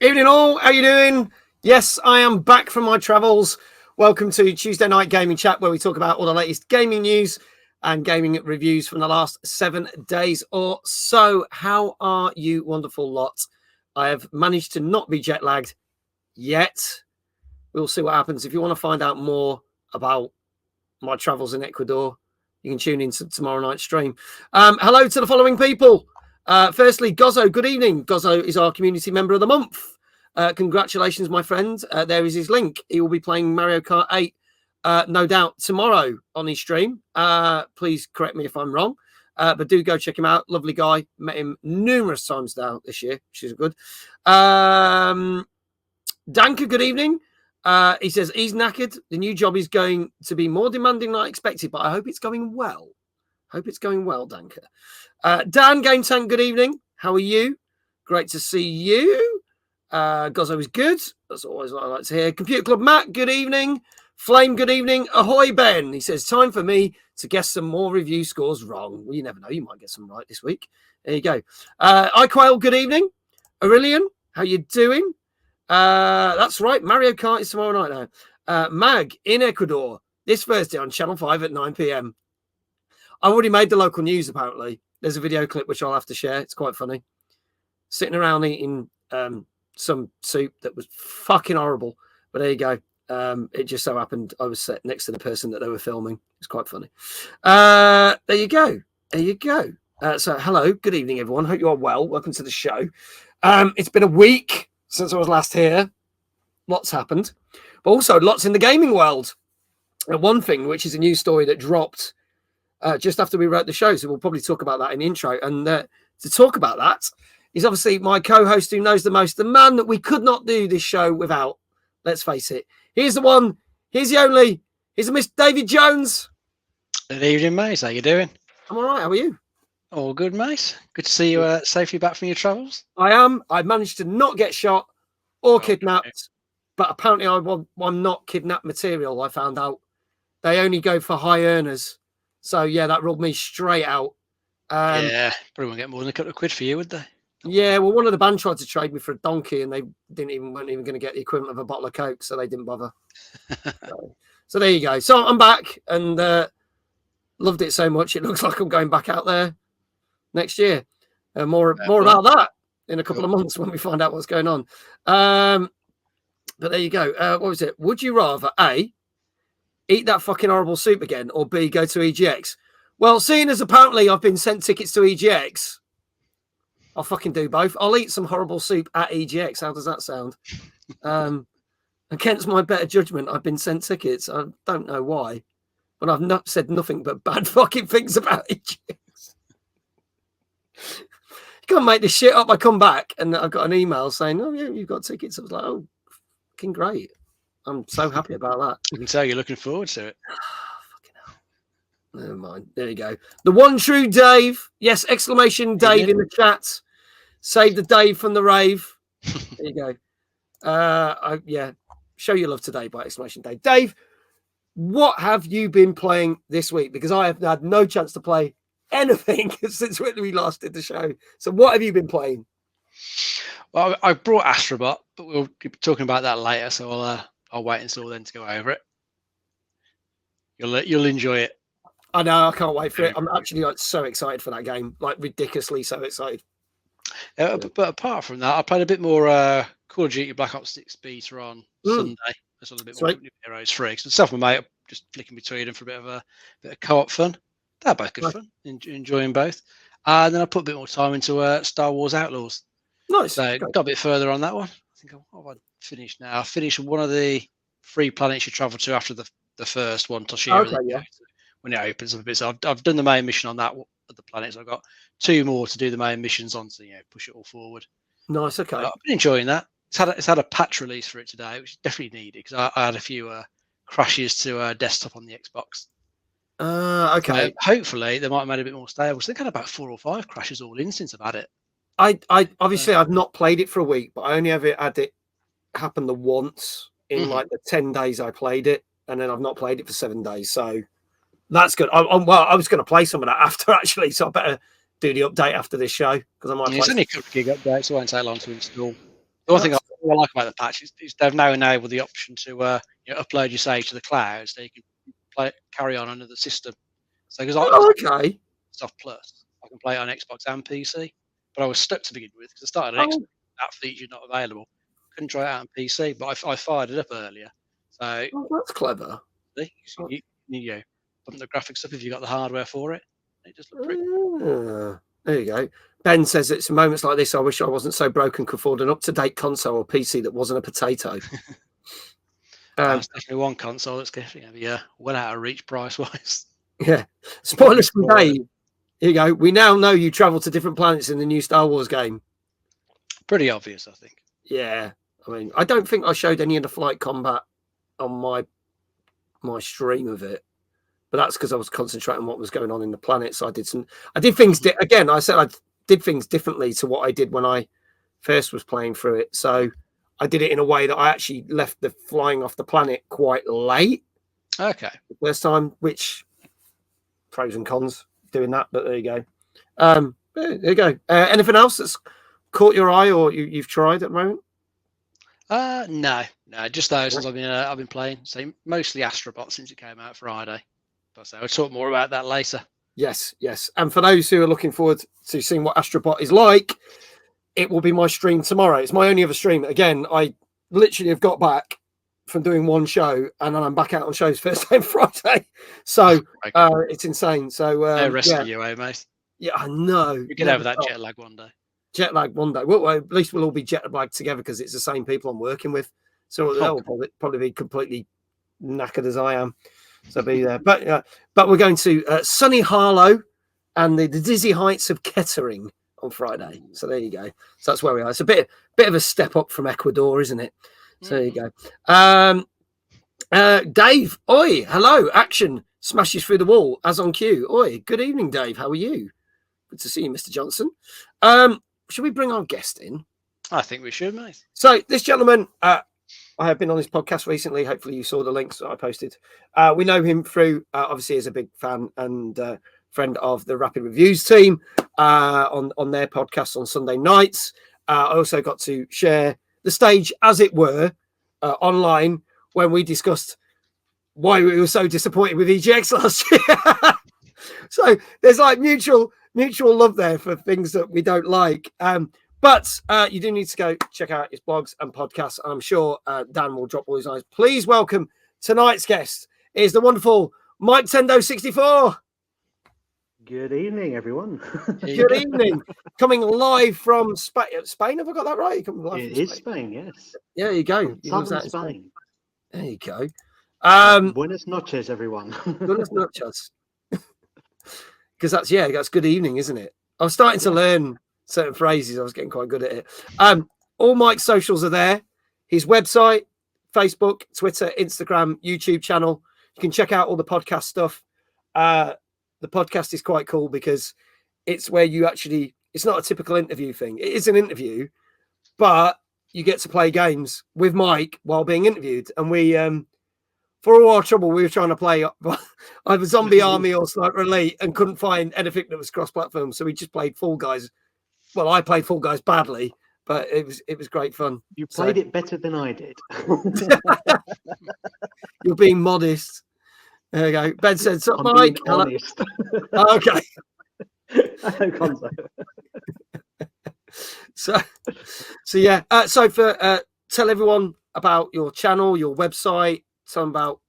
Evening all, how you doing? Yes, I am back from my travels. Welcome to Tuesday Night Gaming Chat, where we talk about all the latest gaming news and gaming reviews from the last 7 days or so. How are you, wonderful lot? I have managed to not be jet lagged yet. We'll see what happens. If you want to find out more about my travels in Ecuador, you can tune in to tomorrow night's stream. Hello to the following people. Firstly, Gozzo, good evening. Gozzo is our community member of the month. Congratulations, my friend. There is his link. He will be playing Mario Kart 8, no doubt, tomorrow on his stream. Please correct me if I'm wrong. But do go check him out. Lovely guy. Met him numerous times now this year, which is good. Danka, good evening. He says he's knackered. The new job is going to be more demanding than I expected, but I hope it's going well. Hope it's going well, Danka. Dan Game Tank, good evening. How are you? Great to see you. Gozzo is good. That's always what I like to hear. Computer Club Matt, good evening. Flame, good evening. Ahoy, Ben. He says, time for me to guess some more review scores wrong. Well, you never know. You might get some right this week. There you go. iQuail, good evening. Aurelian, how you doing? That's right. Mario Kart is tomorrow night now. Mag in Ecuador this Thursday on Channel 5 at 9 p.m. I already made the local news, apparently. There's a video clip which I'll have to share. It's quite funny. Sitting around eating some soup that was fucking horrible. But there you go. It just so happened I was sat next to the person that they were filming. It's quite funny. There you go. There you go. So hello. Good evening, everyone. Hope you are well. Welcome to the show. It's been a week since I was last here. Lots happened. But also lots in the gaming world. One thing, which is a news story that dropped just after we wrote the show. So we'll probably talk about that in the intro. And to talk about that is obviously my co-host who knows the most, the man that we could not do this show without. Let's face it. Here's the one. Here's the only. Here's a Miss David Jones. Good evening, mate. How you doing? I'm all right. How are you? All good, mate. Good to see you safely back from your travels. I am. I managed to not get shot or kidnapped. But apparently I'm not kidnapped material, I found out. They only go for high earners. So, yeah, that ruled me straight out. Yeah, probably won't get more than a couple of quid for you, would they? Yeah, well, one of the band tried to trade me for a donkey, and they weren't even going to get the equivalent of a bottle of Coke, so they didn't bother. So there you go. So I'm back, and loved it so much. It looks like I'm going back out there next year. More about that in a couple of months when we find out what's going on. But there you go. What was it? Would you rather A, eat that fucking horrible soup again, or B, go to EGX? Well, seeing as apparently I've been sent tickets to EGX, I'll fucking do both. I'll eat some horrible soup at EGX. How does that sound? Against my better judgment, I've been sent tickets. I don't know why, but I've not said nothing but bad fucking things about EGX. You can't make this shit up. I come back and I've got an email saying, oh, yeah, you've got tickets. I was like, oh, fucking great. I'm so happy about that. You can tell you're looking forward to it. Fucking hell. Never mind. There you go. The one true Dave. Yes, exclamation Dave in the chat. Save the Dave from the rave. There you go. Yeah. Show your love today by exclamation Dave. Dave, what have you been playing this week? Because I have had no chance to play anything since we last did the show. So what have you been playing? Well, I brought Astrobot, but we'll be talking about that later. So I'll wait until then to go over it. You'll enjoy it. I know. I can't wait for it. I'm actually so excited for that game. Like ridiculously so excited. But apart from that, I played a bit more Call of Duty Black Ops 6 beta on Sunday. That's a bit more New Heroes free. So myself and my mate just flicking between them for a bit of co-op fun. They're both good fun. Enjoying both. And then I put a bit more time into Star Wars Outlaws. Nice. So got a bit further on that one. I think what have I finished now? I finished one of the 3 planets you travel to after the first one, Toshira. Okay, yeah. When it opens up a bit. So I've done the main mission on that of the planets. I've got 2 more to do the main missions on, so push it all forward. Nice, okay. I've been enjoying that. It's had a patch release for it today, which is definitely needed because I had a few crashes to desktop on the Xbox. Okay. So hopefully they might have made it a bit more stable. So they've had about 4 or 5 crashes all in since I've had it. I obviously I've not played it for a week, but I only have had it happen the once in like the 10 days I played it, and then I've not played it for 7 days. So that's good. I was going to play some of that after actually, so I better do the update after this show because I might. It's only a couple of gig updates, so it won't take long to install. The one thing I like about the patch is they've now enabled the option to upload your save to the cloud, so you can carry on under the system. So because okay. Microsoft Plus, I can play it on Xbox and PC, but I was stuck to begin with because I started on Xbox. That feature not available. Couldn't try it out on PC, but I fired it up earlier. So that's clever. You pump the graphics up if you got the hardware for it. It just looks pretty. There you go. Ben says it's moments like this I wish I wasn't so broke and could afford an up-to-date console or PC that wasn't a potato. That's definitely one console that's going to be well out of reach price-wise. Yeah. Spoilers from Dave. Here you go. We now know you travel to different planets in the new Star Wars game. Pretty obvious, I think. Yeah. I mean, I don't think I showed any of the flight combat on my stream of it, but that's because I was concentrating on what was going on in the planet. So I did things again. I said I did things differently to what I did when I first was playing through it. So I did it in a way that I actually left the flying off the planet quite late. Okay. The first time, which pros and cons doing that, but there you go. There you go. Anything else that's caught your eye or you've tried at the moment? No, just those since I've been playing. So mostly Astrobot since it came out Friday. But so I'll talk more about that later. Yes. And for those who are looking forward to seeing what Astrobot is like, it will be my stream tomorrow. It's my only other stream. Again, I literally have got back from doing one show and then I'm back out on shows Thursday and Friday. So it's insane. So no rest for you, mate. Yeah, I know. You get over that jet lag one day. Jet lag one day. Well, at least we'll all be jet lagged together because it's the same people I'm working with. So they'll probably be completely knackered as I am. So be there. But we're going to sunny Harlow and the dizzy heights of Kettering on Friday. So there you go. So that's where we are. It's a bit of a step up from Ecuador, isn't it? So there you go. Dave, oi, hello. Action smashes through the wall as on cue. Oi, good evening, Dave. How are you? Good to see you, Mr. Johnson. Should we bring our guest in? I think we should, mate. So this gentleman, I have been on his podcast recently. Hopefully you saw the links that I posted. We know him through, obviously, as a big fan and friend of the Rapid Reviews team on their podcast on Sunday nights. I also got to share the stage, as it were, online when we discussed why we were so disappointed with EGX last year. So there's like mutual love there for things that we don't like. But you do need to go check out his blogs and podcasts. I'm sure Dan will drop all his eyes. Please welcome tonight's guest is the wonderful Miketendo64. Good evening, everyone. Good evening. Coming live from Spain. Have I got that right? It is Spain, yes. Yeah, there you go. Southern Spain. There you go. Buenas noches, everyone. Buenas noches. Because that's good evening, isn't it? I was starting to learn certain phrases. I was getting quite good at it. All Mike's socials are there. His website, Facebook, Twitter, Instagram, YouTube channel. You can check out all the podcast stuff. The podcast is quite cool because it's where you actually, it's not a typical interview thing. It is an interview, but you get to play games with Mike while being interviewed. And we, for all our trouble, we were trying to play either Zombie Army or Sniper Elite and couldn't find anything that was cross-platform. So we just played Fall Guys. Well, I played Fall Guys badly, but it was great fun. You played it better than I did. You're being modest. There you go. Ben said, "So, Mike." Honest. Oh, okay. So yeah. So for tell everyone about your channel, your website, tell them about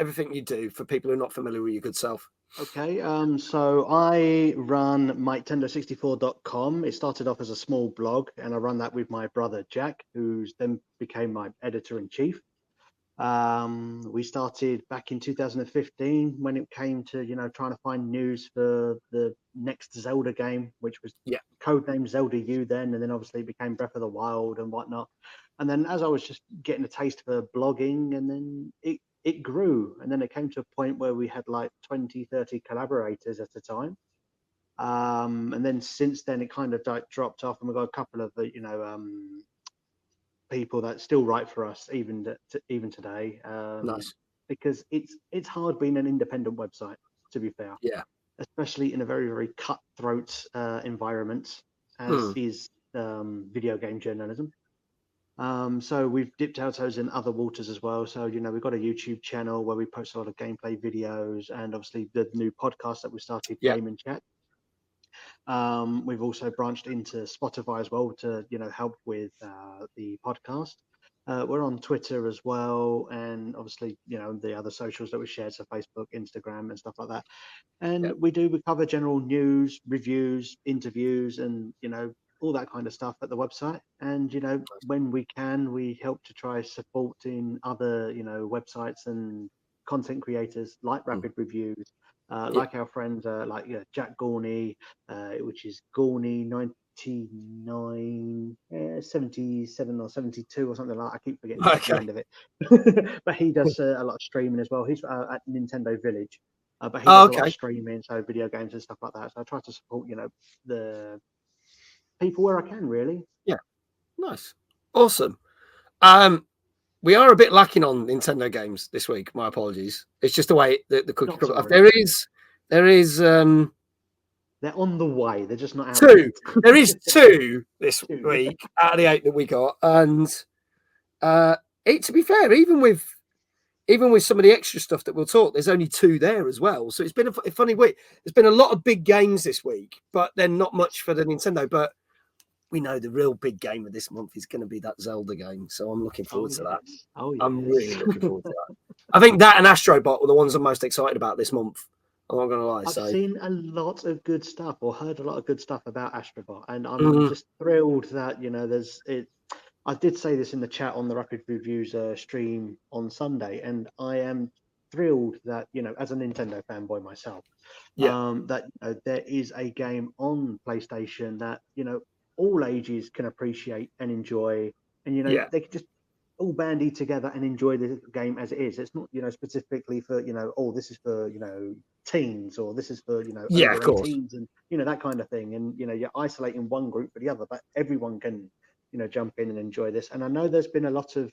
everything you do for people who are not familiar with your good self. Okay, so I run Miketendo64.com. It started off as a small blog, and I run that with my brother Jack, who's then became my editor-in-chief. We started back in 2015 when it came to, trying to find news for the next Zelda game, which was codenamed Zelda U then, and then obviously it became Breath of the Wild and whatnot. And then as I was just getting a taste for blogging, and then it grew, and then it came to a point where we had like 20-30 collaborators at a time, and then since then it kind of like dropped off, and we've got a couple of people that still write for us even today. Nice. Because it's hard being an independent website, to be fair, especially in a very, very cutthroat environment as is video game journalism. So we've dipped our toes in other waters as well. So, we've got a YouTube channel where we post a lot of gameplay videos, and obviously the new podcast that we started, Game and Chat. We've also branched into Spotify as well to, help with the podcast. We're on Twitter as well, and obviously, the other socials that we share, so Facebook, Instagram, and stuff like that. And we cover general news, reviews, interviews, and all that kind of stuff at the website. And when we can, we help to try supporting other websites and content creators like Rapid Reviews, like our friends like Jack Gorney, which is Gorney 99 77 or 72 or something like that. I keep forgetting the end of it. But he does a lot of streaming as well. He's at Nintendo Village. But he does a lot of streaming, so video games and stuff like that. So I try to support, the people where I can, really. Yeah, nice, awesome. We are a bit lacking on Nintendo games this week. My apologies. It's just the way the cookie crumbles. There is. They're on the way. They're just not out. Two. There is two this week out of the 8 that we got, and to be fair, even with some of the extra stuff that we'll talk, there's only 2 there as well. So it's been a funny week. There's been a lot of big games this week, but then not much for the Nintendo. But we know the real big game of this month is going to be that Zelda game. So I'm looking forward to that. Oh, yes. I'm really looking forward to that. I think that and Astrobot were the ones I'm most excited about this month. I'm not going to lie. I've seen a lot of good stuff, or heard a lot of good stuff about Astrobot, and I'm just thrilled that there's it. I did say this in the chat on the Rapid Reviews stream on Sunday, and I am thrilled that as a Nintendo fanboy myself, that there is a game on PlayStation that all ages can appreciate and enjoy, and they can just all bandy together and enjoy the game as it is. It's not specifically for this is for teens, or this is for over 18s, and that kind of thing. And you're isolating one group for the other, but everyone can jump in and enjoy this. And I know there's been a lot of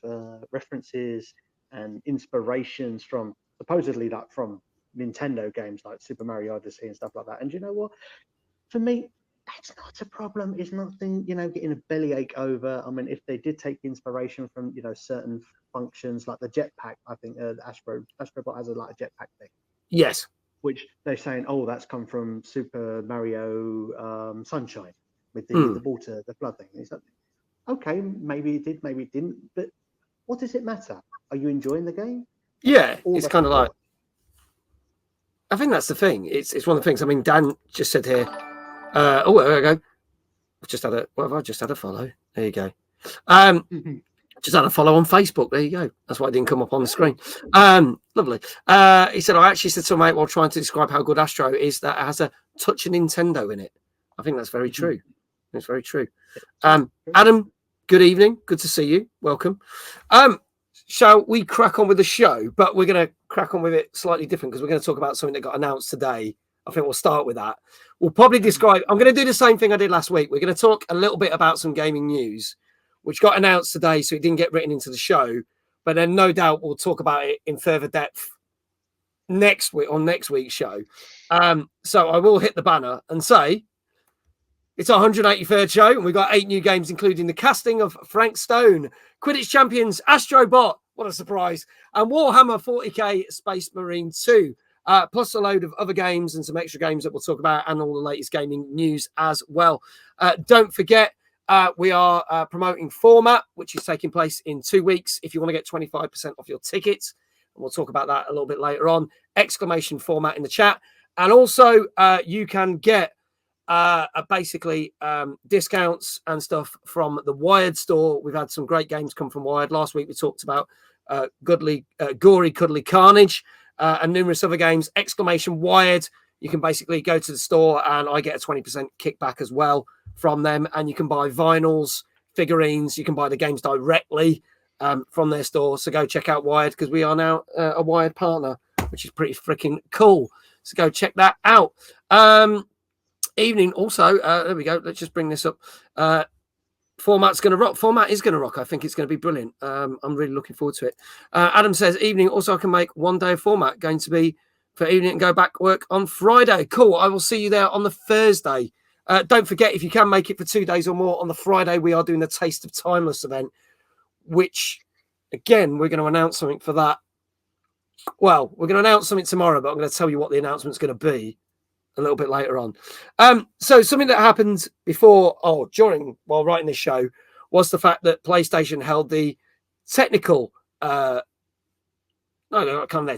references and inspirations from supposedly from Nintendo games like Super Mario Odyssey and stuff like that. And you know what? For me, that's not a problem. It's nothing, getting a bellyache over. I mean, if they did take inspiration from, certain functions like the jetpack, I think Astrobot has a jetpack thing. Yes. Which they're saying, that's come from Super Mario Sunshine with the water, the flood thing. And it's like, okay, maybe it did, maybe it didn't. But what does it matter? Are you enjoying the game? Yeah, it's kind of like, I think that's the thing. It's one of the things. I mean, Dan just said here, there we go. I've just had a follow. There you go. Just had a follow on Facebook. There you go. That's why it didn't come up on the screen. Lovely. He said, I actually said to a mate while trying to describe how good Astro is that it has a touch of Nintendo in it. I think that's very true. It's very true. Adam, good evening. Good to see you. Welcome. Shall we crack on with the show? But we're going to crack on with it slightly different because we're going to talk about something that got announced today. I think we'll start with that. We'll probably describe. I'm going to do the same thing I did last week. We're going to talk a little bit about some gaming news, which got announced today, so it didn't get written into the show. But then no doubt we'll talk about it in further depth next week on next week's show. So I will hit the banner and say it's our 183rd show, and we've got 8 new games, including the casting of Frank Stone, Quidditch Champions, Astrobot, what a surprise, and Warhammer 40k Space Marine 2. Plus a load of other games and some extra games that we'll talk about, and all the latest gaming news as well. Don't forget, we are promoting Format, which is taking place in 2 weeks. If you want to get 25% off your tickets, and we'll talk about that a little bit later on. Exclamation Format in the chat. And also, you can get basically discounts and stuff from the Wired store. We've had some great games come from Wired. Last week we talked about Gory Cuddly Carnage. And numerous other games. Exclamation Wired. You can basically go to the store and I get a 20% kickback as well from them. And you can buy vinyls, figurines. You can buy the games directly from their store. So go check out Wired because we are now a Wired partner, which is pretty freaking cool. So go check that out. Evening also. There we go. Let's just bring this up. Format's going to rock. Format is going to rock. I think it's going to be brilliant. I'm really looking forward to it. Adam says, evening. Also, I can make one day of Format. Going to be for evening and go back work on Friday. Cool. I will see you there on the Thursday. Don't forget, if you can make it for 2 days or more, on the Friday, we are doing the Taste of Timeless event, which again, we're going to announce something for that. Well, we're going to announce something tomorrow, but I'm going to tell you what the announcement's going to be a little bit later on. So something that happened while writing this show was the fact that PlayStation held the technical, their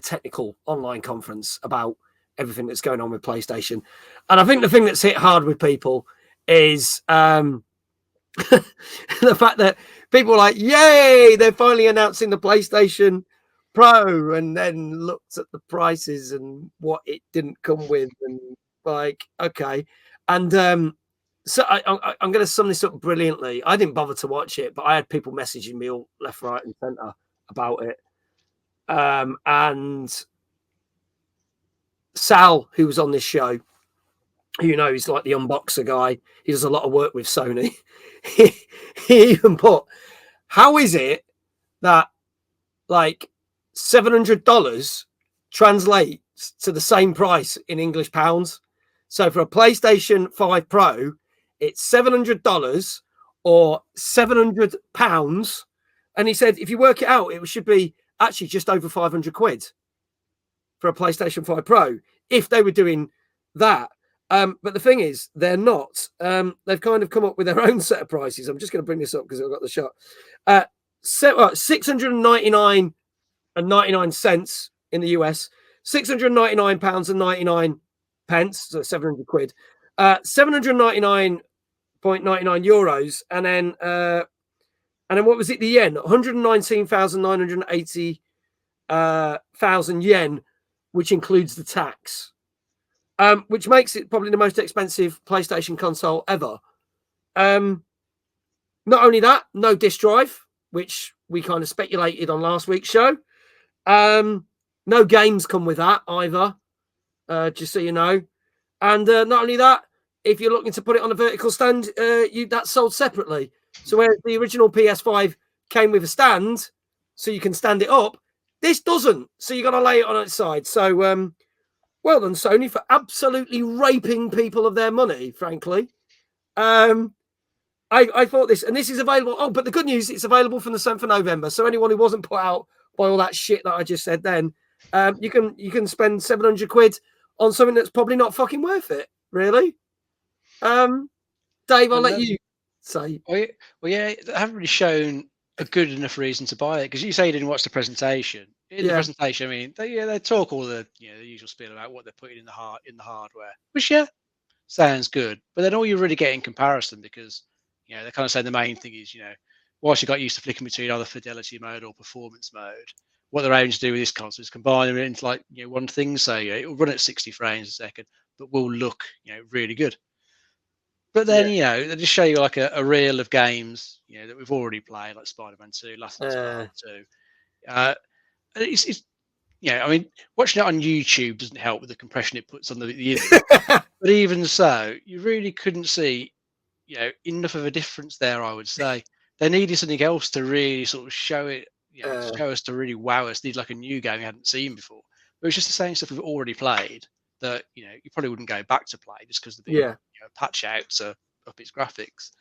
technical online conference about everything that's going on with PlayStation. And I think the thing that's hit hard with people is the fact that people are like, yay, they're finally announcing the PlayStation Pro, and then looked at the prices and what it didn't come with, and like, okay. And so I'm going to sum this up brilliantly. I didn't bother to watch it, but I had people messaging me all left, right, and center about it. And Sal, who was on this show, who he's like the unboxer guy, he does a lot of work with Sony. he even put, how is it that like $700 translates to the same price in English pounds? So for a PlayStation 5 Pro, it's $700 or £700. And he said, if you work it out, it should be actually just over 500 quid for a PlayStation 5 Pro if they were doing that. But the thing is, they're not. They've kind of come up with their own set of prices. I'm just going to bring this up because I've got the shot. $699.99 in the US, £699.99, so 700 quid, 799.99 euros, and then what was it? The yen, 119,980 thousand yen, which includes the tax, which makes it probably the most expensive PlayStation console ever. Not only that, no disc drive, which we kind of speculated on last week's show. No games come with that either, just so you know. And not only that, if you're looking to put it on a vertical stand, that's sold separately. So whereas the original PS5 came with a stand, so you can stand it up, this doesn't. So you got to lay it on its side. So well done, Sony, for absolutely raping people of their money, frankly. I thought this, and this is available. Oh, but the good news, it's available from the 7th of November. So anyone who wasn't put out by all that shit that I just said then, you can spend 700 quid on something that's probably not fucking worth it, really. Dave, I'll let you say. Well, yeah, they haven't really shown a good enough reason to buy it, because you say you didn't watch the presentation. In the presentation, I mean, they talk all the the usual spiel about what they're putting in the hardware, which sounds good. But then all you really get in comparison, because they're kind of saying the main thing is whilst you got used to flicking between either fidelity mode or performance mode, what they're aiming to do with this console is combine them into like one thing. So it will run at 60 frames a second, but will look really good. But then they just show you like a reel of games that we've already played, like Spider-Man 2, Last of Us Part 2. It's I mean, watching it on YouTube doesn't help with the compression it puts on the image. But even so, you really couldn't see enough of a difference there, I would say. They needed something else to really sort of show it, show us, to really wow us. Need like a new game we hadn't seen before. But it's just the same stuff we've already played that you probably wouldn't go back to play just because the patch outs are up its graphics.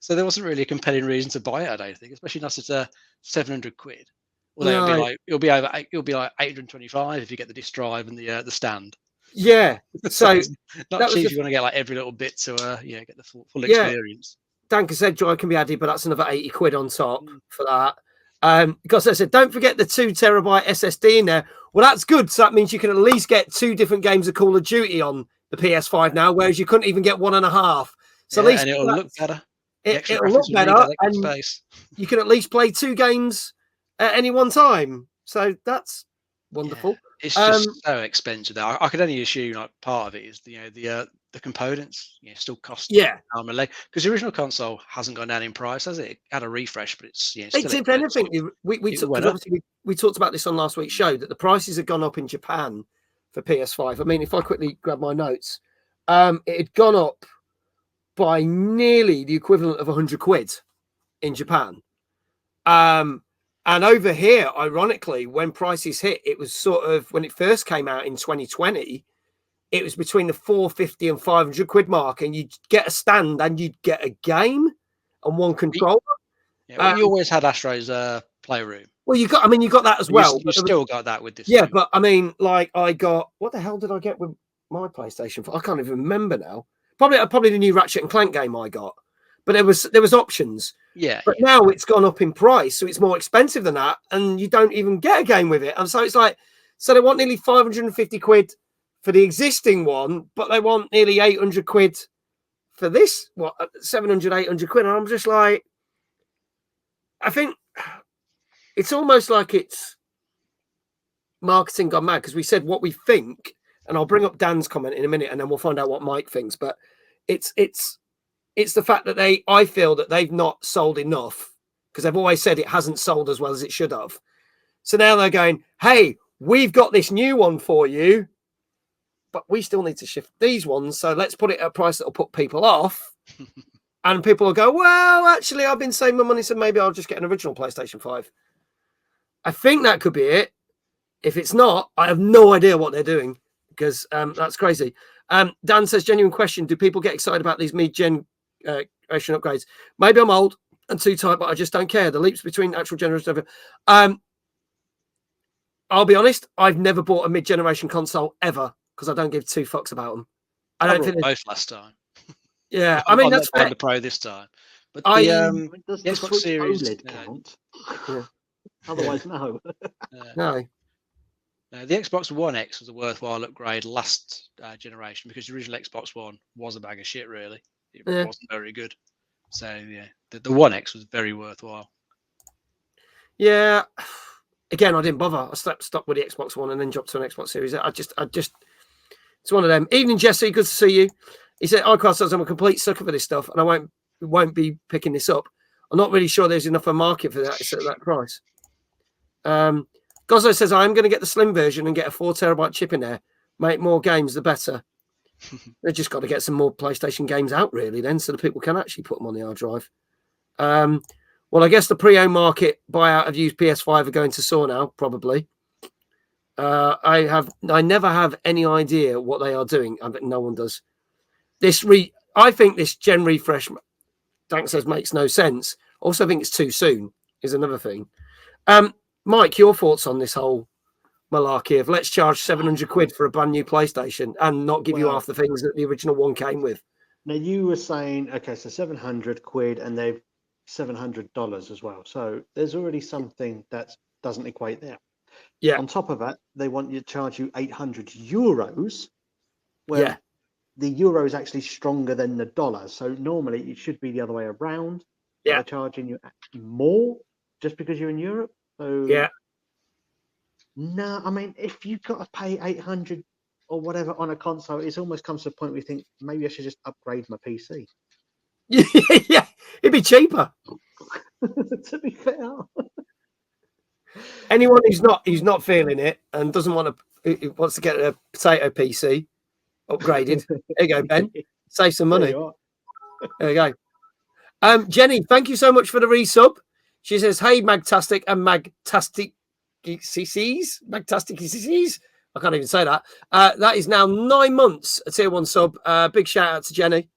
So there wasn't really a compelling reason to buy it, I don't think, especially not at 700 quid. Although it'll be like 825 if you get the disc drive and the stand. Yeah, so not cheap if you want to get like every little bit to get the full experience. Danker said drive can be added, but that's another 80 quid on top for that. Because I said, don't forget the 2 terabyte SSD in there. Well, that's good. So that means you can at least get 2 different games of Call of Duty on the PS5 now, whereas you couldn't even get 1.5. So at least and it'll look better. It'll look better, and you can at least play 2 games at any one time. So that's wonderful. It's just so expensive now. I could only assume like part of it is the components still cost arm and leg, because the original console hasn't gone down in price, has it? It had a refresh, but it's still if anything, we talked about this on last week's show, that the prices have gone up in Japan for PS5. I mean, if I quickly grab my notes, it had gone up by nearly the equivalent of 100 quid in Japan. And over here, ironically, when prices hit, it was sort of, when it first came out in 2020, it was between the 450 and 500 quid mark, and you'd get a stand and you'd get a game and one controller. Yeah, well, you always had Astro's Playroom. Well, you got that as well. You still got that with this. Yeah, but I mean, like, I got, what the hell did I get with my PlayStation 4? I can't even remember now. Probably the new Ratchet and Clank game I got, but there was options. Yeah. But now it's gone up in price, so it's more expensive than that, and you don't even get a game with it. And so it's like, so they want nearly 550 quid for the existing one, but they want nearly 800 quid for this. What, 700, 800 quid? And I'm just like, I think it's almost like it's marketing gone mad, because we said what we think, and I'll bring up Dan's comment in a minute, and then we'll find out what Mike thinks. But it's the fact that I feel that they've not sold enough, because they've always said it hasn't sold as well as it should have. So now they're going, hey, we've got this new one for you, but we still need to shift these ones. So let's put it at a price that will put people off. And people will go, well, actually, I've been saving my money, so maybe I'll just get an original PlayStation 5. I think that could be it. If it's not, I have no idea what they're doing, because that's crazy. Dan says, genuine question, do people get excited about these mid-gen generation upgrades? Maybe I'm old and too tight, but I just don't care. The leaps between actual generations. I'll be honest, I've never bought a mid-generation console ever, because I don't give two fucks about them. I don't think both last time. Yeah, I mean, that's fair. The Pro this time, but does the Xbox Switch Series OLED count? Yeah. Otherwise, no. No. The Xbox One X was a worthwhile upgrade last generation, because the original Xbox One was a bag of shit, really. It wasn't very good. So, yeah, the One X was very worthwhile. Yeah. Again, I didn't bother. I stopped with the Xbox One and then jumped to an Xbox Series. I just, it's one of them. Evening, Jesse. Good to see you. He said, iCloud says I'm a complete sucker for this stuff, and I won't be picking this up. I'm not really sure there's enough of a market for that at that price. Gozzo says, I'm going to get the slim version and get a 4 terabyte chip in there. Make more games, the better. They've just got to get some more PlayStation games out, really, then, so that people can actually put them on the hard drive. Well, I guess the pre-owned market buyout of used PS5 are going to soar now, probably. I never have any idea what they are doing. I bet no one does. I think this gen refresh, Dank says, makes no sense. Also, I think it's too soon, is another thing. Mike, your thoughts on this whole malarkey of let's charge 700 quid for a brand new PlayStation and not give you half the things that the original one came with? Now, you were saying, okay, so 700 quid and they've $700 as well. So there's already something that doesn't equate there. Yeah. On top of that, they want you to charge you 800 euros. Where the euro is actually stronger than the dollar. So normally it should be the other way around. Yeah. They're charging you more just because you're in Europe. So yeah. No, I mean, if you've got to pay 800 or whatever on a console, it almost comes to a point where you think maybe I should just upgrade my PC. Yeah, it'd be cheaper. To be fair. Anyone who's not feeling it and doesn't wants to get a potato PC upgraded. There you go, Ben. Save some money. There you go. Jenny, thank you so much for the resub. She says, hey, Magtastic and Magtastic CCs. I can't even say that. That is now 9 months, a tier 1 sub. Big shout out to Jenny.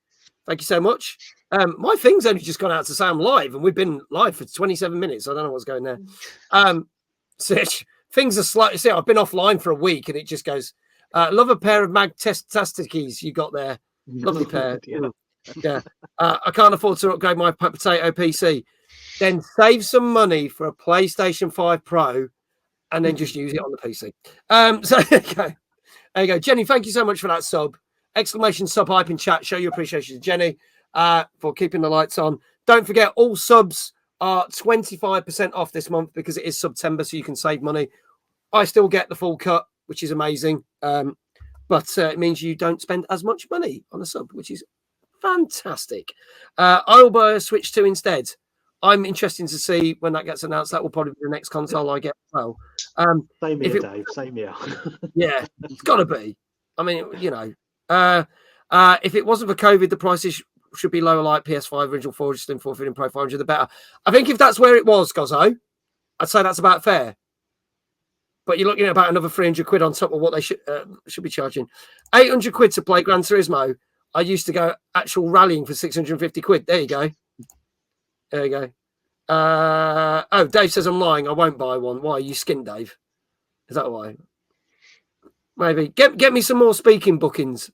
Thank you so much. My thing's only just gone out to say I'm live, and we've been live for 27 minutes. I don't know what's going there. So things are slightly. See, I've been offline for a week, and it just goes. Love a pair of Magtastickies you got there. Lovely pair. Yeah. I can't afford to upgrade my potato PC. Then save some money for a PlayStation 5 Pro, and then just use it on the PC. So there you go. Jenny, thank you so much for that sub. Exclamation sub hype in chat. Show your appreciation to Jenny for keeping the lights on. Don't forget, all subs are 25% off this month because it is September, so you can save money. I still get the full cut, which is amazing. But it means you don't spend as much money on a sub, which is fantastic. I'll buy a Switch 2 instead. I'm interested to see when that gets announced. That will probably be the next console I get as well. Same here, Dave. Same here. Yeah, it's got to be. I mean, you know, if it wasn't for COVID, the prices should be lower, like PS5 original 4 Slim 4 Pro 500, the better. I think if that's where it was, Gozzo, I'd say that's about fair. But you're looking at about another 300 quid on top of what they should be charging. 800 quid to play Gran Turismo. I used to go actual rallying for 650 quid. There you go. There you go. Oh, Dave says I'm lying. I won't buy one. Why? Are you skint, Dave? Is that why? Maybe get me some more speaking bookings,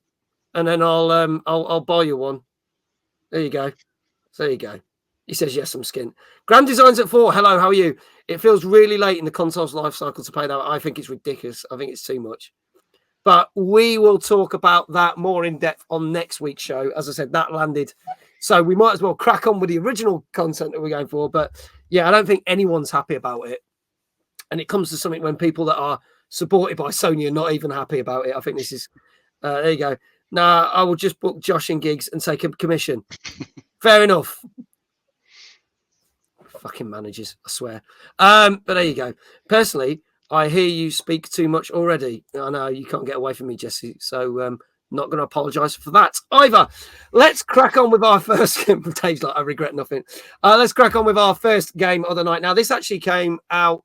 and then I'll buy you one. There you go. So there you go. He says yes, I'm skint. Grand Designs at 4. Hello, how are you? It feels really late in the console's life cycle to play that. I think it's ridiculous. I think it's too much. But we will talk about that more in depth on next week's show. As I said, that landed. So we might as well crack on with the original content that we're going for. But yeah, I don't think anyone's happy about it. And it comes to something when people that are supported by Sony are not even happy about it. I think this is, there you go. Nah, I will just book Josh and gigs and take a commission. Fair enough. Fucking managers, I swear. But there you go. Personally, I hear you speak too much already. I know you can't get away from me, Jesse. So not going to apologise for that either. Let's crack on with our first game. Dave's like, I regret nothing. Let's crack on with our first game of the night. Now, this actually came out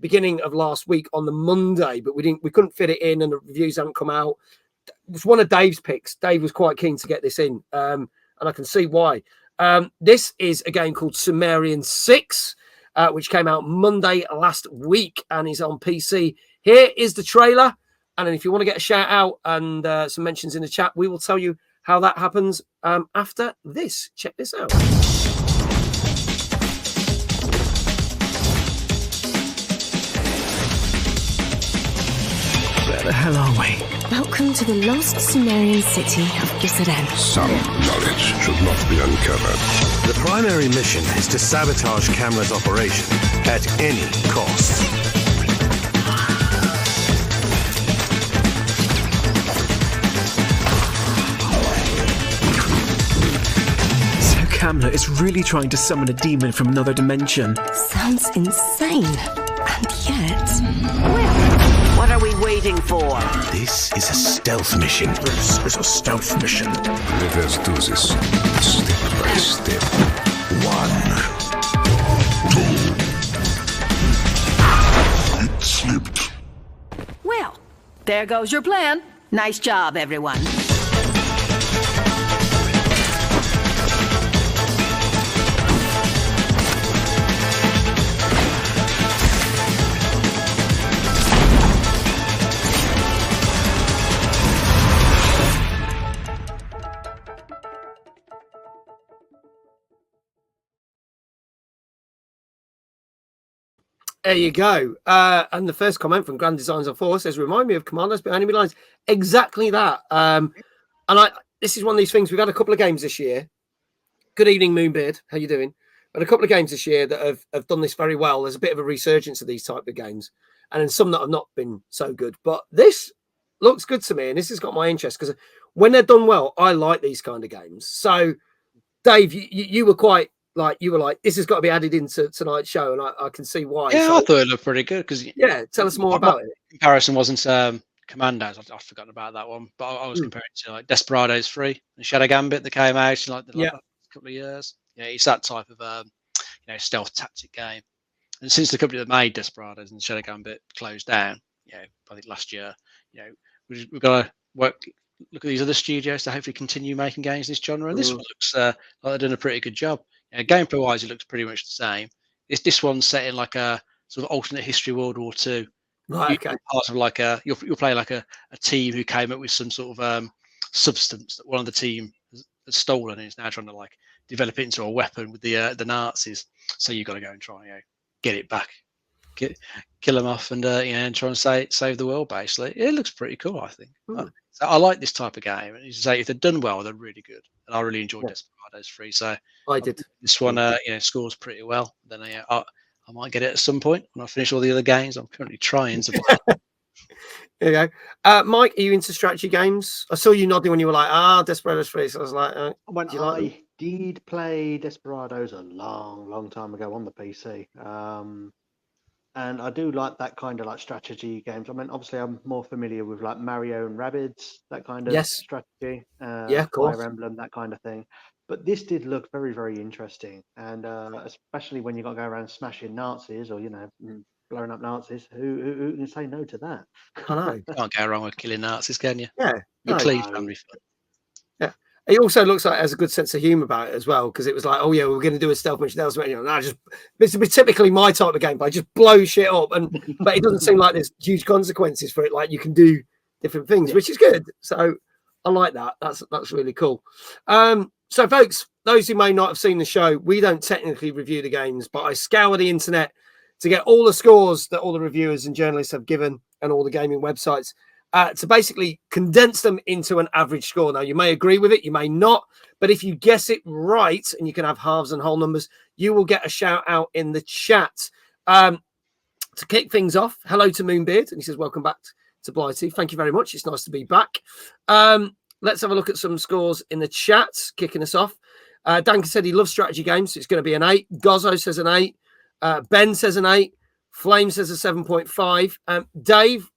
beginning of last week on the Monday, but we couldn't fit it in, and the reviews haven't come out. It's one of Dave's picks. Dave was quite keen to get this in, and I can see why. This is a game called Sumerian 6, which came out Monday last week and is on PC. Here is the trailer. And then if you want to get a shout out and some mentions in the chat, we will tell you how that happens after this. Check this out. Where the hell are we? Welcome to the lost Sumerian city of Issaden. Some knowledge should not be uncovered. The primary mission is to sabotage Camera's operation at any cost. So Camera is really trying to summon a demon from another dimension. Sounds insane. And yet... What are we waiting for? This is a stealth mission. This is a stealth mission. Let us do this step by step. 1, 2. It slipped. Well, there goes your plan. Nice job, everyone. There you go. And the first comment from Grand Designs on 4 says, remind me of Commandos, but enemy lines. Exactly that. This is one of these things. We've had a couple of games this year. Good evening, Moonbeard. How you doing? But a couple of games this year that have done this very well. There's a bit of a resurgence of these type of games. And then some that have not been so good. But this looks good to me. And this has got my interest because when they're done well, I like these kind of games. So, Dave, you were quite... you were like, this has got to be added into tonight's show, and I can see why. Yeah, so, I thought it looked pretty good because tell us more about it. Comparison wasn't Commandos. I've forgotten about that one, but I was comparing it to like Desperados 3 and Shadow Gambit that came out in the last couple of years. Yeah, it's that type of stealth tactic game. And since the company that made Desperados and Shadow Gambit closed down, I think last year, we've got to look at these other studios to hopefully continue making games in this genre. And this one looks like they've done a pretty good job. Gameplay wise, it looks pretty much the same. This one's set in like a sort of alternate history World War II. Right, okay. Part of like you'll play like a team who came up with some sort of substance that one of the team has stolen and is now trying to like develop it into a weapon with the Nazis. So you've got to go and try and get it back, kill them off, and and try and save the world. Basically, it looks pretty cool. I think. So I like this type of game. And you say if they're done well, they're really good. And I really enjoyed Desperados 3. So I did. This one, scores pretty well. Then I might get it at some point when I finish all the other games. I'm currently trying to play. There you go. Mike, are you into strategy games? I saw you nodding when you were like, Desperados 3. So I was like, I did play Desperados a long time ago on the PC. And I do like that kind of like strategy games. I mean, obviously, I'm more familiar with like Mario and Rabbids, that kind of strategy. Of course. Fire Emblem, that kind of thing. But this did look very, very interesting. And especially when you got to go around smashing Nazis or, blowing up Nazis. Who can say no to that? I know. You can't go wrong with killing Nazis, can you? Yeah. Clean family fun. Yeah. It also looks like it has a good sense of humor about it as well, because it was like, oh yeah, we're going to do a stealth mission. It's typically my type of gameplay, just blow shit up, but it doesn't seem like there's huge consequences for it. Like you can do different things, which is good. So I like that. That's really cool. So folks, those who may not have seen the show, we don't technically review the games, but I scour the internet to get all the scores that all the reviewers and journalists have given and all the gaming websites. To basically condense them into an average score. Now, you may agree with it, you may not, but if you guess it right, and you can have halves and whole numbers, you will get a shout out in the chat. To kick things off, hello to Moonbeard, and he says, welcome back to Blighty. Thank you very much. It's nice to be back. Let's have a look at some scores in the chat, kicking us off. Danka said he loves strategy games, so it's going to be an 8. Gozzo says an 8. Ben says an 8. Flame says a 7.5. Dave,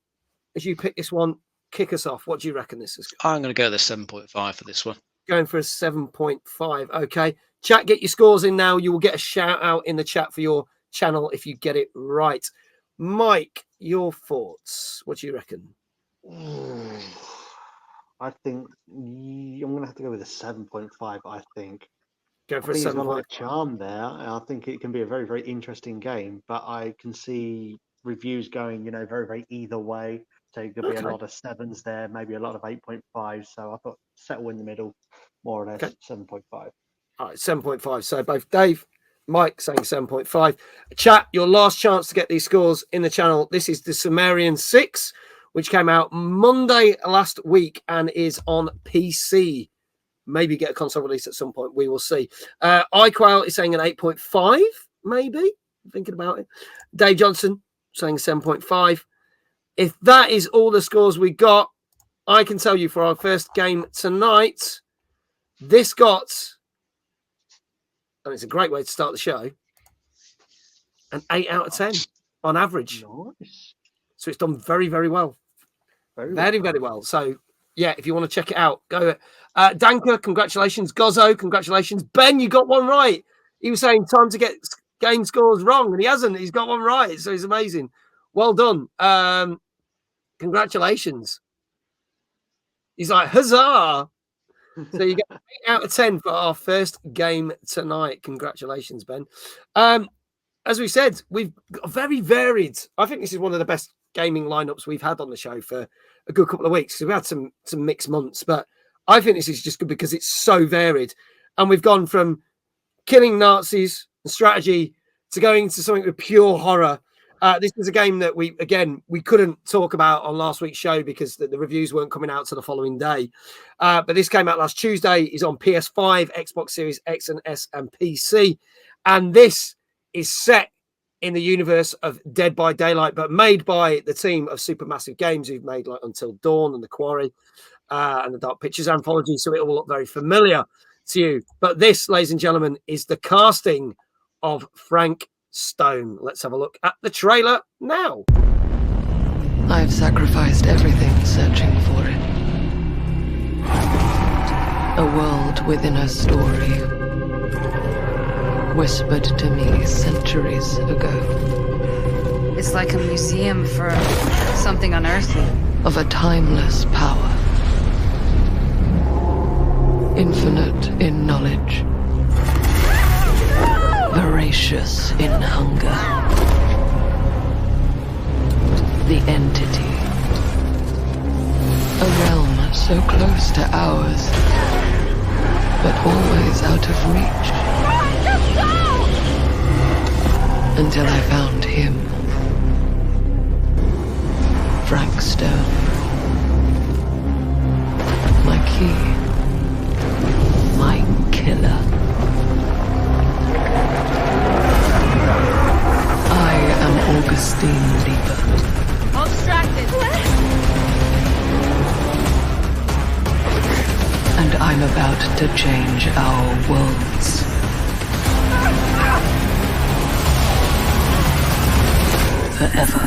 as you pick this one, kick us off. What do you reckon this is? I'm going to go the 7.5 for this one. Going for a 7.5. Okay. Chat, get your scores in now. You will get a shout out in the chat for your channel if you get it right. Mike, your thoughts. What do you reckon? I think I'm going to have to go with a 7.5, I think. Go for a 7.5. He's got a lot of charm there. I think it can be a very, very interesting game, but I can see reviews going, very, very either way. So there'll be a lot of 7s there, maybe a lot of 8.5. So I thought settle in the middle, more or less 7.5. All right, 7.5. So both Dave, Mike saying 7.5. Chat, your last chance to get these scores in the channel. This is the Sumerian 6, which came out Monday last week and is on PC. Maybe get a console release at some point. We will see. iQuail is saying an 8.5, maybe. Thinking about it. Dave Johnson saying 7.5. If that is all the scores we got, I can tell you for our first game tonight, this got, and it's a great way to start the show, an 8 out of 10 on average. Nice. So it's done very, very well. Very, very well. So, yeah, if you want to check it out, go. Danka, congratulations. Gozzo, congratulations. Ben, you got one right. He was saying time to get game scores wrong, and he hasn't. He's got one right, so he's amazing. Well done. Congratulations. He's like, huzzah. So you get 8 out of 10 for our first game tonight. Congratulations, Ben. As we said, we've got very varied. I think this is one of the best gaming lineups we've had on the show for a good couple of weeks. So we had some mixed months, but I think this is just good because it's so varied. And we've gone from killing Nazis and strategy to going to something with pure horror. This is a game that we couldn't talk about on last week's show because the reviews weren't coming out till the following day. But this came out last Tuesday. It's on PS5, Xbox Series X and S, and PC. And this is set in the universe of Dead by Daylight, but made by the team of Supermassive Games, who've made like Until Dawn and The Quarry and the Dark Pictures anthology. So it will look very familiar to you. But this, ladies and gentlemen, is the casting of Frank Stone. Let's have a look at the trailer now. I've sacrificed everything searching for it. A world within a story, whispered to me centuries ago. It's like a museum for something unearthly. Of a timeless power. Infinite in knowledge. Voracious in hunger. The entity. A realm so close to ours, but always out of reach. Until I found him. Frank Stone. My key. My killer. I am Augustine Lieber. Abstracted. And I'm about to change our worlds. Forever.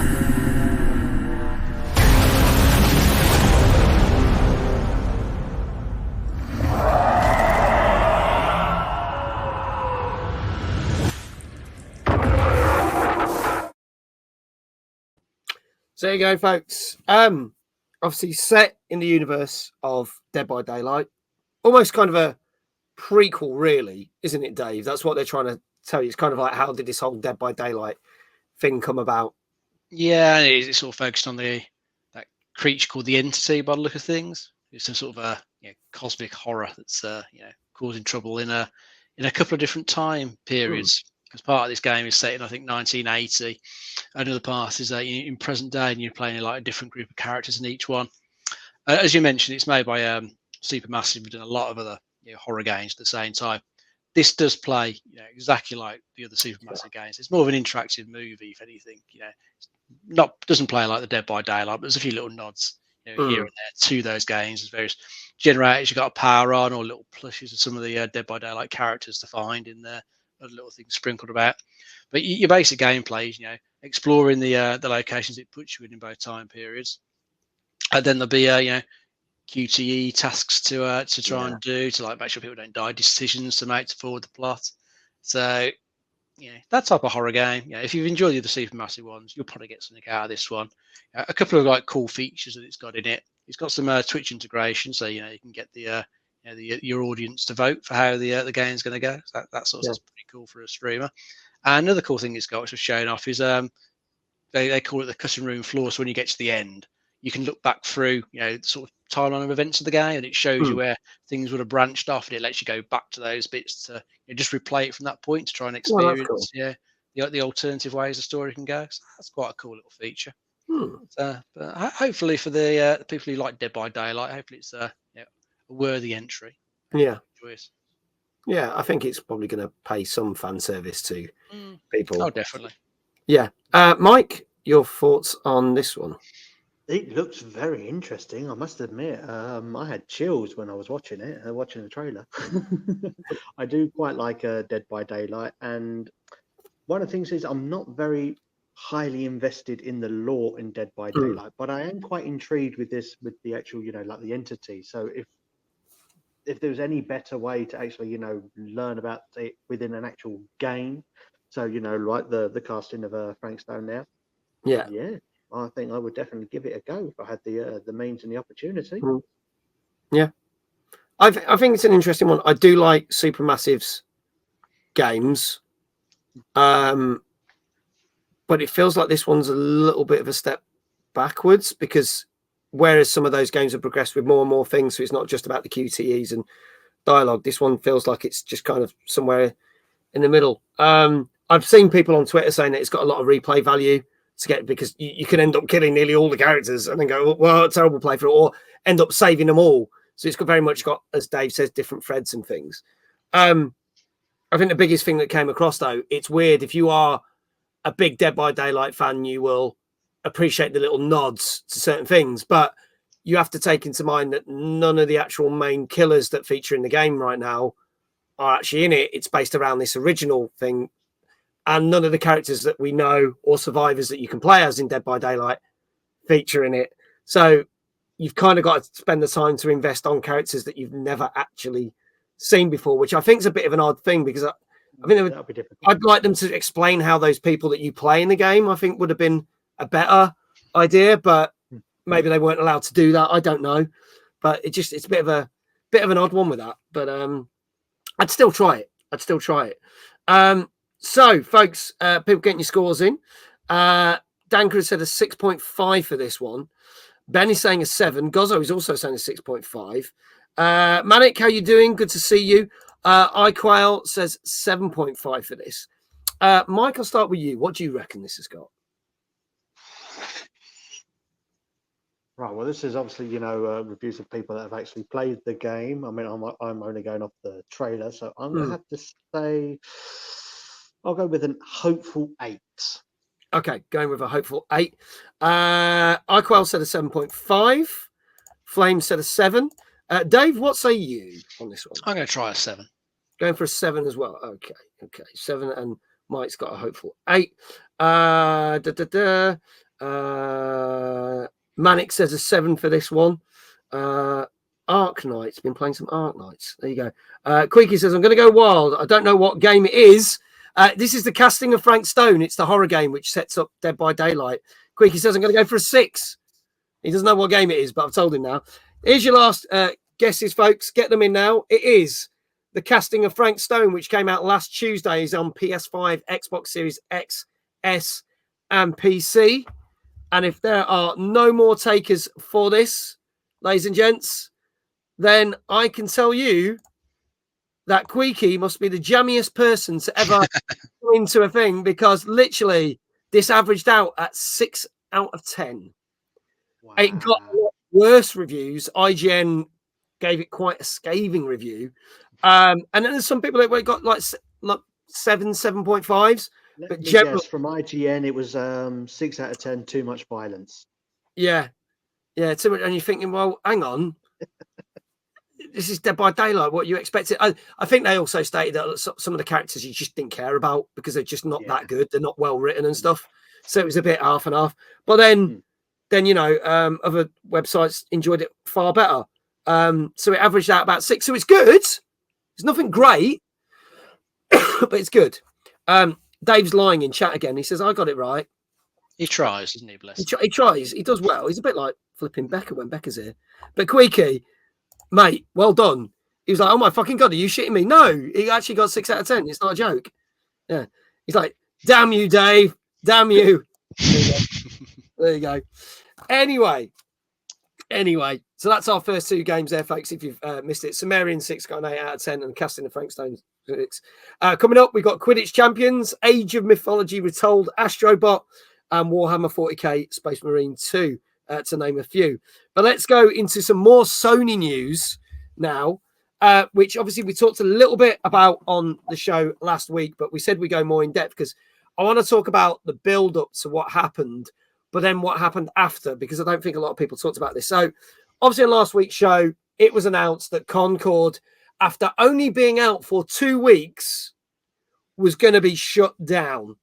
So there you go, folks. Obviously set in the universe of Dead by Daylight. almost kind of a prequel, really, isn't it, Dave? That's what they're trying to tell you. It's kind of like, how did this whole Dead by Daylight thing come about? Yeah, it's sort of focused on that creature called the Entity by the look of things. It's some sort of a cosmic horror that's causing trouble in a couple of different time periods. Because part of this game is set in, I think, 1980. Another part is in present day, and you're playing like a different group of characters in each one. As you mentioned, it's made by Supermassive. We've done a lot of other horror games at the same time. This does play exactly like the other Supermassive games. It's more of an interactive movie, if anything. Doesn't play like the Dead by Daylight, but there's a few little nods here and there to those games. There's various generators you've got to power on, or little plushes of some of the Dead by Daylight characters to find in there. Other little things sprinkled about, but your basic gameplay is exploring the locations it puts you in both time periods, and then there'll be QTE tasks to try and do to like make sure people don't die, decisions to make to forward the plot. So that type of horror game. If you've enjoyed the other Supermassive ones, you'll probably get something out of this one. A couple of like cool features that it's got in it. It's got some Twitch integration, so you can get your audience to vote for how the game's going to go. So that sort of stuff's pretty cool for a streamer. And another cool thing it's got, which was showing off, is they call it the cutting room floor. So when you get to the end, you can look back through the sort of timeline of events of the game, and it shows you where things would have branched off, and it lets you go back to those bits to just replay it from that point to try and experience the alternative ways the story can go. So that's quite a cool little feature. But hopefully for the people who like Dead by Daylight, hopefully it's a worthy entry. Yeah, I think it's probably going to pay some fan service to people. Oh, definitely. Yeah, Mike, your thoughts on this one? It looks very interesting, I must admit. I had chills when I was watching it, watching the trailer. I do quite like Dead by Daylight, and one of the things is I'm not very highly invested in the lore in Dead by Daylight, but I am quite intrigued with this, with the actual, like the entity. So if there's any better way to actually, learn about it within an actual game, so like the casting of Frank Stone now, I think I would definitely give it a go if I had the means and the opportunity. Yeah, I think it's an interesting one. I do like Supermassive's games, but it feels like this one's a little bit of a step backwards, because whereas some of those games have progressed with more and more things, so it's not just about the QTEs and dialogue, this one feels like it's just kind of somewhere in the middle. I've seen people on Twitter saying that it's got a lot of replay value to get, because you can end up killing nearly all the characters and then go, well, terrible playthrough, or end up saving them all. So it's very much got, as Dave says, different threads and things. I think the biggest thing that came across, though, it's weird. If you are a big Dead by Daylight fan, you will appreciate the little nods to certain things, but you have to take into mind that none of the actual main killers that feature in the game right now are actually in it. It's based around this original thing, and none of the characters that we know or survivors that you can play as in Dead by Daylight feature in it. So you've kind of got to spend the time to invest on characters that you've never actually seen before, which I think is a bit of an odd thing, because I think I'd like them to explain how those people that you play in the game, I think, would have been a better idea, but maybe they weren't allowed to do that. I don't know, but it's a bit of an odd one with that. But I'd still try it. So, folks, people getting your scores in. Danker said a 6.5 for this one. Ben is saying a 7. Gozzo is also saying a 6.5. Manic, how you doing? Good to see you. iQuail says 7.5 for this. Mike, I'll start with you. What do you reckon this has got? Right, well, this is obviously, reviews of people that have actually played the game. I mean, I'm only going off the trailer, so I'm going to have to say I'll go with an hopeful 8. Okay, going with a hopeful 8. iQuail said a 7.5. Flame said a 7. Dave, what say you on this one? I'm going to try a 7. Going for a 7 as well. Okay. 7, and Mike's got a hopeful 8. Manic says a 7 for this one. Ark Knights, been playing some Ark Knights. There you go. Queeky says, I'm going to go wild. I don't know what game it is. This is the casting of Frank Stone. It's the horror game which sets up Dead by Daylight. Queeky says, I'm going to go for a 6. He doesn't know what game it is, but I've told him now. Here's your last guesses, folks. Get them in now. It is The Casting of Frank Stone, which came out last Tuesday, is on PS5, Xbox Series X, S, and PC. And if there are no more takers for this, ladies and gents, then I can tell you that Queeky must be the jammiest person to ever go into a thing, because literally this averaged out at 6 out of 10. Wow. It got a lot worse reviews. IGN gave it quite a scathing review. And then there's some people that got like 7.5s. But generally, from IGN, it was 6 out of 10. Too much violence. Yeah, too much. And you're thinking, well, hang on, this is Dead by Daylight. What you expected? I think they also stated that some of the characters you just didn't care about because they're just not that good. They're not well written and stuff. So it was a bit half and half. But then you know, other websites enjoyed it far better. So it averaged out about 6. So it's good. It's nothing great, but it's good. Dave's lying in chat again. He says, I got it right. He tries, doesn't he? Bless him. He tries. He does well. He's a bit like flipping Becca when Becca's here. But Queeky, mate, well done. He was like, oh my fucking God, are you shitting me? No, he actually got 6 out of 10. It's not a joke. Yeah. He's like, damn you, Dave. Damn you. There you go. Anyway, so that's our first 2 games there, folks, if you've missed it. Sumerian 6 got an 8 out of 10 and Casting of Frank Stone 6. Coming up, we've got Quidditch Champions, Age of Mythology Retold, Astrobot, and Warhammer 40k Space Marine 2, to name a few. But let's go into some more Sony news now, which obviously we talked a little bit about on the show last week, but we said we go more in depth because I want to talk about the build-up to what happened, but then what happened after, because I don't think a lot of people talked about this. So obviously in last week's show, it was announced that Concord, after only being out for 2 weeks, was going to be shut down.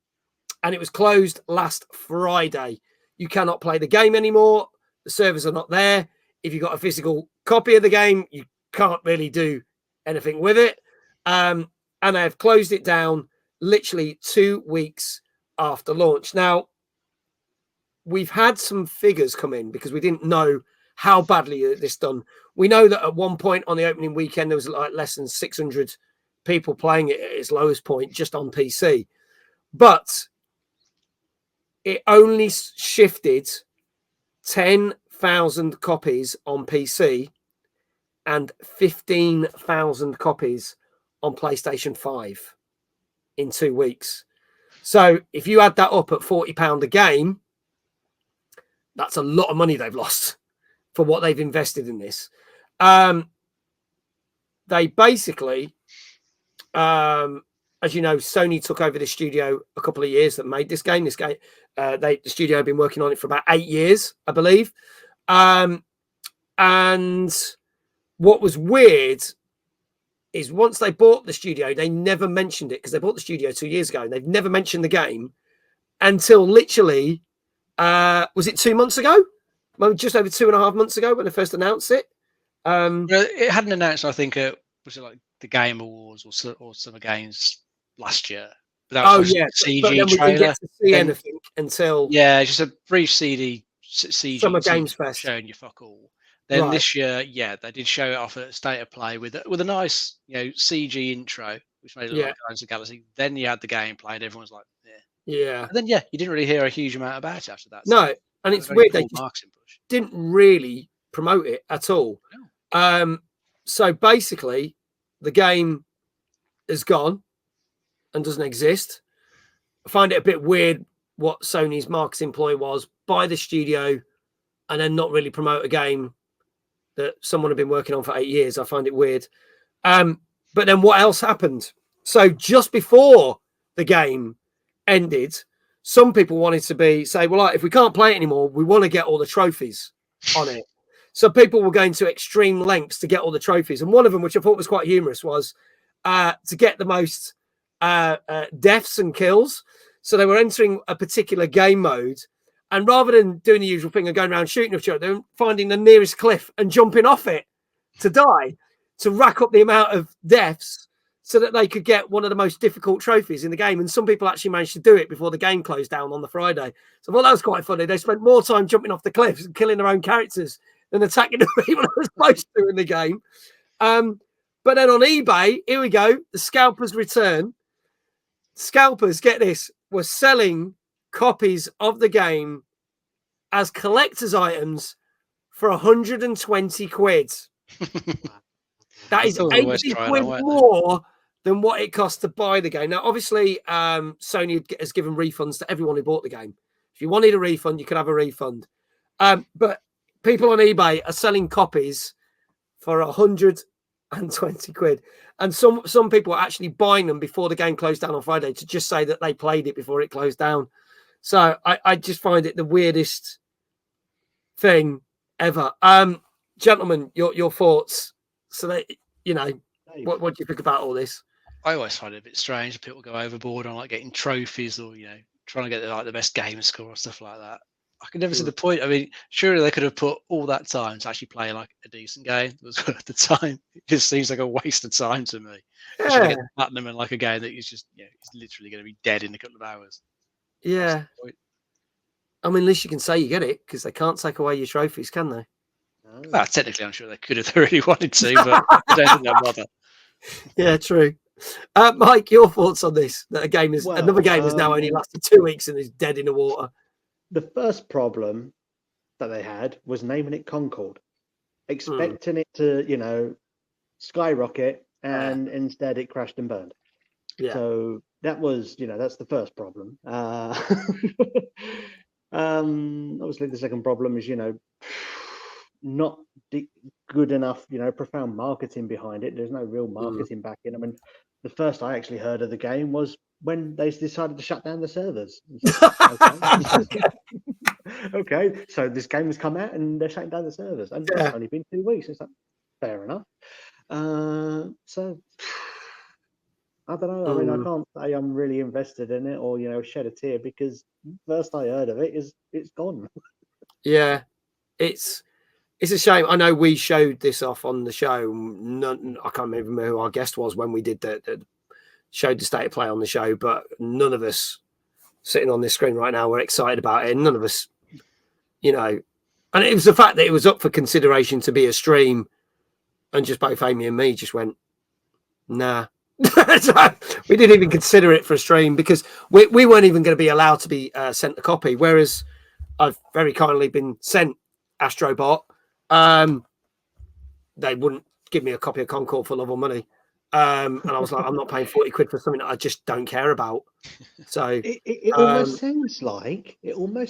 And it was closed last Friday. You cannot play the game anymore. The servers are not there. If you've got a physical copy of the game, you can't really do anything with it. And they have closed it down literally 2 weeks after launch. Now, we've had some figures come in because we didn't know how badly this done. We know that at one point on the opening weekend, there was like less than 600 people playing it at its lowest point just on PC. But it only shifted 10,000 copies on PC and 15,000 copies on PlayStation 5 in 2 weeks. So if you add that up at £40 a game, that's a lot of money they've lost for what they've invested in this. They basically, as you know, Sony took over the studio a couple of years that made this game. The studio had been working on it for about 8 years, I believe. And what was weird is once they bought the studio, they never mentioned it because they bought the studio 2 years ago and they've never mentioned the game until literally, was it 2 months ago? Well, just over 2.5 months ago when they first announced it. It hadn't announced, I think, was it like the Game Awards or Summer Games last year? But that was CG but then we trailer. Didn't get to see anything until just a brief CG Summer Games Fest showing you fuck all. Then this year, they did show it off at State of Play with a nice, CG intro, which made it look like Guardians of the Galaxy. Then you had the gameplay, and everyone's like, yeah. And then you didn't really hear a huge amount about it after that. No, and it's weird they didn't really promote it at all. No. So basically, the game is gone and doesn't exist. I find it a bit weird what Sony's marketing ploy was: buy the studio and then not really promote a game that someone had been working on for 8 years. I find it weird. But then what else happened? So just before the game ended, some people wanted to say, well, if we can't play it anymore, we want to get all the trophies on it. So people were going to extreme lengths to get all the trophies. And one of them, which I thought was quite humorous, was to get the most deaths and kills. So they were entering a particular game mode. And rather than doing the usual thing and going around shooting each other, they were finding the nearest cliff and jumping off it to die, to rack up the amount of deaths so that they could get one of the most difficult trophies in the game. And some people actually managed to do it before the game closed down on the Friday. So I thought that was quite funny. They spent more time jumping off the cliffs and killing their own characters than attacking the people that are supposed to in the game. But then on eBay, here we go. The scalpers return. Scalpers, get this, were selling copies of the game as collector's items for 120 quid. That is 80 quid more than what it cost to buy the game. Now, obviously, Sony has given refunds to everyone who bought the game. If you wanted a refund, you could have a refund. But people on eBay are selling copies for 120 quid. And some people are actually buying them before the game closed down on Friday to just say that they played it before it closed down. So I just find it the weirdest thing ever. Gentlemen, your thoughts. So that, what do you think about all this? I always find it a bit strange. People go overboard on like getting trophies or, trying to get the best game score or stuff like that. I can never see the point. I mean, surely they could have put all that time to actually play like a decent game that was worth the time. It just seems like a waste of time to me. Yeah. To get the platinum in like a game that is just, it's literally going to be dead in a couple of hours. Yeah. I mean, at least you can say you get it because they can't take away your trophies, can they? No. Well, technically, I'm sure they could if they really wanted to, but I don't think they'll bother. Yeah, true. Mike, your thoughts on this? That another game has now only lasted 2 weeks and is dead in the water. The first problem that they had was naming it Concord, expecting it to, skyrocket, and instead it crashed and burned. Yeah. So that was, that's the first problem. Obviously, the second problem is, not good enough, profound marketing behind it. There's no real marketing backing. I mean, the first I actually heard of the game was when they decided to shut down the servers. Okay, so this game has come out and they're shutting down the servers, and it's only been 2 weeks. It's like, fair enough. So I don't know. I mean, I can't say I'm really invested in it or shed a tear because first I heard of it is it's gone. Yeah, it's a shame. I know we showed this off on the show. I can't remember who our guest was when we did showed the state of play on the show, but none of us sitting on this screen right now were excited about it. None of us, and it was the fact that it was up for consideration to be a stream, and just both Amy and me just went, nah. We didn't even consider it for a stream because we weren't even going to be allowed to be sent a copy, whereas I've very kindly been sent Astrobot. They wouldn't give me a copy of Concord for love or money. And I was like, I'm not paying 40 quid for something that I just don't care about. So it almost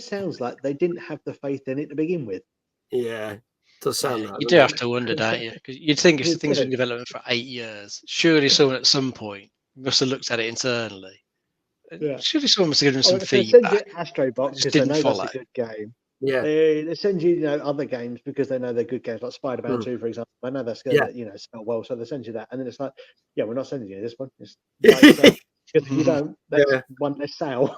sounds like they didn't have the faith in it to begin with. Yeah, it does sound like you do have to wonder, don't you? Because you'd think if things been in development for 8 years, surely someone at some point must have looked at it internally. Yeah. Surely someone must have given them some feedback. Astrobot because they know that's a good game. Yeah, they send you, other games because they know they're good games, like Spider-Man 2, for example. I know that's going to, sell well, so they send you that, and then it's like, we're not sending you this one. It's like, because if you don't, that's one less sale.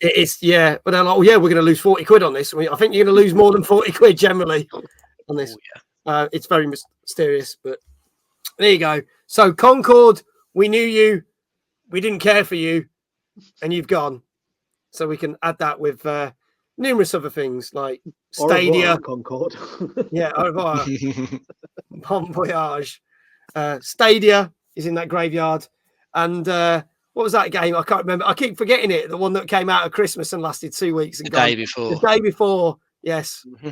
It is, but they're like, we're going to lose 40 quid on this. I think you're going to lose more than 40 quid generally on this. It's very mysterious, but there you go. So Concord, we knew you, we didn't care for you, and you've gone. So we can add that with numerous other things like Stadia. Concord. Au revoir. Bon voyage. Stadia is in that graveyard. And what was that game? I can't remember. I keep forgetting it. The one that came out at Christmas and lasted 2 weeks. And the day before. The day before. Yes. Mm-hmm.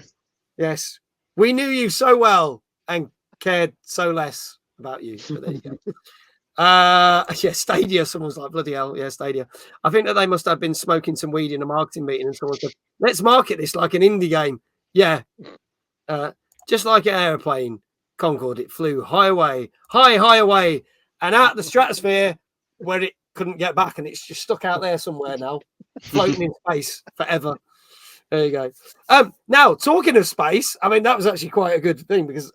Yes. We knew you so well and cared so less about you. So there you go. Stadia. Someone's like, bloody hell. Yeah, Stadia. I think that they must have been smoking some weed in a marketing meeting and someone said, let's market this like an indie game. Yeah. Just like an airplane, Concord, it flew high away, and out the stratosphere where it couldn't get back, and it's just stuck out there somewhere now, floating in space forever. There you go. Now, talking of space, I mean, that was actually quite a good thing because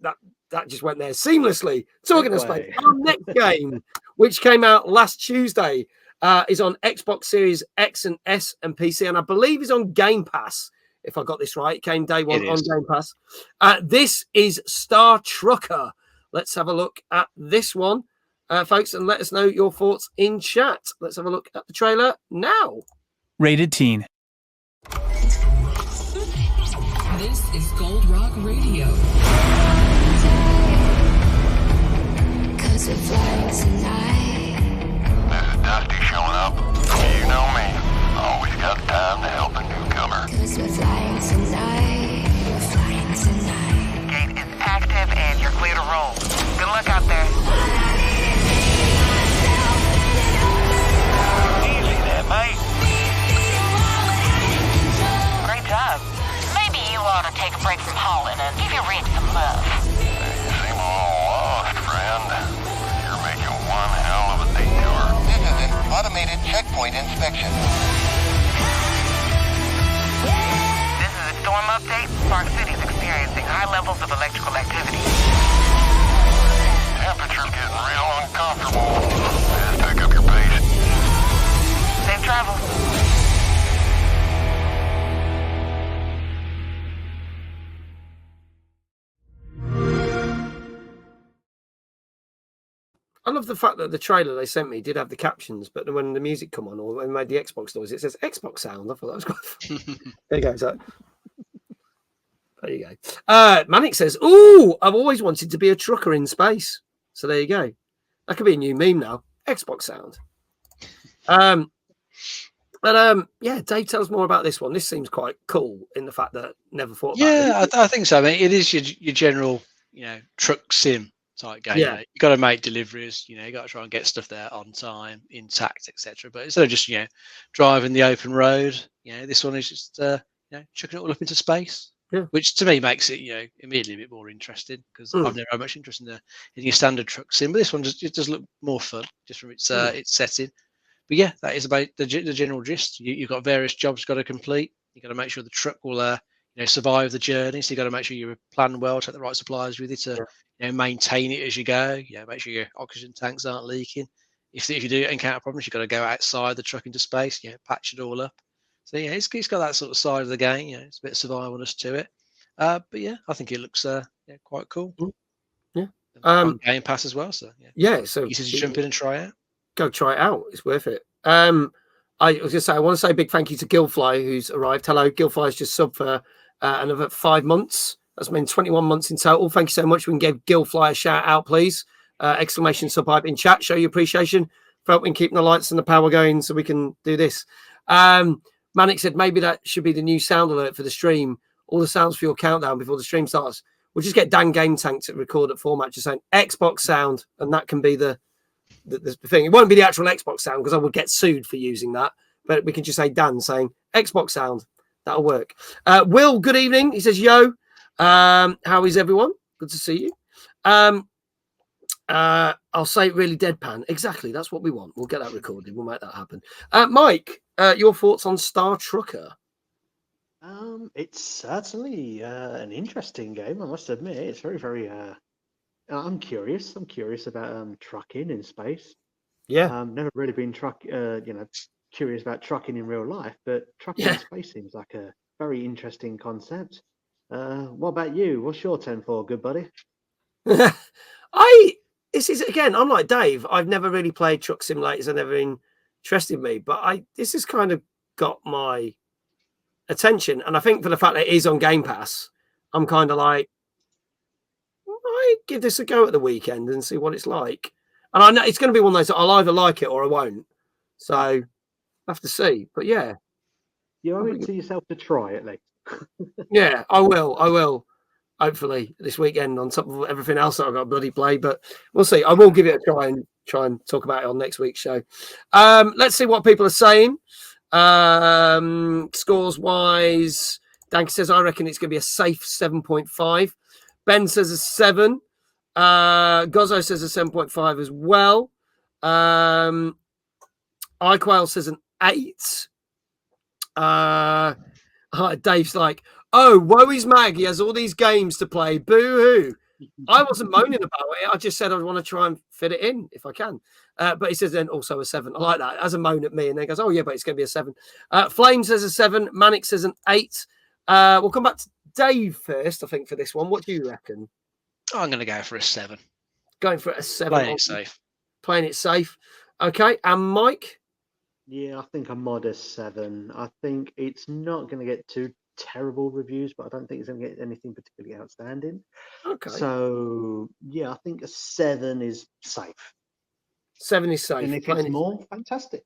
that just went there seamlessly. Talking of space, our next game, which came out last Tuesday, is on Xbox Series X and S and PC, and I believe is on Game Pass. If I got this right, it came day one on Game Pass. This is Star Trucker. Let's have a look at this one, folks, and let us know your thoughts in chat. Let's have a look at the trailer now. Rated teen. This is Gold Rock Radio. Cause we're flying tonight. This is Dusty showing up. You know me. Always got time to help a newcomer. Cause we're flying tonight. We're flying tonight. Gate is active and you're clear to roll. Good luck out there. Easy there, mate. Great job. Maybe you ought to take a break from hauling and give your rig some love. You seem a little lost, friend. You're making one hell of a detour. This is an automated checkpoint inspection. This is a storm update. Park City's experiencing high levels of electrical activity. Temperature's getting real uncomfortable. Just pick up your pace. Safe travel. I love the fact that the trailer they sent me did have the captions, but when the music come on or when they made the Xbox noise, it says Xbox sound. I thought that was quite fun. There you go. So, there you go. Manic says, "Ooh, I've always wanted to be a trucker in space." So there you go. That could be a new meme now. Xbox sound. Yeah, Dave, tell us more about this one. This seems quite cool in the fact that never thought about it. Yeah, I think so. I mean, it is your general, truck sim type game. Yeah. You got to make deliveries. You got to try and get stuff there on time, intact, etc. But instead of just driving the open road, this one is just chucking it all up into space. Yeah. Which to me makes it immediately a bit more interesting because I've never had much interest in your standard truck sim. But this one just does look more fun just from its setting. But yeah, that is about the general gist. You've got various jobs you've got to complete. You've got to make sure the truck will survive the journey. So you've got to make sure you plan well, take the right supplies with you to maintain it as you go. Make sure your oxygen tanks aren't leaking. If you do encounter problems, you've got to go outside the truck into space. Patch it all up. So yeah, it's got that sort of side of the game. It's a bit of survivalness to it. But yeah, I think it looks quite cool. Yeah. On Game Pass as well. So yeah. So easy to jump in and try out. Go try it out. It's worth it. I was going to say, I want to say a big thank you to Gilfly who's arrived. Hello, Gilfly's just subbed for another 5 months. That's been 21 months in total. Thank you so much. We can give Gilfly a shout out, please. Exclamation subhype in chat. Show your appreciation for helping keeping the lights and the power going so we can do this. Manic said maybe that should be the new sound alert for the stream. All the sounds for your countdown before the stream starts. We'll just get Dan Game Tank to record at format, just saying Xbox sound, and that can be the thing. It won't be the actual Xbox sound because I would get sued for using that, but we can just say Dan saying Xbox sound. That'll work. Will, good evening. He says, yo, how is everyone? Good to see you. I'll say it really deadpan. Exactly. That's what we want. We'll get that recorded. We'll make that happen. Mike, your thoughts on Star Trucker? It's certainly an interesting game, I must admit. It's very, very... I'm curious. I'm curious about trucking in space. Yeah. Never really been curious about trucking in real life, but trucking in space seems like a very interesting concept. What about you? What's your 10 for, good buddy? This is again, I'm like Dave. I've never really played truck simulators. I've never interested me, but this has kind of got my attention, and I think for the fact that it is on Game Pass, I'm kind of like, I give this a go at the weekend and see what it's like. And I know it's going to be one of those I'll either like it or I won't. So I have to see. But yeah, you owe it to yourself to try at least. Yeah, I will. Hopefully this weekend on top of everything else that I've got to bloody play. But we'll see. I will give it a try and talk about it on next week's show. Let's see what people are saying. Scores wise, Danke says, I reckon it's going to be a safe 7.5. Ben says a 7. Gozzo says a 7.5 as well. iQuail says an 8. Dave's like, oh, woe is Mag. He has all these games to play. Boo-hoo. I wasn't moaning about it. I just said I'd want to try and fit it in if I can. But he says then also a 7. I like that. As a moan at me. And then he goes, oh, yeah, but it's going to be a 7. Flame says a 7. Manic says an 8. We'll come back to Dave first, I think, for this one. What do you reckon? I'm going to go for a 7. Going for a 7. Playing it safe. Playing it safe. Okay. And Mike? Yeah, I think a modest 7. I think it's not going to get too terrible reviews, but I don't think it's going to get anything particularly outstanding. Okay. So yeah, I think a 7 is safe. 7 is safe. And if it's more, fantastic.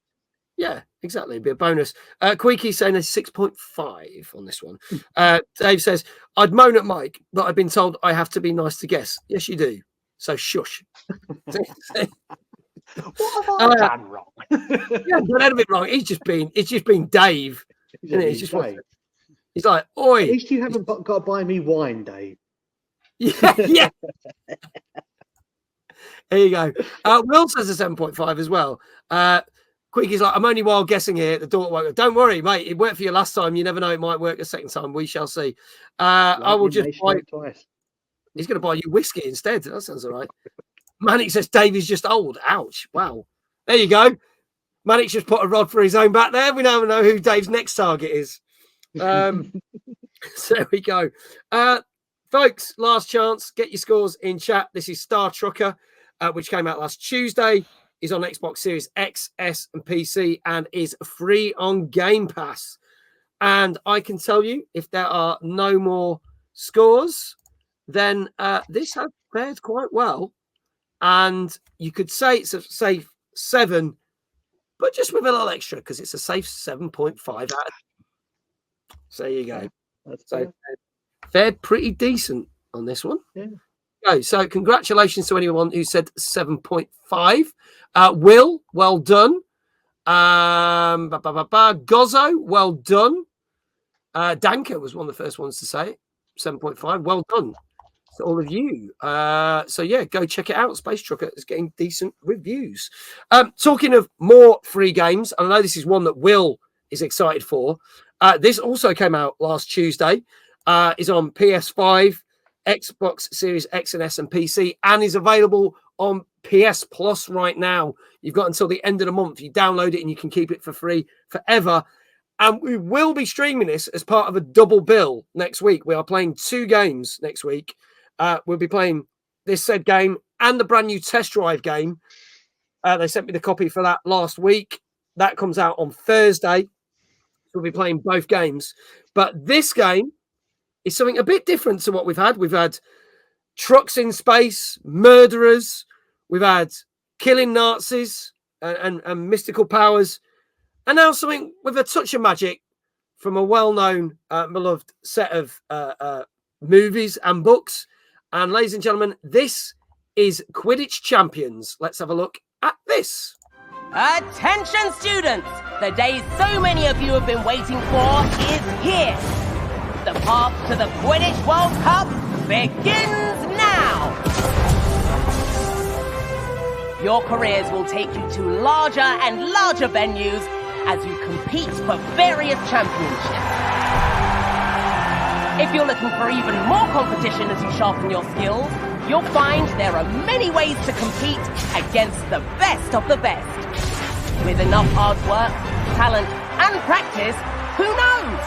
Yeah, exactly. It'd be a bonus. Queeky's saying a 6.5 on this one. Dave says, I'd moan at Mike, but I've been told I have to be nice to guests. Yes, you do. So shush. What have I done wrong? Yeah, done anything wrong. It's just been Dave. He's like, oi. At least you haven't got to buy me wine, Dave. Yeah. There you go. Will says a 7.5 as well. Quicky's like, I'm only wild guessing here. The daughter won't go. Don't worry, mate. It worked for you last time. You never know. It might work a second time. We shall see. I will just buy. Twice. He's going to buy you whiskey instead. That sounds all right. Manic says Dave is just old. Ouch. Wow. There you go. Manic's just put a rod for his own back there. We now know who Dave's next target is. So there we go. Folks, last chance. Get your scores in chat. This is Star Trucker, which came out last Tuesday. Is on Xbox Series X, S, and PC, and is free on Game Pass. And I can tell you, if there are no more scores, then this has fared quite well. And you could say it's a safe 7, but just with a little extra, because it's a safe 7.5 out of 10. So there you go. So fared pretty decent on this one. Yeah. So congratulations to anyone who said 7.5. Will, well done. Gozzo, well done. Danker was one of the first ones to say it. 7.5. Well done to all of you. So yeah, go check it out. Space Trucker is getting decent reviews. Talking of more free games, I know this is one that Will is excited for. This also came out last Tuesday. Is on PS5, Xbox Series X and S, and PC, and is available on PS Plus right now. You've got until the end of the month. You download it and you can keep it for free forever. And we will be streaming this as part of a double bill next week. We are playing 2 games next week. We'll be playing this said game and the brand new Test Drive game. They sent me the copy for that last week. That comes out on Thursday. We'll be playing both games. But this game is something a bit different to what we've had. We've had trucks in space, murderers. We've had killing Nazis and mystical powers. And now something with a touch of magic from a well-known, beloved set of movies and books. And ladies and gentlemen, this is Quidditch Champions. Let's have a look at this. Attention, students! The day so many of you have been waiting for is here. The path to the Quidditch World Cup begins now! Your careers will take you to larger and larger venues as you compete for various championships. If you're looking for even more competition as you sharpen your skills, you'll find there are many ways to compete against the best of the best. With enough hard work, talent, and practice, who knows?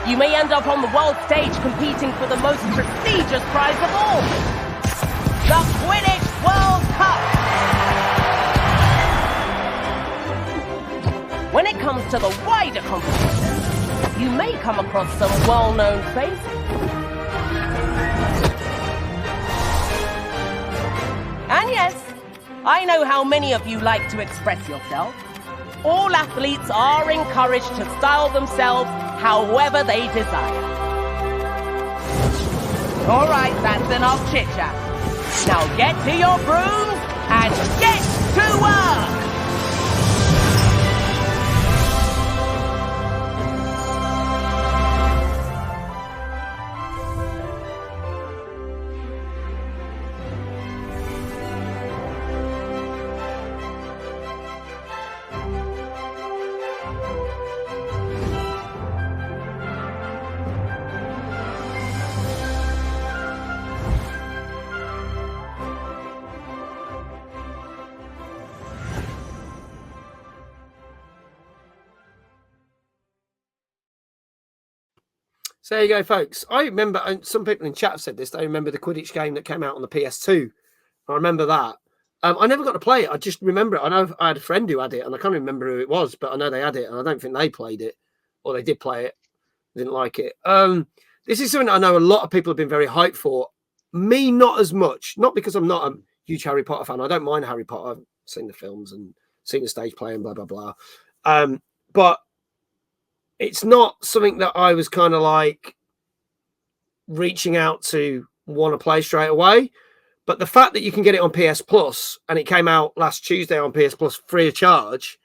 You may end up on the world stage competing for the most prestigious prize of all, the Quidditch World Cup. When it comes to the wider competition, you may come across some well-known faces. And yes, I know how many of you like to express yourself. All athletes are encouraged to style themselves however they desire. All right, that's enough chit-chat. Now get to your brooms and get to work! So there you go, folks. I remember, and some people in chat have said this, they remember the Quidditch game that came out on the PS2. I remember that. I never got to play it. I just remember it. I know I had a friend who had it, and I can't remember who it was, but I know they had it, and I don't think they played it, or they did play it. I didn't like it. This is something I know a lot of people have been very hyped for. Me, not as much. Not because I'm not a huge Harry Potter fan. I don't mind Harry Potter. I've seen the films and seen the stage play and blah, blah, blah. But it's not something that I was kind of like reaching out to want to play straight away. But the fact that you can get it on PS Plus, and it came out last Tuesday on PS Plus free of charge,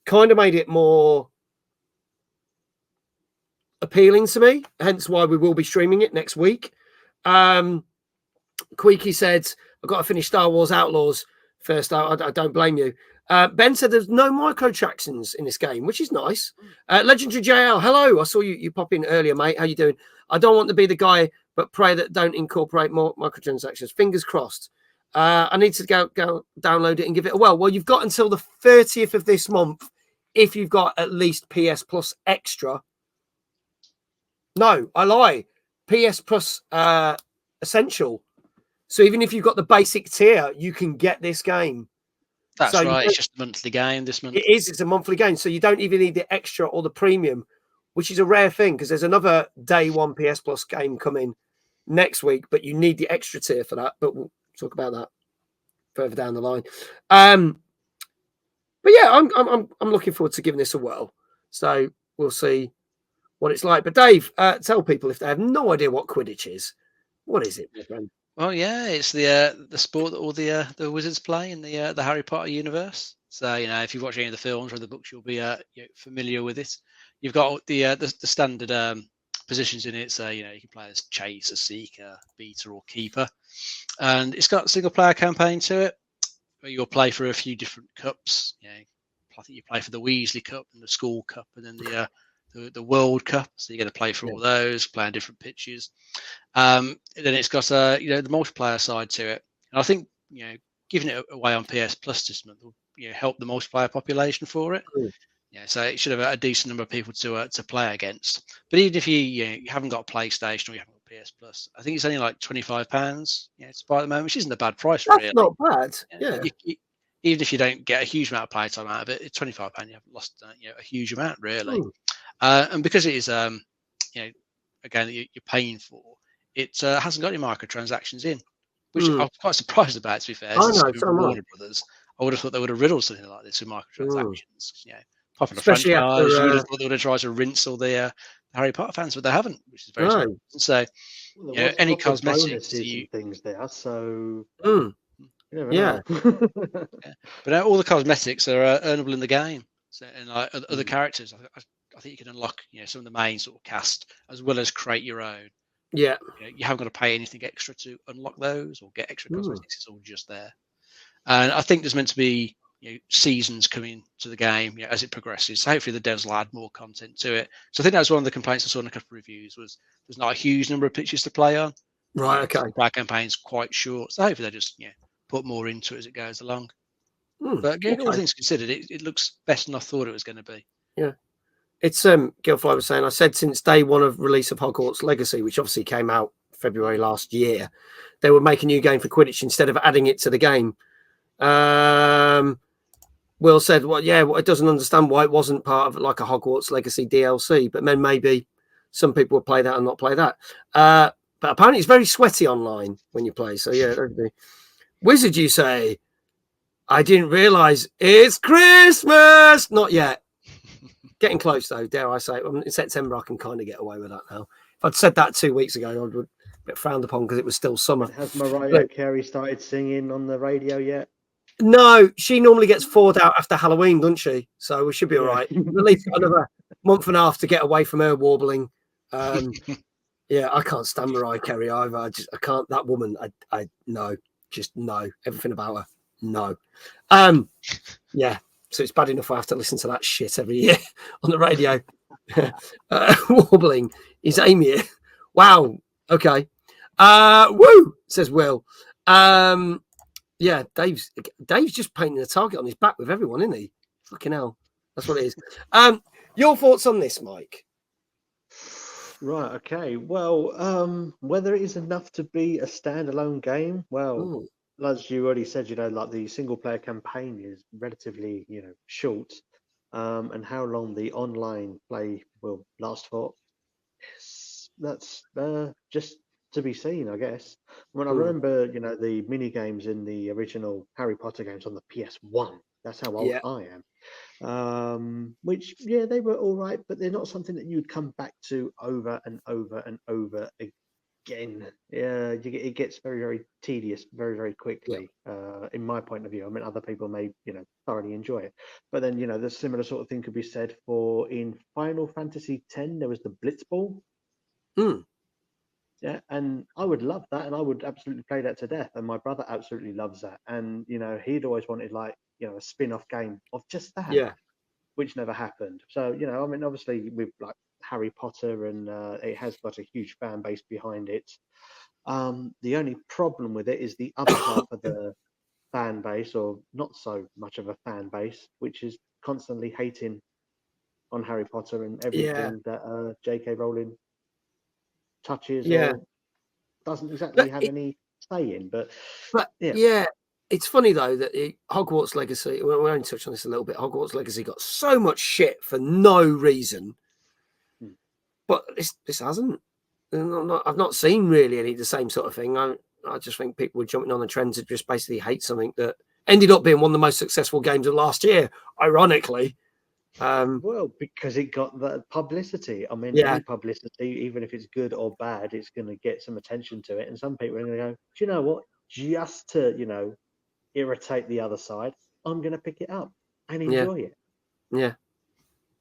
kind of made it more appealing to me. Hence why we will be streaming it next week. Queeky said, I've got to finish Star Wars Outlaws first. I don't blame you. Ben said there's no microtransactions in this game, which is nice. Legendary JL, hello. I saw you pop in earlier, mate. How you doing? I don't want to be the guy, but pray that don't incorporate more microtransactions. Fingers crossed. I need to go download it and give it a well. Well, you've got until the 30th of this month if you've got at least PS Plus Extra. No, I lie. PS Plus Essential. So even if you've got the basic tier, you can get this game. That's right. It's just a monthly game this month. It is. It's a monthly game. So you don't even need the extra or the premium, which is a rare thing because there's another day one PS Plus game coming next week, but you need the extra tier for that. But we'll talk about that further down the line. But yeah, I'm looking forward to giving this a whirl. So we'll see what it's like. But Dave, tell people if they have no idea what Quidditch is. What is it, my friend? Well, yeah, it's the sport that all the wizards play in the Harry Potter universe. So if you watch any of the films or the books, you'll be familiar with it. You've got the standard positions in it. So you can play as Chase, a Seeker, Beater, or Keeper, and it's got a single player campaign to it where you'll play for a few different cups. I think you play for the Weasley Cup and the School Cup, and then the World Cup, so you're going to play for all those, play on different pitches. Then it's got the multiplayer side to it, and I think giving it away on PS Plus this month will help the multiplayer population for it. So it should have a decent number of people to play against. But even if you haven't got a PlayStation or you haven't got PS Plus, I think it's only like £25 to buy at the moment, which isn't a bad price. That's really not bad. Yeah. Even if you don't get a huge amount of playtime out of it, it's £25. You haven't lost a huge amount really. And because it is, again, that you're paying for, it hasn't got any microtransactions in, which I'm quite surprised about, to be fair. I know, so Warner Brothers, I would have thought they would have riddled something like this with microtransactions. Popping a Especially franchise, after, you would have thought they would have tried to rinse all the Harry Potter fans, but they haven't, which is very surprising. So, any cosmetics things there, so yeah. But all the cosmetics are earnable in the game. So, and like other characters, I think you can unlock some of the main sort of cast as well as create your own. Yeah, you haven't got to pay anything extra to unlock those or get extra cosmetics. It's all just there. And I think there's meant to be seasons coming to the game as it progresses. So hopefully the devs will add more content to it. So I think that was one of the complaints I saw in a couple of reviews was there's not a huge number of pitches to play on. Right. Okay. Our campaign's quite short, so hopefully they just put more into it as it goes along. But all things considered, it looks better than I thought it was going to be. Yeah. It's Gilfly was saying, I said since day one of release of Hogwarts Legacy, which obviously came out February last year, they would make a new game for Quidditch instead of adding it to the game. Will said, well, it doesn't understand why it wasn't part of like a Hogwarts Legacy DLC, but then maybe some people will play that and not play that. But apparently it's very sweaty online when you play. So yeah, Wizard, you say? I didn't realise it's Christmas. Not yet. Getting close though, dare I say. In September, I can kind of get away with that now. If I'd said that 2 weeks ago, I would have been frowned upon because it was still summer. Has Mariah Carey started singing on the radio yet? No, she normally gets thawed out after Halloween, doesn't she? So we should be all right. At least another month and a half to get away from her warbling. Yeah, I can't stand Mariah Carey either. I can't. That woman, I no, just no. Everything about her, no. Yeah. So it's bad enough I have to listen to that shit every year on the radio. Warbling. Is Amy here? Wow. Okay. Woo, says Will. Yeah, Dave's just painting a target on his back with everyone, isn't he? Fucking hell. That's what it is. Your thoughts on this, Mike? Right, okay. Well, whether it is enough to be a standalone game, well, as you already said, like the single player campaign is relatively, short. And how long the online play will last for, that's just to be seen, I guess. When I remember, the mini games in the original Harry Potter games on the PS1. That's how old I am. Which, they were all right, but they're not something that you'd come back to over and over and over again. Yeah, it gets very, very tedious very, very quickly. In my point of view, I mean, other people may, thoroughly enjoy it. But then, the similar sort of thing could be said for in Final Fantasy X. There was the Blitzball. Yeah, and I would love that, and I would absolutely play that to death. And my brother absolutely loves that, and he'd always wanted like a spin-off game of just that, which never happened. So I mean, obviously with like Harry Potter, and it has got a huge fan base behind it. The only problem with it is the other half of the fan base, or not so much of a fan base, which is constantly hating on Harry Potter and everything that J.K. Rowling touches or doesn't exactly have any say in. But it's funny though that Hogwarts Legacy, we'll only touch on this a little bit, Hogwarts Legacy got so much shit for no reason, but this hasn't. I've not seen really any of the same sort of thing. I just think people were jumping on the trend to just basically hate something that ended up being one of the most successful games of last year, ironically. Well, because it got the publicity. I mean, any publicity, even if it's good or bad, it's going to get some attention to it. And some people are going to go, do you know what? Just to, irritate the other side, I'm going to pick it up and enjoy it. Yeah.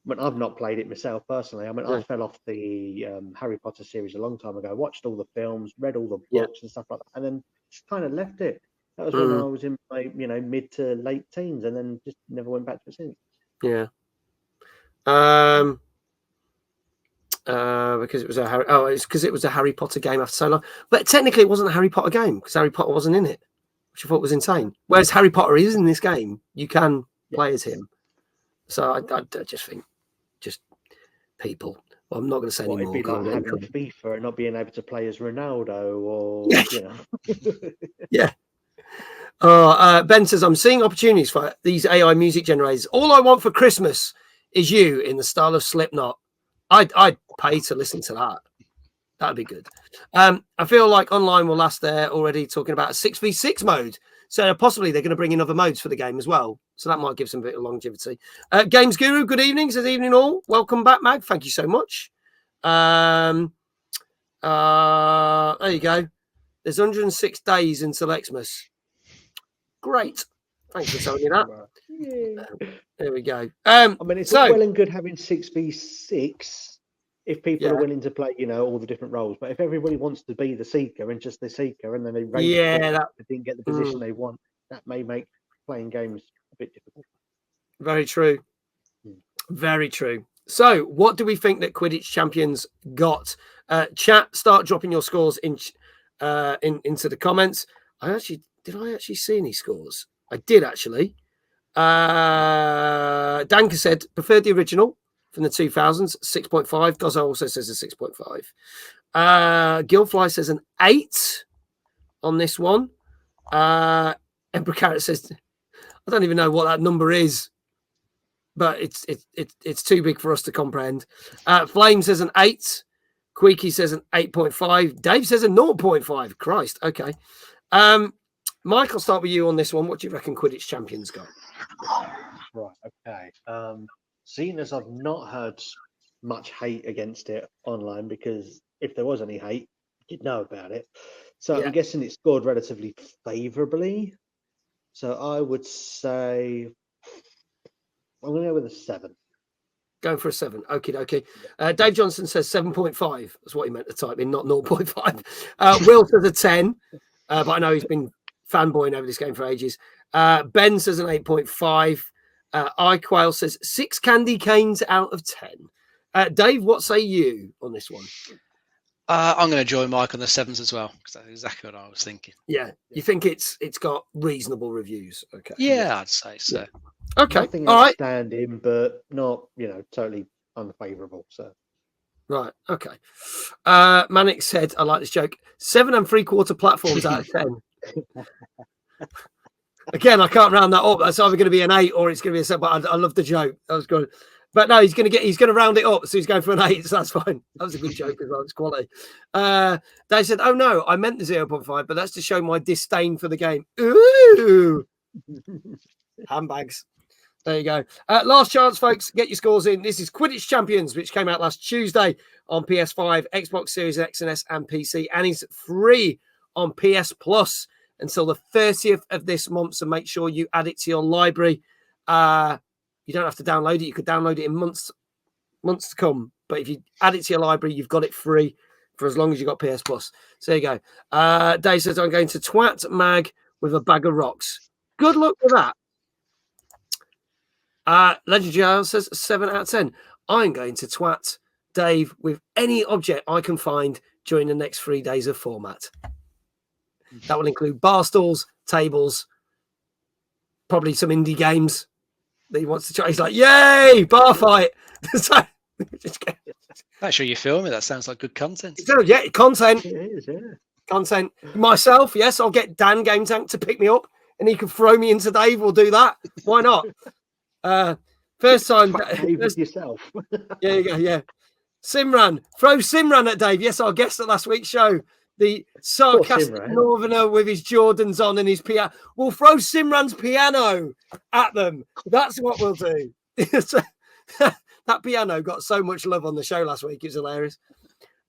But I've not played it myself personally. I mean, I fell off the Harry Potter series a long time ago. Watched all the films, read all the books and stuff like that, and then just kind of left it. That was when I was in my, mid to late teens, and then just never went back to it since. Yeah. Because it was it's because it was a Harry Potter game after so long. But technically, it wasn't a Harry Potter game because Harry Potter wasn't in it, which I thought was insane. Whereas Harry Potter is in this game, you can play as him. So I just think, just people. Well, I'm not going to say any more. It'd be like having FIFA and not being able to play as Ronaldo, or Ben says, I'm seeing opportunities for these AI music generators. All I want for Christmas is you in the style of Slipknot. I'd pay to listen to that. That'd be good. I feel like online will last. There already talking about a 6v6 mode. So possibly they're going to bring in other modes for the game as well. So that might give some bit of longevity. Games Guru, good evening. Says evening all. Welcome back, Mag. Thank you so much. There you go. There's 106 days until Xmas. Great. Thanks for telling me that. There we go. I mean, it's all well and good having 6v6 if people are willing to play, all the different roles. But if everybody wants to be the seeker and just the seeker, and then they they didn't get the position they want, that may make playing games a bit difficult. Very true. Very true. So, what do we think that Quidditch Champions got? Chat, start dropping your scores into the comments. Did I actually see any scores? I did actually. Danka said preferred the original from the 2000s, 6.5. Gozzo also says a 6.5. Gilfly says an 8 on this one. Emperor Carrot says, I don't even know what that number is, but it's too big for us to comprehend. Flame says an 8. Queeky says an 8.5. Dave says a 0.5. Christ. Okay. Mike, I'll start with you on this one. What do you reckon Quidditch Champions got? Right. Okay. Seeing as I've not heard much hate against it online, because if there was any hate, you'd know about it. So I'm guessing it scored relatively favourably. So I would say I'm going to go with a 7. Going for a 7. Okay. Dave Johnson says 7.5. That's what he meant to type in, not 0.5. Will says a 10, but I know he's been fanboying over this game for ages. Ben says an 8.5. iQuail says 6 candy canes out of 10. Dave, what say you on this one? I'm going to join Mike on the 7s as well, because that's exactly what I was thinking. Yeah, you think it's got reasonable reviews? Okay. Yeah, I'd say so. Okay, nothing all right. Outstanding, but not totally unfavourable. So. Right. Okay. Manic said, I like this joke. 7 3/4 platforms out of 10. Again, I can't round that up. That's either going to be an 8 or it's going to be a 7. But I love the joke. That was good. But no, he's gonna round it up, so he's going for an 8. So that's fine. That was a good joke as well. It's quality. They said, "Oh no, I meant the 0.5, but that's to show my disdain for the game." Ooh, handbags. There you go. Last chance, folks. Get your scores in. This is Quidditch Champions, which came out last Tuesday on PS5, Xbox Series X and S, and PC, and is free on PS Plus until the 30th of this month. So make sure you add it to your library. You don't have to download it. You could download it in months to come. But if you add it to your library, you've got it free for as long as you've got PS Plus. So there you go. Dave says, I'm going to twat Mag with a bag of rocks. Good luck with that. Legendary Isle says 7 out of 10. I'm going to twat Dave with any object I can find during the next 3 days of format. That will include bar stools, tables, probably some indie games that he wants to try. He's like, yay, bar fight. So, make sure you film it. That sounds like good content. So, yeah, content. It is, yeah. Content. Myself, yes, I'll get Dan Game Tank to pick me up and he can throw me into Dave. We'll do that. Why not? First time. Dave with yourself. Yeah, you go, yeah. Simran. Throw Simran at Dave. Yes, our guest at last week's show. The sarcastic northerner with his Jordans on and his piano. We'll throw Simran's piano at them. That's what we'll do. That piano got so much love on the show last week. It was hilarious.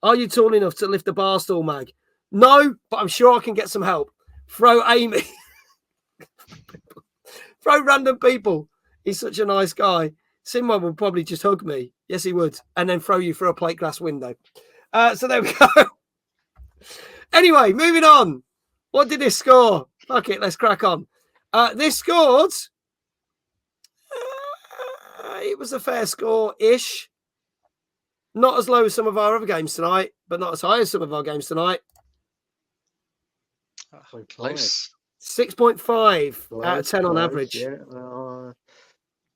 Are you tall enough to lift a bar stool, Mag? No, but I'm sure I can get some help. Throw Amy. Throw random people. He's such a nice guy. Simran would probably just hug me. Yes, he would. And then throw you through a plate glass window. So there we go. Anyway, moving on. What did this score? Fuck it, let's crack on. This scored. It was a fair score-ish. Not as low as some of our other games tonight, but not as high as some of our games tonight. Close. 6.5 out of 10 on average.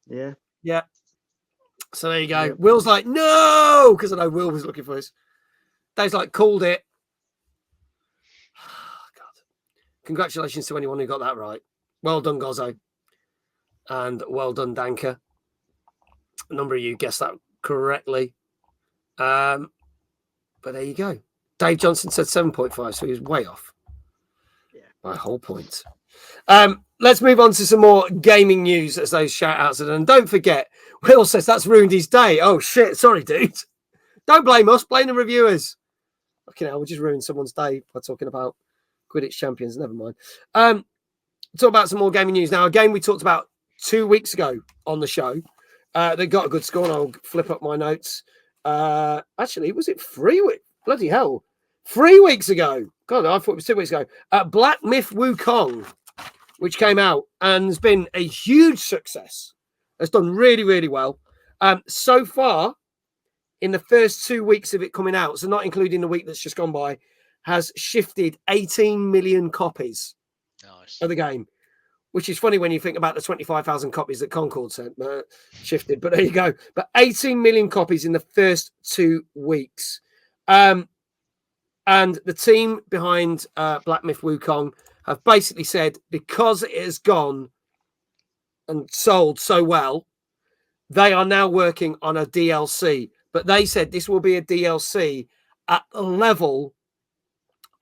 Yeah. Yeah. So there you go. Yeah. Will's like, no, because I know Will was looking for us. Dave's like, called it. Oh, God. Congratulations to anyone who got that right. Well done, Gozzo. And well done, Danker. A number of you guessed that correctly. But there you go. Dave Johnson said 7.5, so he was way off. Yeah. By a whole point. Let's move on to some more gaming news as those shout outs. And don't forget, Will says that's ruined his day. Oh, shit. Sorry, dude. Don't blame us. Blame the reviewers. Okay, now we'll just ruin someone's day by talking about Quidditch Champions. Never mind. Talk about some more gaming news. Now, a game we talked about 2 weeks ago on the show. They got a good score, and I'll flip up my notes. Actually, was it 3 weeks? Bloody hell. 3 weeks ago. God, I thought it was 2 weeks ago. Black Myth Wukong, which came out and has been a huge success. It's done really, really well. So far, in the first 2 weeks of it coming out, so not including the week that's just gone by, has shifted 18 million copies of the game, which is funny when you think about the 25,000 copies that Concord sent, shifted. But there you go. But 18 million copies in the first 2 weeks. And the team behind Black Myth Wukong have basically said, because it has gone and sold so well, they are now working on a DLC. But they said this will be a DLC at the level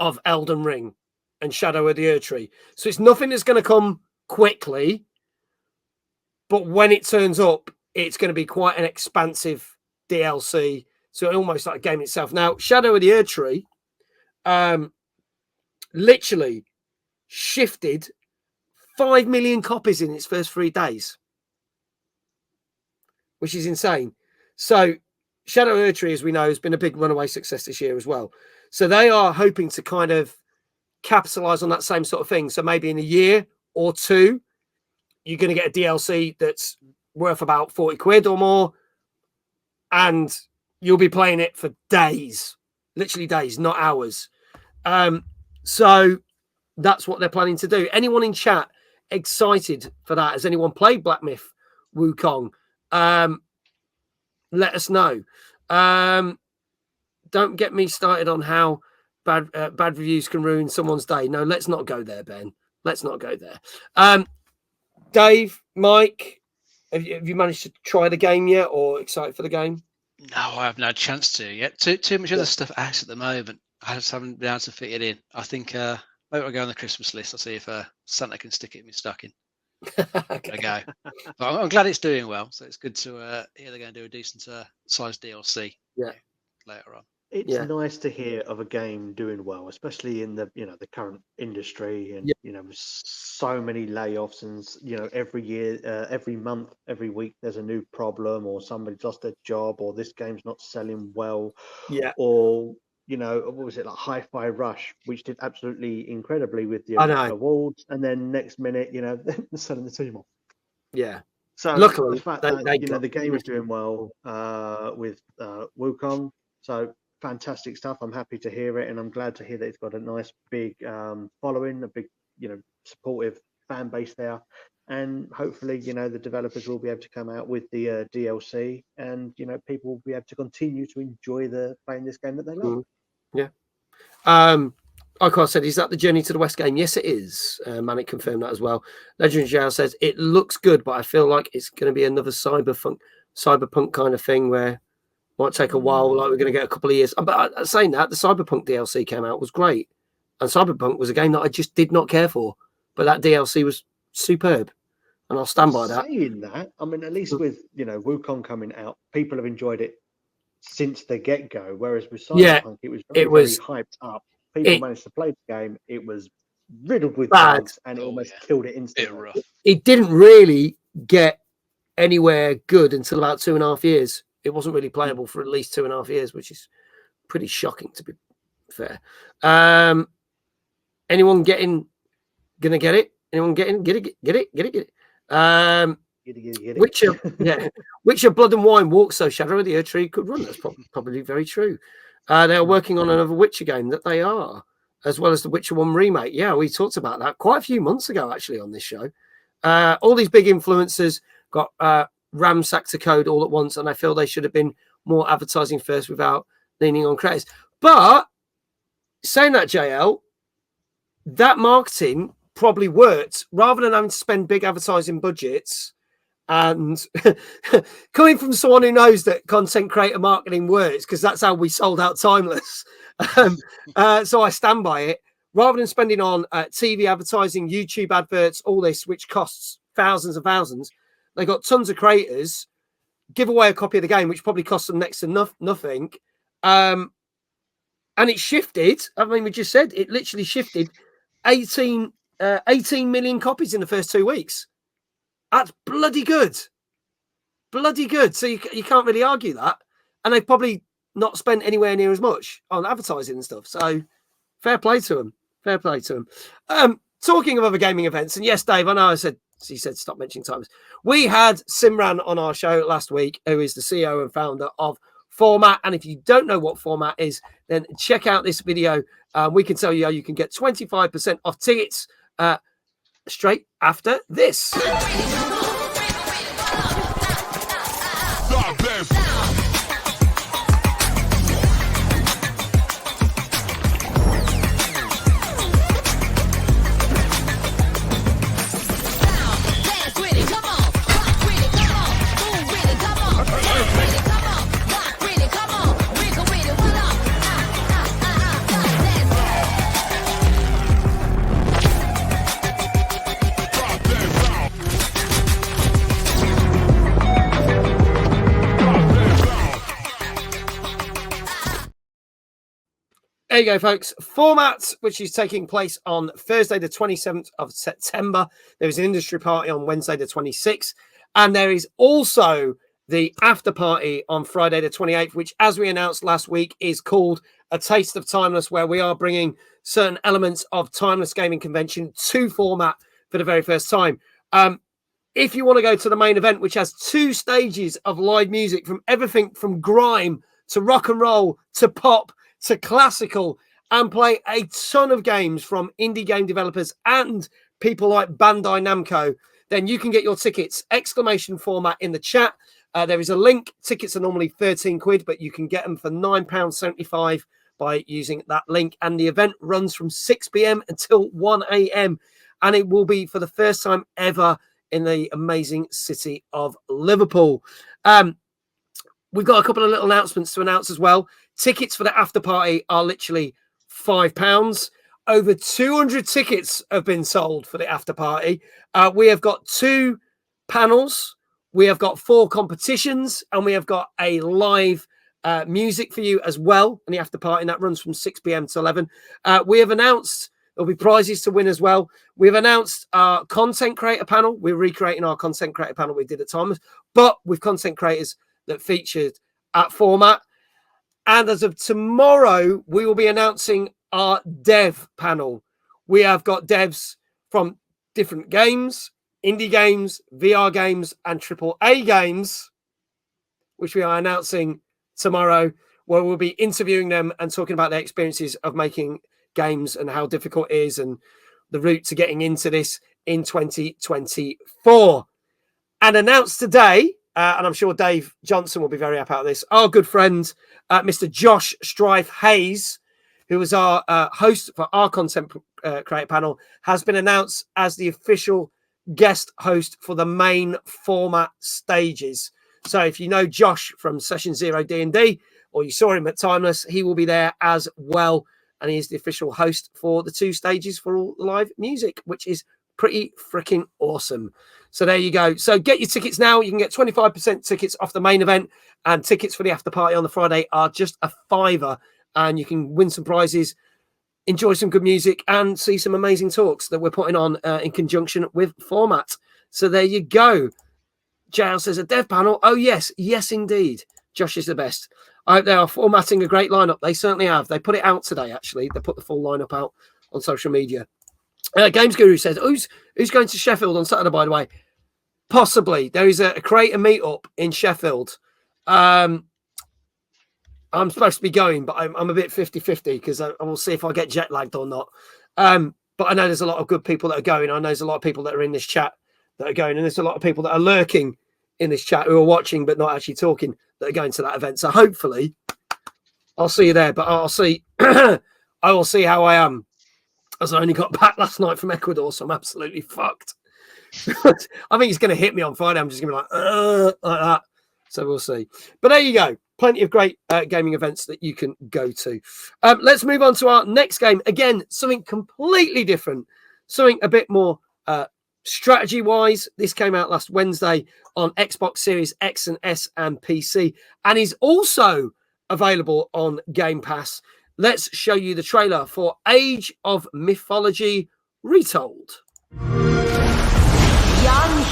of Elden Ring and Shadow of the Erdtree. So it's nothing that's going to come quickly, but when it turns up, it's going to be quite an expansive DLC. So almost like a game itself. Now, Shadow of the Erdtree literally shifted 5 million copies in its first 3 days, which is insane. So Shadow of the Erdtree, as we know, has been a big runaway success this year as well. So they are hoping to kind of capitalize on that same sort of thing. So maybe in a year or two, you're going to get a DLC that's worth about 40 quid or more, and you'll be playing it for days, literally days, not hours. So that's what they're planning to do. Anyone in chat excited for that? Has anyone played Black Myth Wukong? Let us know. Don't get me started on how bad reviews can ruin someone's day. No, let's not go there, Ben. Let's not go there. Dave, Mike, Have you managed to try the game yet, or excited for the game? No, I haven't had a chance to yet. Too much other stuff out at the moment. I just haven't been able to fit it in. I think maybe I'll go on the Christmas list. I'll see if Santa can stick it in my stocking. Okay. Go. But I'm glad it's doing well. So it's good to hear they're going to do a decent sized DLC. Later on. It's nice to hear of a game doing well, especially in the the current industry, and so many layoffs, and every year, every month, every week there's a new problem, or somebody's lost their job, or this game's not selling well, or what was it, like Hi-Fi Rush, which did absolutely incredibly with the awards, and then next minute they're selling the team off. So luckily the fact that the game is doing well with Wukong, so fantastic stuff. I'm happy to hear it, and I'm glad to hear that it's got a nice big following, a big supportive fan base there, and hopefully the developers will be able to come out with the DLC, and people will be able to continue to enjoy playing this game that they love. Like I said, is that the Journey to the West game? Yes, it is. Manic confirmed that as well. Legend Joe says it looks good, but I feel like it's going to be another cyberpunk kind of thing where might take a while, like we're going to get a couple of years. But saying that, the Cyberpunk DLC came out, was great. And Cyberpunk was a game that I just did not care for. But that DLC was superb. And I'll stand by that. Saying that, I mean, at least with, Wukong coming out, people have enjoyed it since the get-go. Whereas with Cyberpunk, it was very hyped up. People managed to play the game. It was riddled with bugs, and it almost killed it instantly. It didn't really get anywhere good until about 2.5 years. It wasn't really playable for at least 2.5 years, which is pretty shocking, to be fair. Anyone gonna get it? Anyone get it? Get it? Witcher Blood and Wine walks so Shadow of the Earth Tree could run. That's probably very true. They are working on another Witcher game, that they are, as well as the Witcher 1 remake. Yeah, we talked about that quite a few months ago, actually, on this show. All these big influencers got ramsacked to code all at once, and I feel they should have been more advertising first without leaning on creators. But saying that, JL, that marketing probably worked rather than having to spend big advertising budgets. And coming from someone who knows that content creator marketing works, because that's how we sold out Timeless. So I stand by it. Rather than spending on TV advertising, YouTube adverts, all this, which costs thousands and thousands, they got tons of creators, give away a copy of the game, which probably costs them next to nothing. And it shifted. I mean, we just said it literally shifted 18 million copies in the first 2 weeks. That's bloody good. Bloody good. So you can't really argue that. And they've probably not spent anywhere near as much on advertising and stuff. So fair play to them. Fair play to them. Talking of other gaming events, and yes, Dave, I know he said stop mentioning times. We had Simran on our show last week, who is the CEO and founder of Format. And if you don't know what Format is, then check out this video. We can tell you how you can get 25% off tickets straight after this. There you go, folks. Format, which is taking place on Thursday, the 27th of September. There is an industry party on Wednesday, the 26th. And there is also the after party on Friday, the 28th, which, as we announced last week, is called A Taste of Timeless, where we are bringing certain elements of Timeless Gaming Convention to Format for the very first time. If you want to go to the main event, which has 2 stages of live music, from everything from grime to rock and roll to pop to classical, and play a ton of games from indie game developers and people like Bandai Namco, then you can get your tickets, !Format in the chat. There is a link. Tickets are normally 13 quid, but you can get them for £9.75 by using that link. And the event runs from 6 p.m. until 1 a.m. And it will be, for the first time ever in the amazing city of Liverpool. We've got a couple of little announcements to announce as well. Tickets for the after party are literally £5. Over 200 tickets have been sold for the after party. We have got 2 panels. We have got 4 competitions, and we have got a live music for you as well in the after party, and that runs from 6 p.m. to 11. We have announced there'll be prizes to win as well. We've announced our content creator panel. We're recreating our content creator panel we did at Thomas, but with content creators that featured at Format. And as of tomorrow, we will be announcing our dev panel. We have got devs from different games, indie games, VR games, and AAA games, which we are announcing tomorrow, where we'll be interviewing them and talking about their experiences of making games and how difficult it is and the route to getting into this in 2024. And announced today, and I'm sure Dave Johnson will be very happy about this, our good friend, Mr. Josh Strife Hayes, who was our host for our content creator panel, has been announced as the official guest host for the main format stages. So if you know Josh from Session Zero D&D, or you saw him at Timeless, he will be there as well. And he is the official host for the 2 stages for all live music, which is pretty freaking awesome. So there you go. So get your tickets now. You can get 25% tickets off the main event, and tickets for the after party on the Friday are just a £5, and you can win some prizes, enjoy some good music, and see some amazing talks that we're putting on in conjunction with Format. So there you go. JL says a dev panel. Oh, yes. Yes, indeed. Josh is the best. I hope they are formatting a great lineup. They certainly have. They put it out today, actually. They put the full lineup out on social media. Games Guru says, who's going to Sheffield on Saturday, by the way? Possibly. There is a creator meetup in Sheffield. I'm supposed to be going, but I'm a bit 50-50 because I will see if I get jet lagged or not. But I know there's a lot of good people that are going. I know there's a lot of people that are in this chat that are going, and there's a lot of people that are lurking in this chat who are watching but not actually talking that are going to that event. So hopefully I'll see you there, but I'll see. I will see how I am, as I only got back last night from Ecuador, so I'm absolutely fucked. I think he's going to hit me on Friday. I'm just going to be like that. So we'll see. But there you go. Plenty of great gaming events that you can go to. Let's move on to our next game. Again, something completely different. Something a bit more strategy-wise. This came out last Wednesday on Xbox Series X and S and PC, and is also available on Game Pass. Let's show you the trailer for Age of Mythology Retold. Young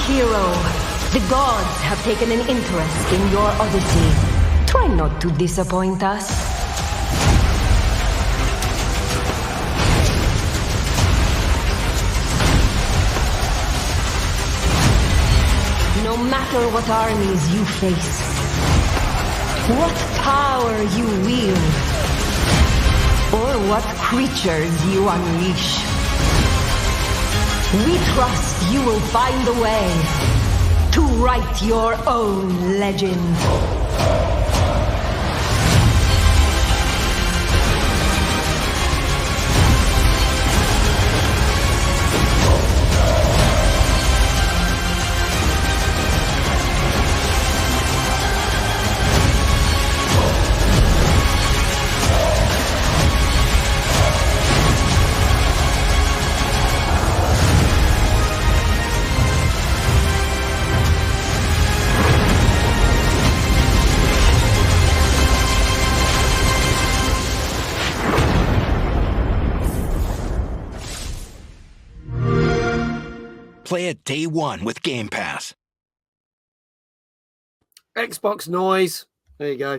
hero, the gods have taken an interest in your odyssey. Try not to disappoint us. No matter what armies you face, what power you wield, or what creatures you unleash, we trust you will find a way to write your own legend. Play it day one with Game Pass. Xbox noise. There you go.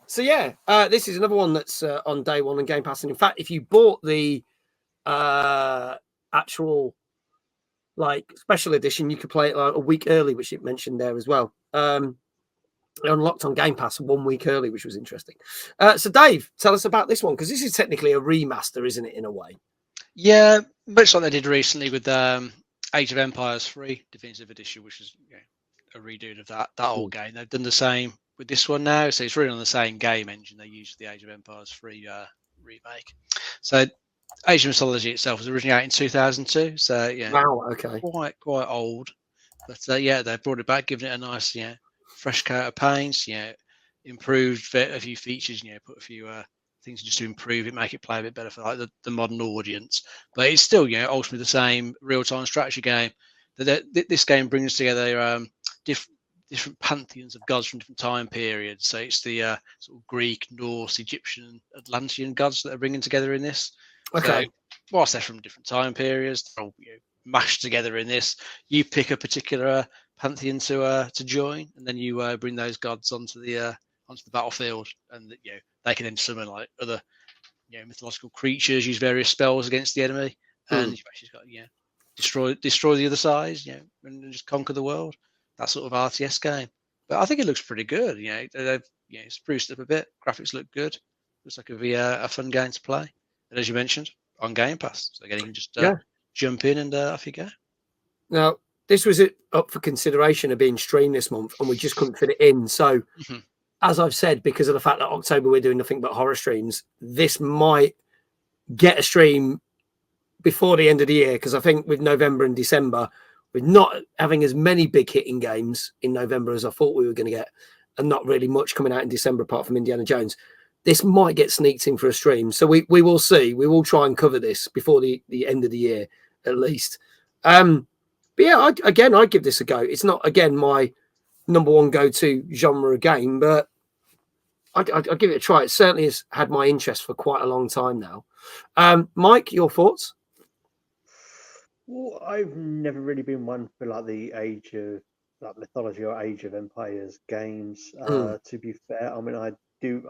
So yeah, this is another one that's on day one on Game Pass. And in fact, if you bought the actual like special edition, you could play it like a week early, which it mentioned there as well. It unlocked on Game Pass 1 week early, which was interesting. So Dave, tell us about this one, because this is technically a remaster, isn't it, in a way? Yeah, much like they did recently with Age of Empires 3 Definitive Edition, which is a redo of that old game. They've done the same with this one now, so it's really on the same game engine they used for the Age of Empires 3 remake. So Age of Mythology itself was originally out in 2002, so yeah, wow, okay, quite old. But yeah, they brought it back, giving it a nice, fresh coat of paint. Improved a few features. Put a few things just to improve it, make it play a bit better for like the modern audience. But it's still, ultimately the same real-time strategy game. This game brings together different pantheons of gods from different time periods. So it's the sort of Greek, Norse, Egyptian, Atlantean gods that are bringing together in this. Okay. So, whilst they're from different time periods, they're all mashed together in this. You pick a particular pantheon to join, and then you bring those gods onto the battlefield, and they can then summon like other mythological creatures, use various spells against the enemy, and you've actually got destroy the other side, and just conquer the world. That sort of RTS game. But I think it looks pretty good. They've spruced up a bit. Graphics look good. Looks like it'll be a fun game to play. And as you mentioned, on Game Pass, so again, you can just jump in and off you go. Now, this was up for consideration of being streamed this month, and we just couldn't fit it in. So, as I've said, because of the fact that October we're doing nothing but horror streams, this might get a stream before the end of the year, because I think with November and December, we're not having as many big hitting games in November as I thought we were going to get, and not really much coming out in December apart from Indiana Jones. This might get sneaked in for a stream. So we will see. We will try and cover this before the end of the year, at least. But yeah, I'd give this a go. It's not, again, my number one go-to genre game, but I'll give it a try. It certainly has had my interest for quite a long time now. Mike, your thoughts? Well, I've never really been one for like the Age of Mythology or Age of Empires games. To be fair, I mean, I do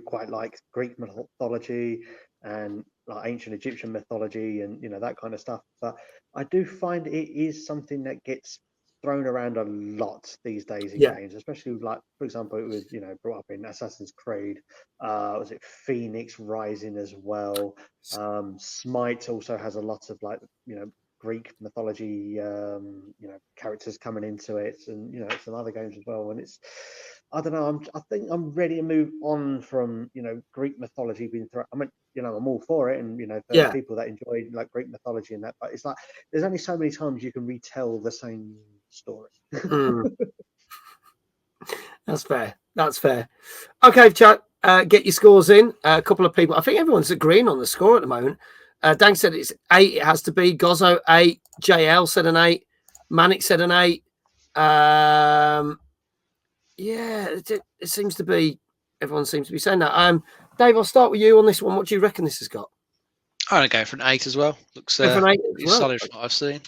quite like Greek mythology and like ancient Egyptian mythology and that kind of stuff. But I do find it is something that gets thrown around a lot these days in games, especially like, for example, it was brought up in Assassin's Creed. Was it Phoenix Rising as well? Smite also has a lot of like Greek mythology characters coming into it, and some other games as well. And it's, I don't know, I think I'm ready to move on from Greek mythology being thrown. I mean, I'm all for it, and for people that enjoy like Greek mythology and that, but it's like there's only so many times you can retell the same story. That's fair. Okay, chat. Get your scores in. A couple of people. I think everyone's agreeing on the score at the moment. Dan said it's 8. It has to be. Gozzo 8. JL said an 8. Manic said an 8. Yeah, it seems to be. Everyone seems to be saying that. Dave, I'll start with you on this one. What do you reckon this has got? I'm going to go for an 8 as well. Looks an 8 as well. Solid from what I've seen.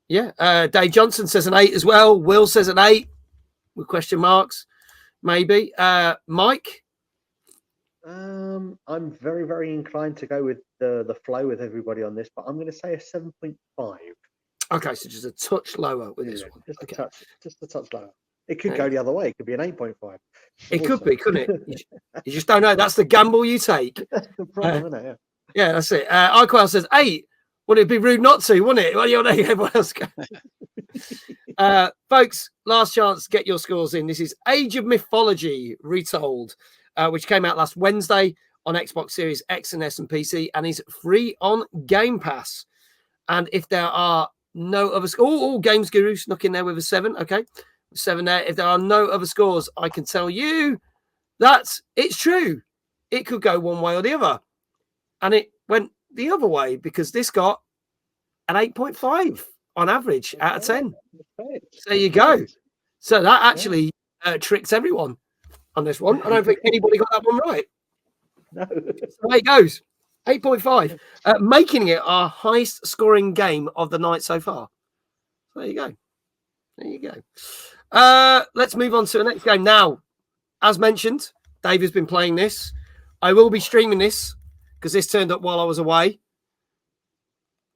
Yeah. Dave Johnson says an 8 as well. Will says an 8 with question marks, maybe. Mike? I'm very, very inclined to go with the flow with everybody on this, but I'm going to say a 7.5. Okay, so just a touch lower with this one. Just a touch lower. It could go the other way. It could be an 8.5. It could be, couldn't it? You just don't know. That's the gamble you take. That's the problem, isn't it? Yeah, that's it. Iquel says 8. Wouldn't it be rude not to, wouldn't it? Well, you're letting everyone else go. Folks, last chance to get your scores in. This is Age of Mythology Retold, which came out last Wednesday on Xbox Series X and S and PC, and is free on Game Pass. And if there are no other scores, Games Guru snuck in there with a 7. Okay, 7 there. If there are no other scores, I can tell you that it's true. It could go one way or the other. And it went the other way because this got an 8.5 on average out of 10. So there you go. So that actually tricks everyone on this one. I don't think anybody got that one right. No. That's the way it goes. 8.5, making it our highest scoring game of the night so far. So there you go. Let's move on to the next game now. As mentioned, Dave has been playing this. I will be streaming this because this turned up while I was away.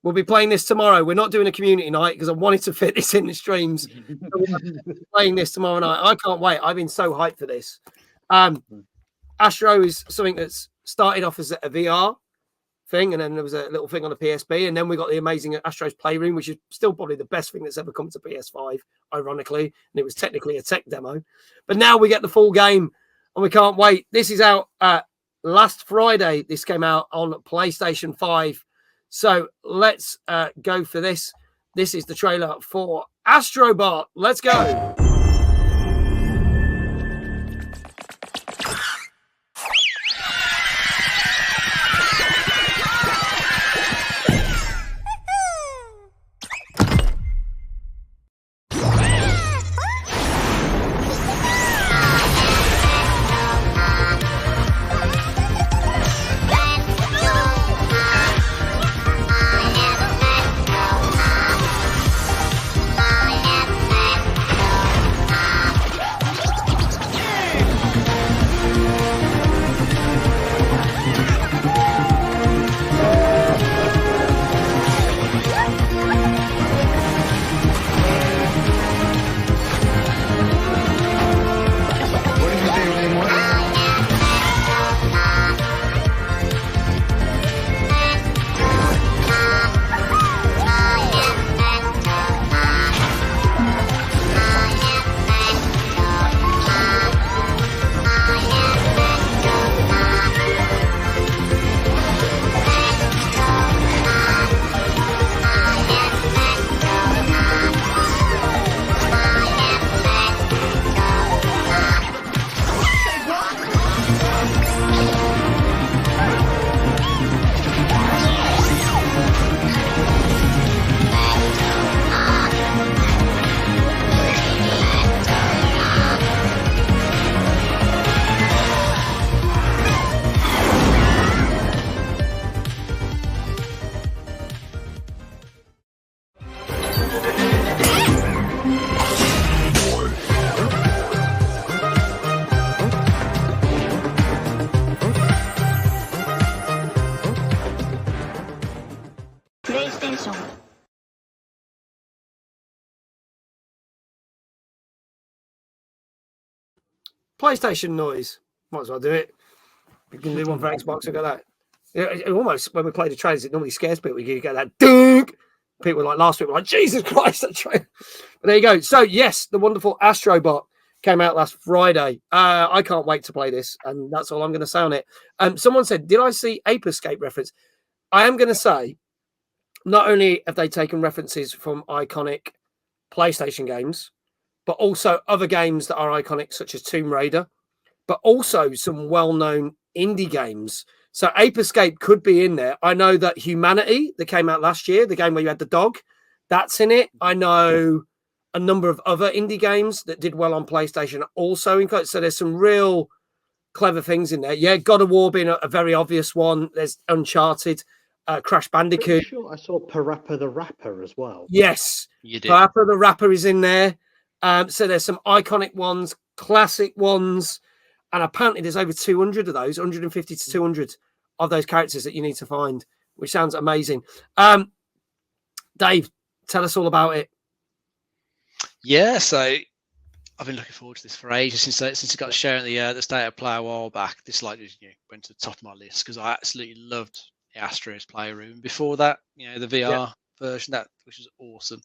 We'll be playing this tomorrow. We're not doing a community night because I wanted to fit this in the streams. Playing this tomorrow night. I can't wait. I've been so hyped for this. Astro is something that's started off as a VR thing, and then there was a little thing on the PSP, and then we got the amazing Astro's Playroom, which is still probably the best thing that's ever come to PS5, ironically, and it was technically a tech demo. But now we get the full game, and we can't wait. This is out last Friday. This came out on PlayStation 5 So let's go for this. This is the trailer for Astrobot. Let's go. PlayStation noise. Might as well do it. We can do one for Xbox. I got that. It almost, when we play the trailers, it normally scares people. We get that dunk. People like last week were like, Jesus Christ, that trailer. But there you go. So yes, the wonderful Astrobot came out last Friday. I can't wait to play this, and that's all I'm going to say on it. Someone said, did I see Ape Escape reference? I am going to say, not only have they taken references from iconic PlayStation games, but also other games that are iconic, such as Tomb Raider, but also some well-known indie games. So Ape Escape could be in there. I know that Humanity, that came out last year, the game where you had the dog, that's in it. I know a number of other indie games that did well on PlayStation also included. So there's some real clever things in there. Yeah, God of War being a very obvious one. There's Uncharted, Crash Bandicoot. Sure, I saw Parappa the Rapper as well. Yes, you did. Parappa the Rapper is in there. So there's some iconic ones, classic ones, and apparently there's over 200 of those, 150 to 200 of those characters that you need to find, which sounds amazing. Dave, tell us all about it. Yeah, so I've been looking forward to this for ages since it got shown the State of Play a while back. This went to the top of my list because I absolutely loved the Astro's Playroom. Before that, the VR version, which was awesome.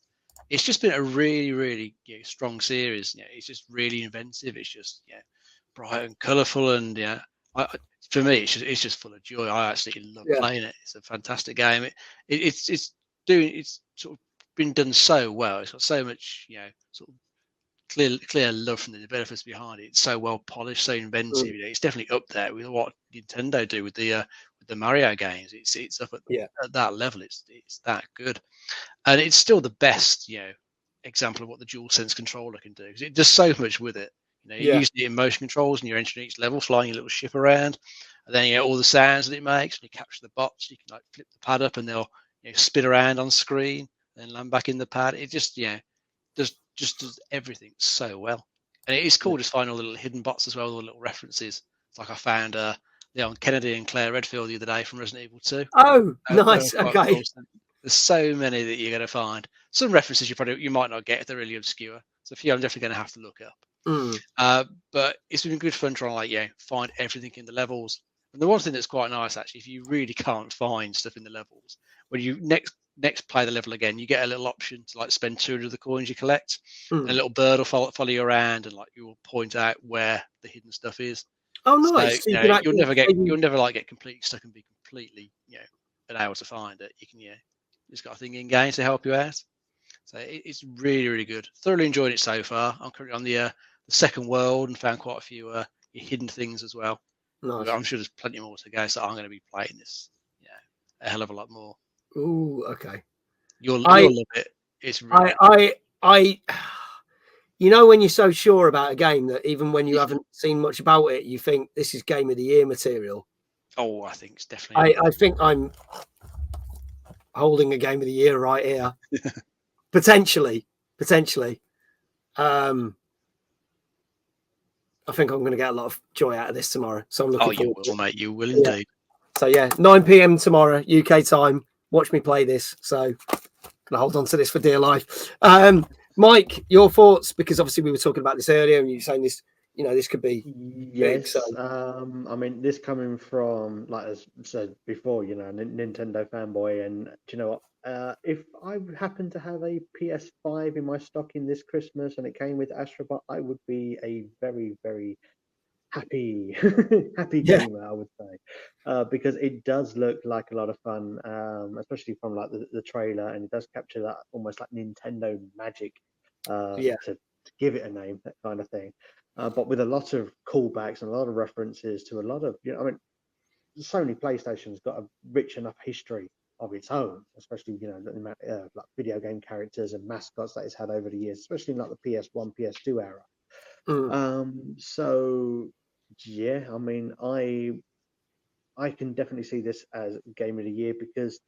It's just been a really, really strong series. It's just really inventive. It's just bright and colourful, and for me, it's just full of joy. I absolutely love playing it. It's a fantastic game. It's sort of been done so well. It's got so much sort of clear love from the developers behind it. It's so well polished, so inventive. It's definitely up there with what Nintendo do with the Mario games. It's up at that level. It's that good, and it's still the best example of what the DualSense controller can do, because it does so much with it. You use the motion controls and you're entering each level, flying your little ship around, and then you get all the sounds that it makes. When you capture the bots, you can flip the pad up and they'll spin around on screen, then land back in the pad. It just does everything so well, and it is cool to find all the little hidden bots as well, all the little references. It's like I found Leon Kennedy and Claire Redfield the other day from Resident Evil 2. Oh, nice. Okay. Cool. There's so many that you're going to find. Some references you might not get if they're really obscure. So a few I'm definitely going to have to look up. But it's been good fun trying to find everything in the levels. And the one thing that's quite nice actually, if you really can't find stuff in the levels, when you next play the level again, you get a little option to spend 200 of the coins you collect, and a little bird will follow you around and you will point out where the hidden stuff is. Oh, nice! So, you'll never get completely stuck and be completely been able to find it, you can it's got a thing in game to help you out. So it's really, really good. Thoroughly enjoyed it so far. I'm currently on the second world and found quite a few hidden things as well. Nice. I'm sure there's plenty more to go, so I'm going to be playing this a hell of a lot more. Ooh, okay. You'll love it. It's really I you know, when you're so sure about a game that even when you haven't seen much about it, you think this is game of the year material. Oh, I think it's definitely. I think I'm holding a game of the year right here. potentially. I think I'm going to get a lot of joy out of this tomorrow. So I'm looking forward to it. Mate. You will indeed. So yeah, 9 p.m. tomorrow, UK time. Watch me play this. So gonna hold on to this for dear life. Mike, your thoughts, because obviously we were talking about this earlier, and you were saying this, you know, this could be big. So I mean, this coming from, like I said before, you know, Nintendo fanboy, and do you know what? If I happened to have a PS5 in my stocking this Christmas and it came with Astrobot, I would be a very, very happy gamer, I would say, because it does look like a lot of fun, especially from like the trailer, and it does capture that almost like Nintendo magic, to give it a name, that kind of thing, but with a lot of callbacks and a lot of references to a lot of, you know, I mean, Sony PlayStation's got a rich enough history of its own, especially, you know, the amount of video game characters and mascots that it's had over the years, especially in like the PS1, PS2 era. So yeah, I mean, I can definitely see this as game of the year, because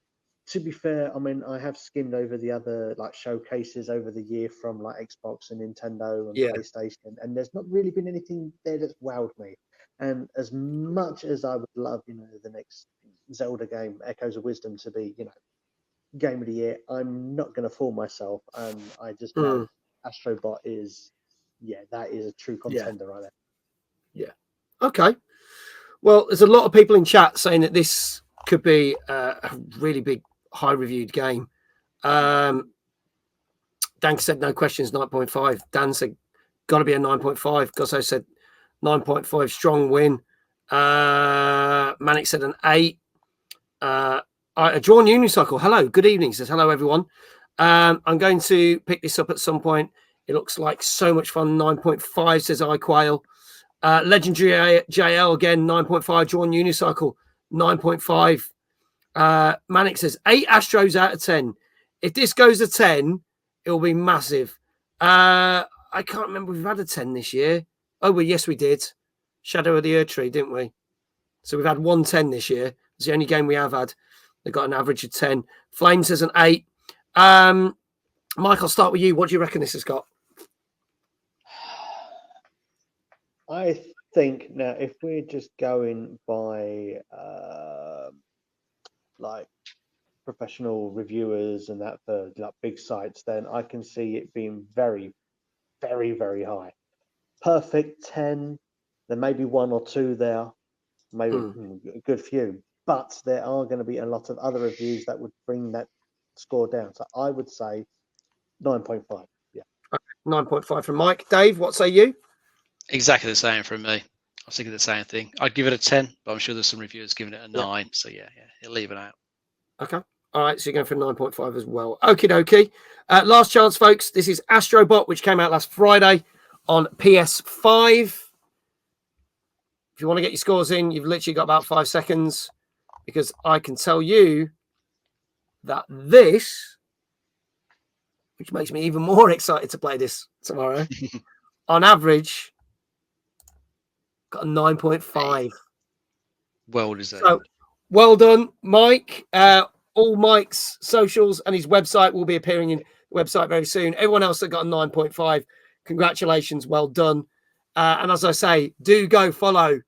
to be fair, I mean, I have skimmed over the other like showcases over the year from like Xbox and Nintendo and PlayStation, and there's not really been anything there that's wowed me. And as much as I would love, you know, the next Zelda game, Echoes of Wisdom, to be, you know, game of the year, I'm not going to fool myself, and I just know Astrobot is, that is a true contender right there. Yeah. Okay. Well, there's a lot of people in chat saying that this could be a really big, high-reviewed game. Dan said no questions, 9.5. Dan said got to be a 9.5. Gosso said 9.5, strong win. Manic said an 8. A drawn unicycle. Hello, good evening. Says hello, everyone. I'm going to pick this up at some point. It looks like so much fun. 9.5 says iQuail. Legendary JL again, 9.5. Drawn unicycle, 9.5. Manic says 8 Astros out of 10. If this goes to 10, it will be massive. I can't remember if we've had a 10 this year. Oh, well, yes, we did. Shadow of the Erdtree, didn't we? So we've had 1 10 this year. It's the only game we have had. They got an average of 10. Flame says an 8. Mike, I'll start with you. What do you reckon this has got? I think now, if we're just going by like professional reviewers and that for like big sites, then I can see it being very, very, very high. Perfect 10. There may be 1 or 2 there, maybe a good few, but there are going to be a lot of other reviews that would bring that score down. So I would say 9.5. Yeah. 9.5 from Mike. Dave, what say you? Exactly the same from me. I was thinking the same thing. I'd give it a 10, but I'm sure there's some reviewers giving it a 9. So yeah, it'll leave it out. Okay. All right, so you're going for 9.5 as well. Okie dokie. Last chance, folks. This is Astrobot, which came out last Friday on PS5. If you want to get your scores in, you've literally got about 5 seconds, because I can tell you that this, which makes me even more excited to play this tomorrow, on average, got a 9.5. Well deserved. So, well done, Mike. All Mike's socials and his website will be appearing in the website very soon. Everyone else that got a 9.5, congratulations, well done. And as I say, do go follow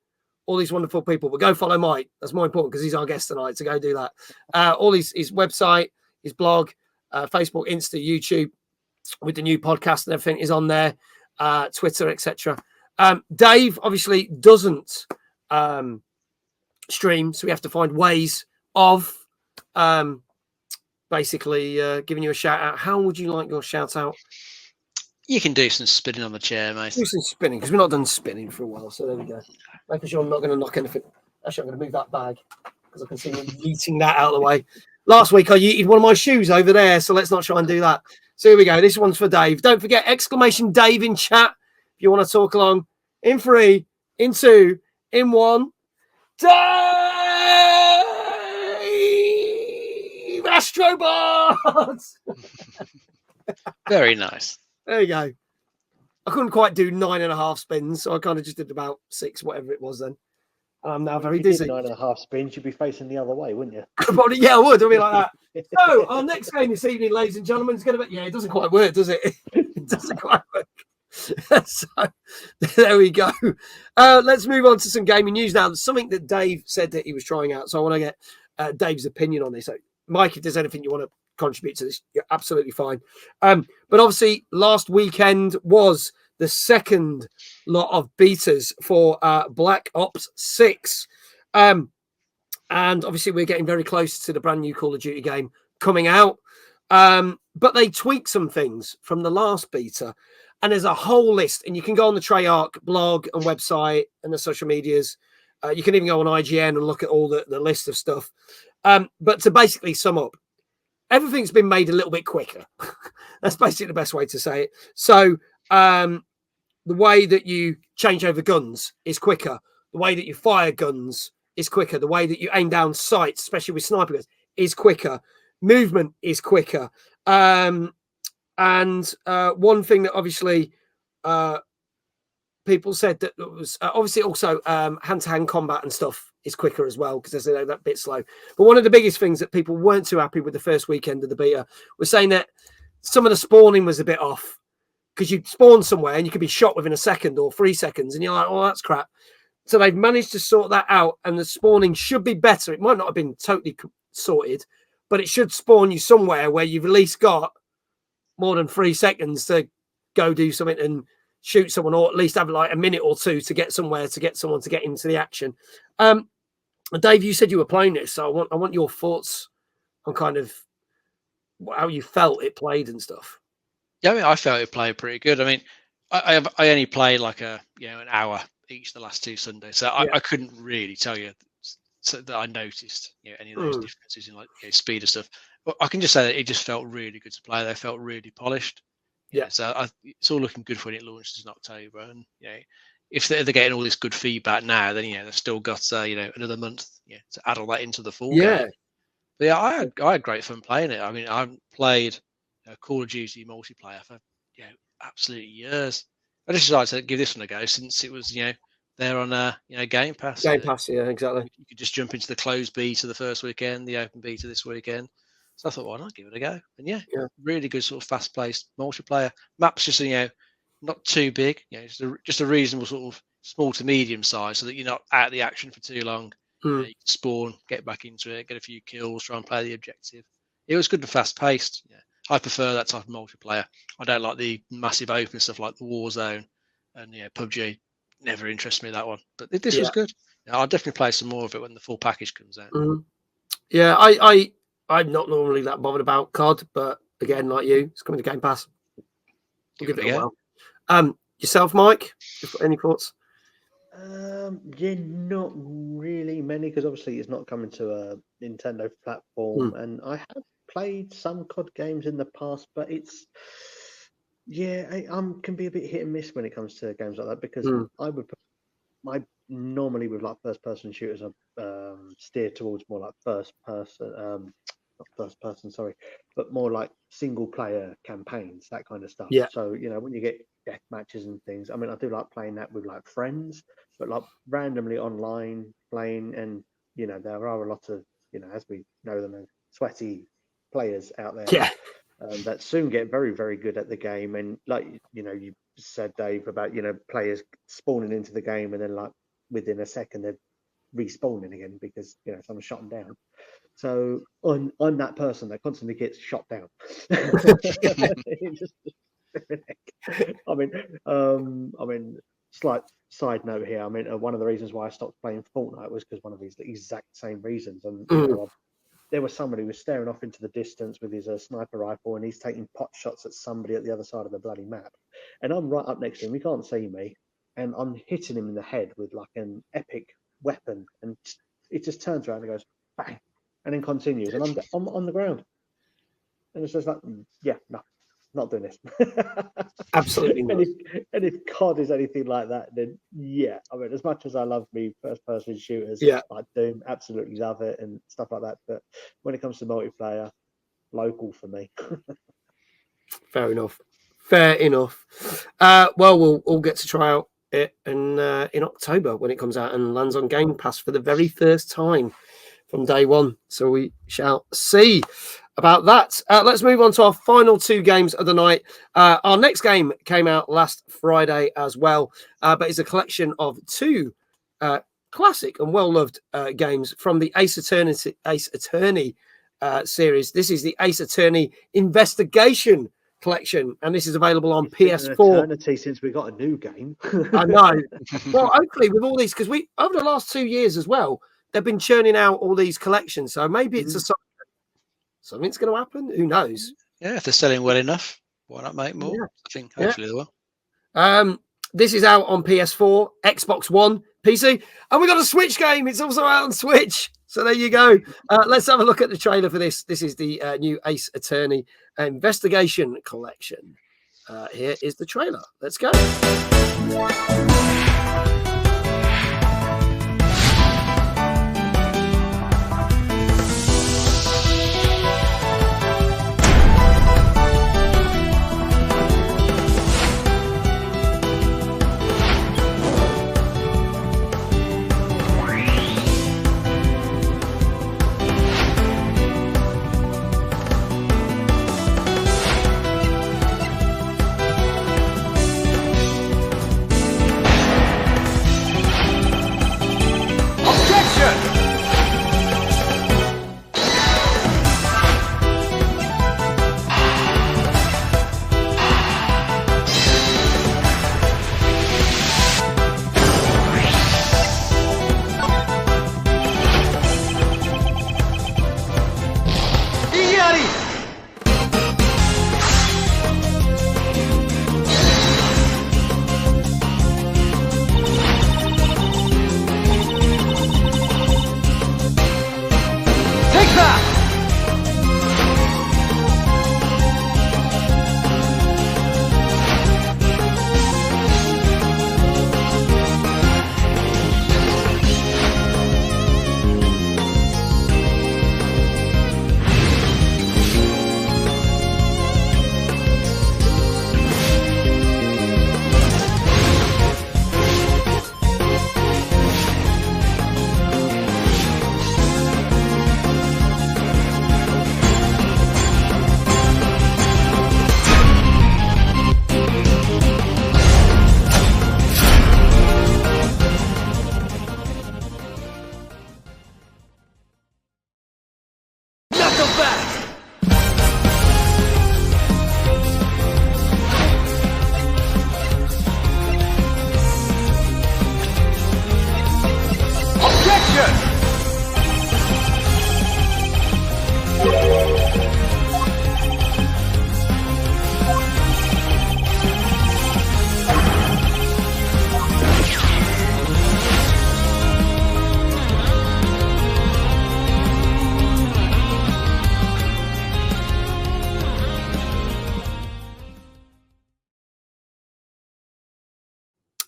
all these wonderful people, but go follow Mike. That's more important because he's our guest tonight, so go do that. All his website, his blog, Facebook, Insta, YouTube, with the new podcast and everything is on there, Twitter, etc. Dave obviously doesn't stream, so we have to find ways of basically giving you a shout out. How would you like your shout out? You can do some spinning on the chair, mate. Do some spinning, because we've not done spinning for a while, so there we go. Making sure I'm not going to knock anything. Actually, I'm going to move that bag because I can see him yeeting that out of the way. Last week I yeeted one of my shoes over there, so let's not try and do that. So here we go. This one's for Dave. Don't forget exclamation Dave in chat if you want to talk along. In 3, in 2, in 1. Dave Astrobot. Very nice. There you go. I couldn't quite do 9.5 spins, so I kind of just did about 6, whatever it was then. And I'm now very dizzy. 9.5 spins, you'd be facing the other way, wouldn't you? Probably, yeah, I would. I'd be like that. So, our next game this evening, ladies and gentlemen, is going to be... Yeah, it doesn't quite work, does it? It doesn't quite work. So, there we go. Let's move on to some gaming news now. There's something that Dave said that he was trying out, so I want to get Dave's opinion on this. So, Mike, if there's anything you want to contribute to this, you're absolutely fine. But obviously, last weekend was the second lot of betas for Black Ops 6. And obviously, we're getting very close to the brand new Call of Duty game coming out. But they tweaked some things from the last beta. And there's a whole list. And you can go on the Treyarch blog and website and the social medias. You can even go on IGN and look at all the list of stuff. But to basically sum up, everything's been made a little bit quicker. That's basically the best way to say it. So the way that you change over guns is quicker. The way that you fire guns is quicker. The way that you aim down sights, especially with sniper guns, is quicker. Movement is quicker. And one thing that obviously people said that it was obviously also hand-to-hand combat and stuff is quicker as well, because they're that bit slow. But one of the biggest things that people weren't too happy with the first weekend of the beta was saying that some of the spawning was a bit off, because you spawn somewhere and you could be shot within a second or 3 seconds, and you're like, oh, that's crap. So they've managed to sort that out, and the spawning should be better. It might not have been totally sorted, but it should spawn you somewhere where you've at least got more than 3 seconds to go do something and shoot someone, or at least have like a minute or two to get somewhere, to get someone to get into the action. Dave, you said you were playing this, so I want your thoughts on kind of how you felt it played and stuff. Yeah, I mean, I felt it played pretty good. I mean, I only played like an hour each the last 2 Sundays, so I couldn't really tell you that I noticed any of those differences in like speed and stuff. But I can just say that it just felt really good to play. They felt really polished. Yeah, so it's all looking good for when it launches in October, and if they're getting all this good feedback now, then they've still got another month to add all that into the full game. But yeah, I had great fun playing it. I mean, I haven't played Call of Duty multiplayer for absolutely years. I just decided to give this one a go since it was there on Game Pass. Game Pass, yeah, exactly. You could just jump into the closed beta the first weekend, the open beta this weekend. So I thought, why not give it a go? And really good sort of fast-paced multiplayer. Maps just not too big, just a reasonable sort of small to medium size, so that you're not out of the action for too long. You can spawn, get back into it, get a few kills, try and play the objective. It was good and fast-paced. I prefer that type of multiplayer. I don't like the massive open stuff like the Warzone and PUBG. Never interested me, that one. But this was good. I'll definitely play some more of it when the full package comes out. Yeah, I'm not normally that bothered about COD, but again, like you, it's coming to Game Pass. We'll give it a whirl. Yourself, Mike? Any thoughts? Not really many, because obviously it's not coming to a Nintendo platform, and I have played some COD games in the past, but it's can be a bit hit and miss when it comes to games like that, because I normally with like first person shooters I steer towards more like not first person, sorry, but more like single player campaigns, that kind of stuff. So when you get death matches and things, I mean, I do like playing that with like friends, but like randomly online playing, and there are a lot of as we know them, sweaty players out there that soon get very, very good at the game. And like you said, Dave, about players spawning into the game and then like within a second they're respawning again because someone shot them down. So I'm that person that constantly gets shot down. I mean, slight side note here. I mean, one of the reasons why I stopped playing Fortnite was because one of these exact same reasons. And there was somebody who was staring off into the distance with his sniper rifle, and he's taking pot shots at somebody at the other side of the bloody map. And I'm right up next to him. He can't see me, and I'm hitting him in the head with like an epic weapon, and it just turns around and goes, bang, and then continues, and I'm on the ground, and it's just like, yeah, no, not doing this. Absolutely not. And if COD is anything like that, then yeah, I mean, as much as I love me first-person shooters, like Doom, absolutely love it and stuff like that. But when it comes to multiplayer, local for me. Fair enough. Well, we'll all get to try out it in October when it comes out and lands on Game Pass for the very first time from day one. So we shall see about that. Let's move on to our final two games of the night. Our next game came out last Friday as well, but it's a collection of two classic and well-loved games from the Ace Attorney series. This is the Ace Attorney Investigation Collection, and this is available on PS4. Eternity since we got a new game. I know. Well, hopefully with all these, because we over the last 2 years as well, they've been churning out all these collections. So maybe it's something's going to happen. Who knows? Yeah, if they're selling well enough, why not make more? Yeah. I think hopefully they will. This is out on PS4, Xbox One, PC, and we got a Switch game. It's also out on Switch. So there you go. Let's have a look at the trailer for this. This is the new Ace Attorney Investigation Collection. Here is the trailer. Let's go.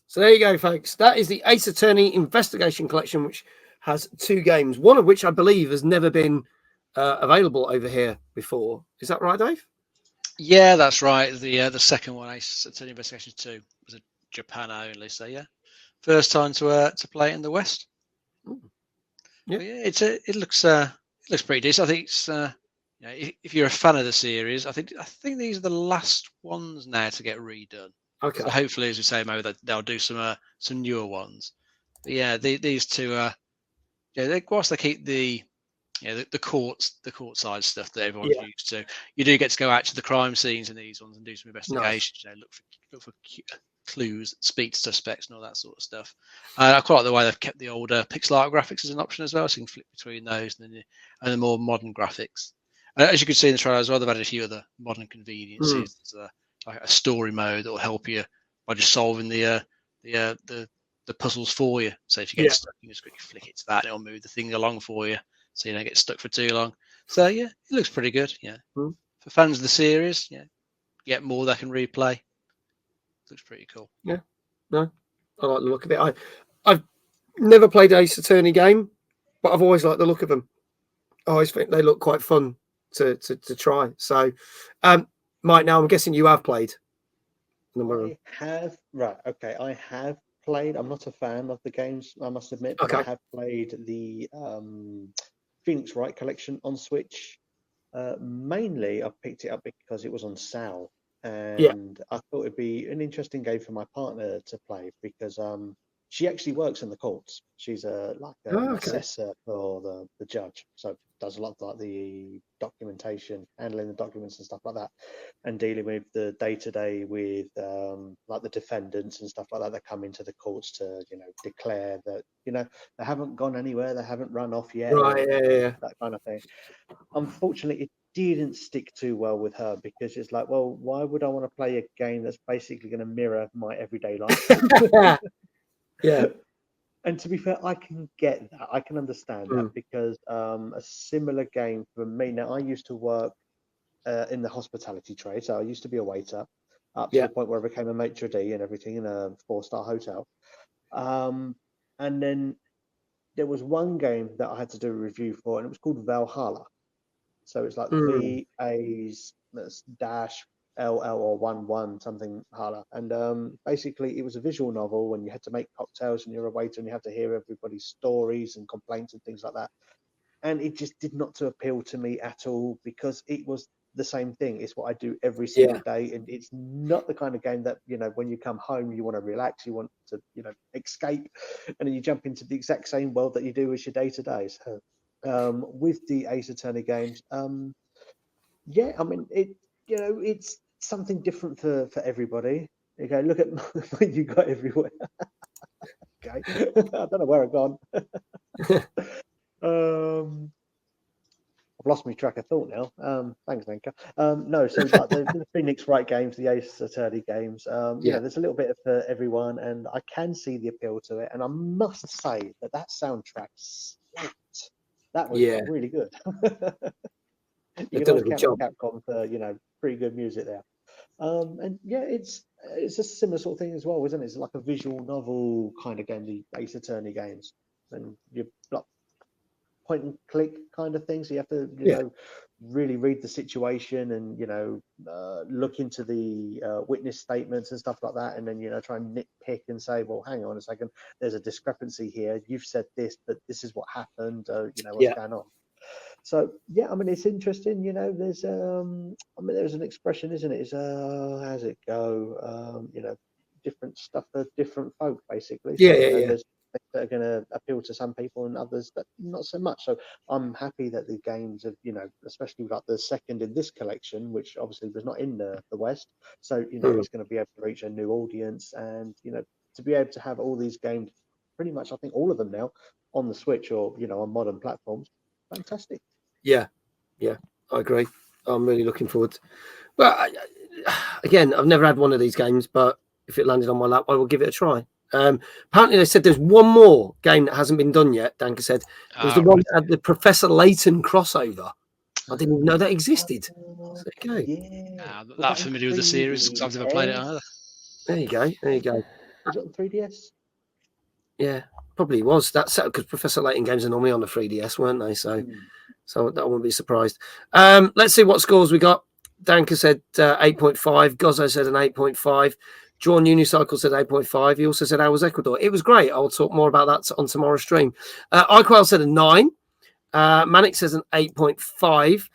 So there you go, folks. That is the Ace Attorney Investigation Collection, which has two games, one of which I believe has never been available over here before. Is that right, Dave? Yeah, that's right. The second one, Ace Attorney Investigation 2, was a Japan only. So yeah, first time to play it in the West. Yeah, it looks pretty decent. I think it's if you're a fan of the series, I think these are the last ones now to get redone. Okay. So hopefully, as we say, maybe they'll do some newer ones. But yeah, these two whilst they keep the court side stuff that everyone's used to, you do get to go out to the crime scenes in these ones and do some investigations. Nice. Look for clues, speak to suspects, and all that sort of stuff. I quite like the way they've kept the older pixel art graphics as an option as well, so you can flip between those and the more modern graphics. As you can see in the trailer as well, they've added a few other modern conveniences. There's like a story mode that will help you by just solving the puzzles for you. So if you get stuck, you just quickly flick it to that, and it'll move the thing along for you. so you don't get stuck for too long. So yeah, it looks pretty good. Yeah, for fans of the series, yeah, get more they can replay. Looks pretty cool. Yeah, no, I like the look of it. I've never played an Ace Attorney game, but I've always liked the look of them. I always think they look quite fun to try. So, Mike, now I'm guessing you have played. I have, right, okay, I have played. I'm not a fan of the games, I must admit, but I have played the Phoenix Wright collection on Switch. Mainly, I picked it up because it was on sale, and I thought it'd be an interesting game for my partner to play because she actually works in the courts. She's an assessor for the judge, so does a lot of like the documentation, handling the documents and stuff like that, and dealing with the day-to-day with like the defendants and stuff like that that come into the courts to declare that they haven't gone anywhere, they haven't run off yet, right? That kind of thing. Unfortunately, it didn't stick too well with her because it's like, well, why would I want to play a game that's basically going to mirror my everyday life? Yeah. And to be fair, I can get that. I can understand that because a similar game for me. Now, I used to work in the hospitality trade, so I used to be a waiter up to the point where I became a maitre d' and everything in a 4-star hotel. And then there was one game that I had to do a review for, and it was called Valhalla. So it's like VA's dash LL or 11 something Hala, and basically it was a visual novel and you had to make cocktails and you're a waiter and you have to hear everybody's stories and complaints and things like that, and it just did not to appeal to me at all because it was the same thing. It's what I do every single day, and it's not the kind of game that when you come home you want to relax, you want to escape, and then you jump into the exact same world that you do as your day-to-day. So with the Ace Attorney games, I mean it's something different for everybody. Okay, look at what you got everywhere. Okay, I don't know where I've gone. I've lost my track of thought now. Thanks, Lenka. No, so like the Phoenix Wright games, the Ace Attorney games, there's a little bit for everyone, and I can see the appeal to it. And I must say that soundtrack slapped. That was really good. You can always count on Capcom for pretty good music there. And it's a similar sort of thing as well, isn't it? It's like a visual novel kind of game, the Ace Attorney games, and you like point and click kind of thing. So you have to really read the situation and look into the witness statements and stuff like that, and then try and nitpick and say, well, hang on a second, there's a discrepancy here. You've said this, but this is what happened. What's going on? So I mean it's interesting. There's there's an expression, isn't it? It's how's it go? Different stuff for different folk, basically. So, there's things that are going to appeal to some people and others that not so much. So I'm happy that the games have, especially like the second in this collection, which obviously was not in the West. So it's going to be able to reach a new audience, and to be able to have all these games, pretty much I think all of them now on the Switch or on modern platforms. Fantastic. Yeah, I agree. I'm really looking forward. Well, again, I've never had one of these games, but if it landed on my lap, I will give it a try. Apparently, they said there's one more game that hasn't been done yet. Danka said it was the one that had the Professor Layton crossover. I didn't even know that existed. So there you go. Not that familiar with the series because I've never played it either. There you go. Was it on 3DS? Yeah, probably was. That's because Professor Layton games are normally on the 3DS, weren't they? So that I wouldn't be surprised. Let's see what scores we got. Danka said 8.5. Gozzo said an 8.5. Drawn Unicycle said 8.5. He also said how was Ecuador? It was great. I'll talk more about that on tomorrow's stream. iQuail said a 9. Manic says an 8.5.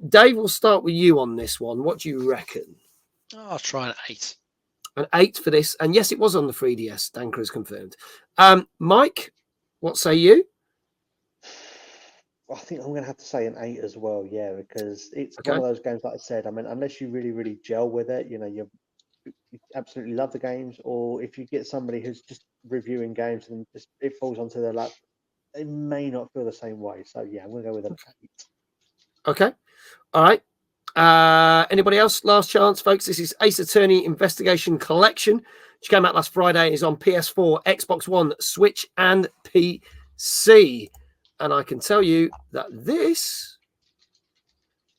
Dave, we'll start with you on this one. What do you reckon? I'll try an 8. An 8 for this. And yes, it was on the 3DS. Danka has confirmed. Mike, what say you? I think I'm going to have to say an 8 as well, because it's one of those games, like I said, I mean, unless you really, really gel with it, you absolutely love the games, or if you get somebody who's just reviewing games and just it falls onto their lap, it may not feel the same way. So, I'm going to go with an 8. Okay. All right. Anybody else? Last chance, folks. This is Ace Attorney Investigation Collection, which came out last Friday and is on PS4, Xbox One, Switch, and PC. and I can tell you that this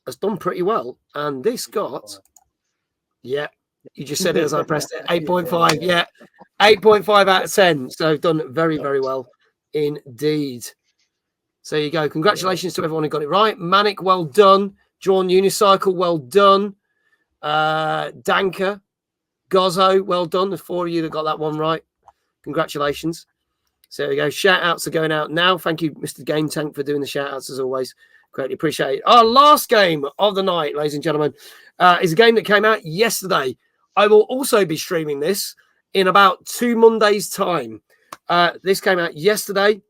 has done pretty well. And this got, yeah, you just said it as I pressed it, 8.5. Yeah, 8.5 out of 10. So done very, very well indeed. So there you go. Congratulations to everyone who got it right. Manic, well done. Drawn Unicycle, well done. Danker, Gozzo, well done. The 4 of you that got that one right. Congratulations. So there we go. Shout outs are going out now. Thank you, Mr. Game Tank, for doing the shout outs as always. Greatly appreciate it. Our last game of the night, ladies and gentlemen, is a game that came out yesterday. I will also be streaming this in about 2 Mondays' time. This came out yesterday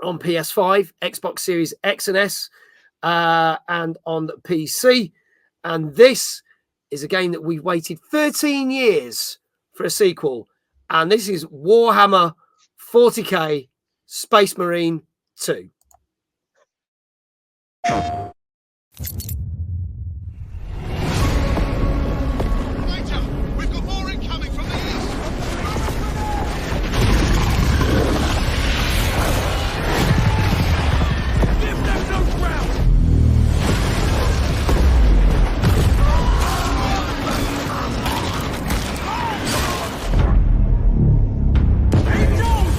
on PS5, Xbox Series X and S, and on the PC. And this is a game that we've waited 13 years for a sequel. And this is Warhammer 40K Space Marine 2. We've got more incoming from the east. Give them no ground. Angels!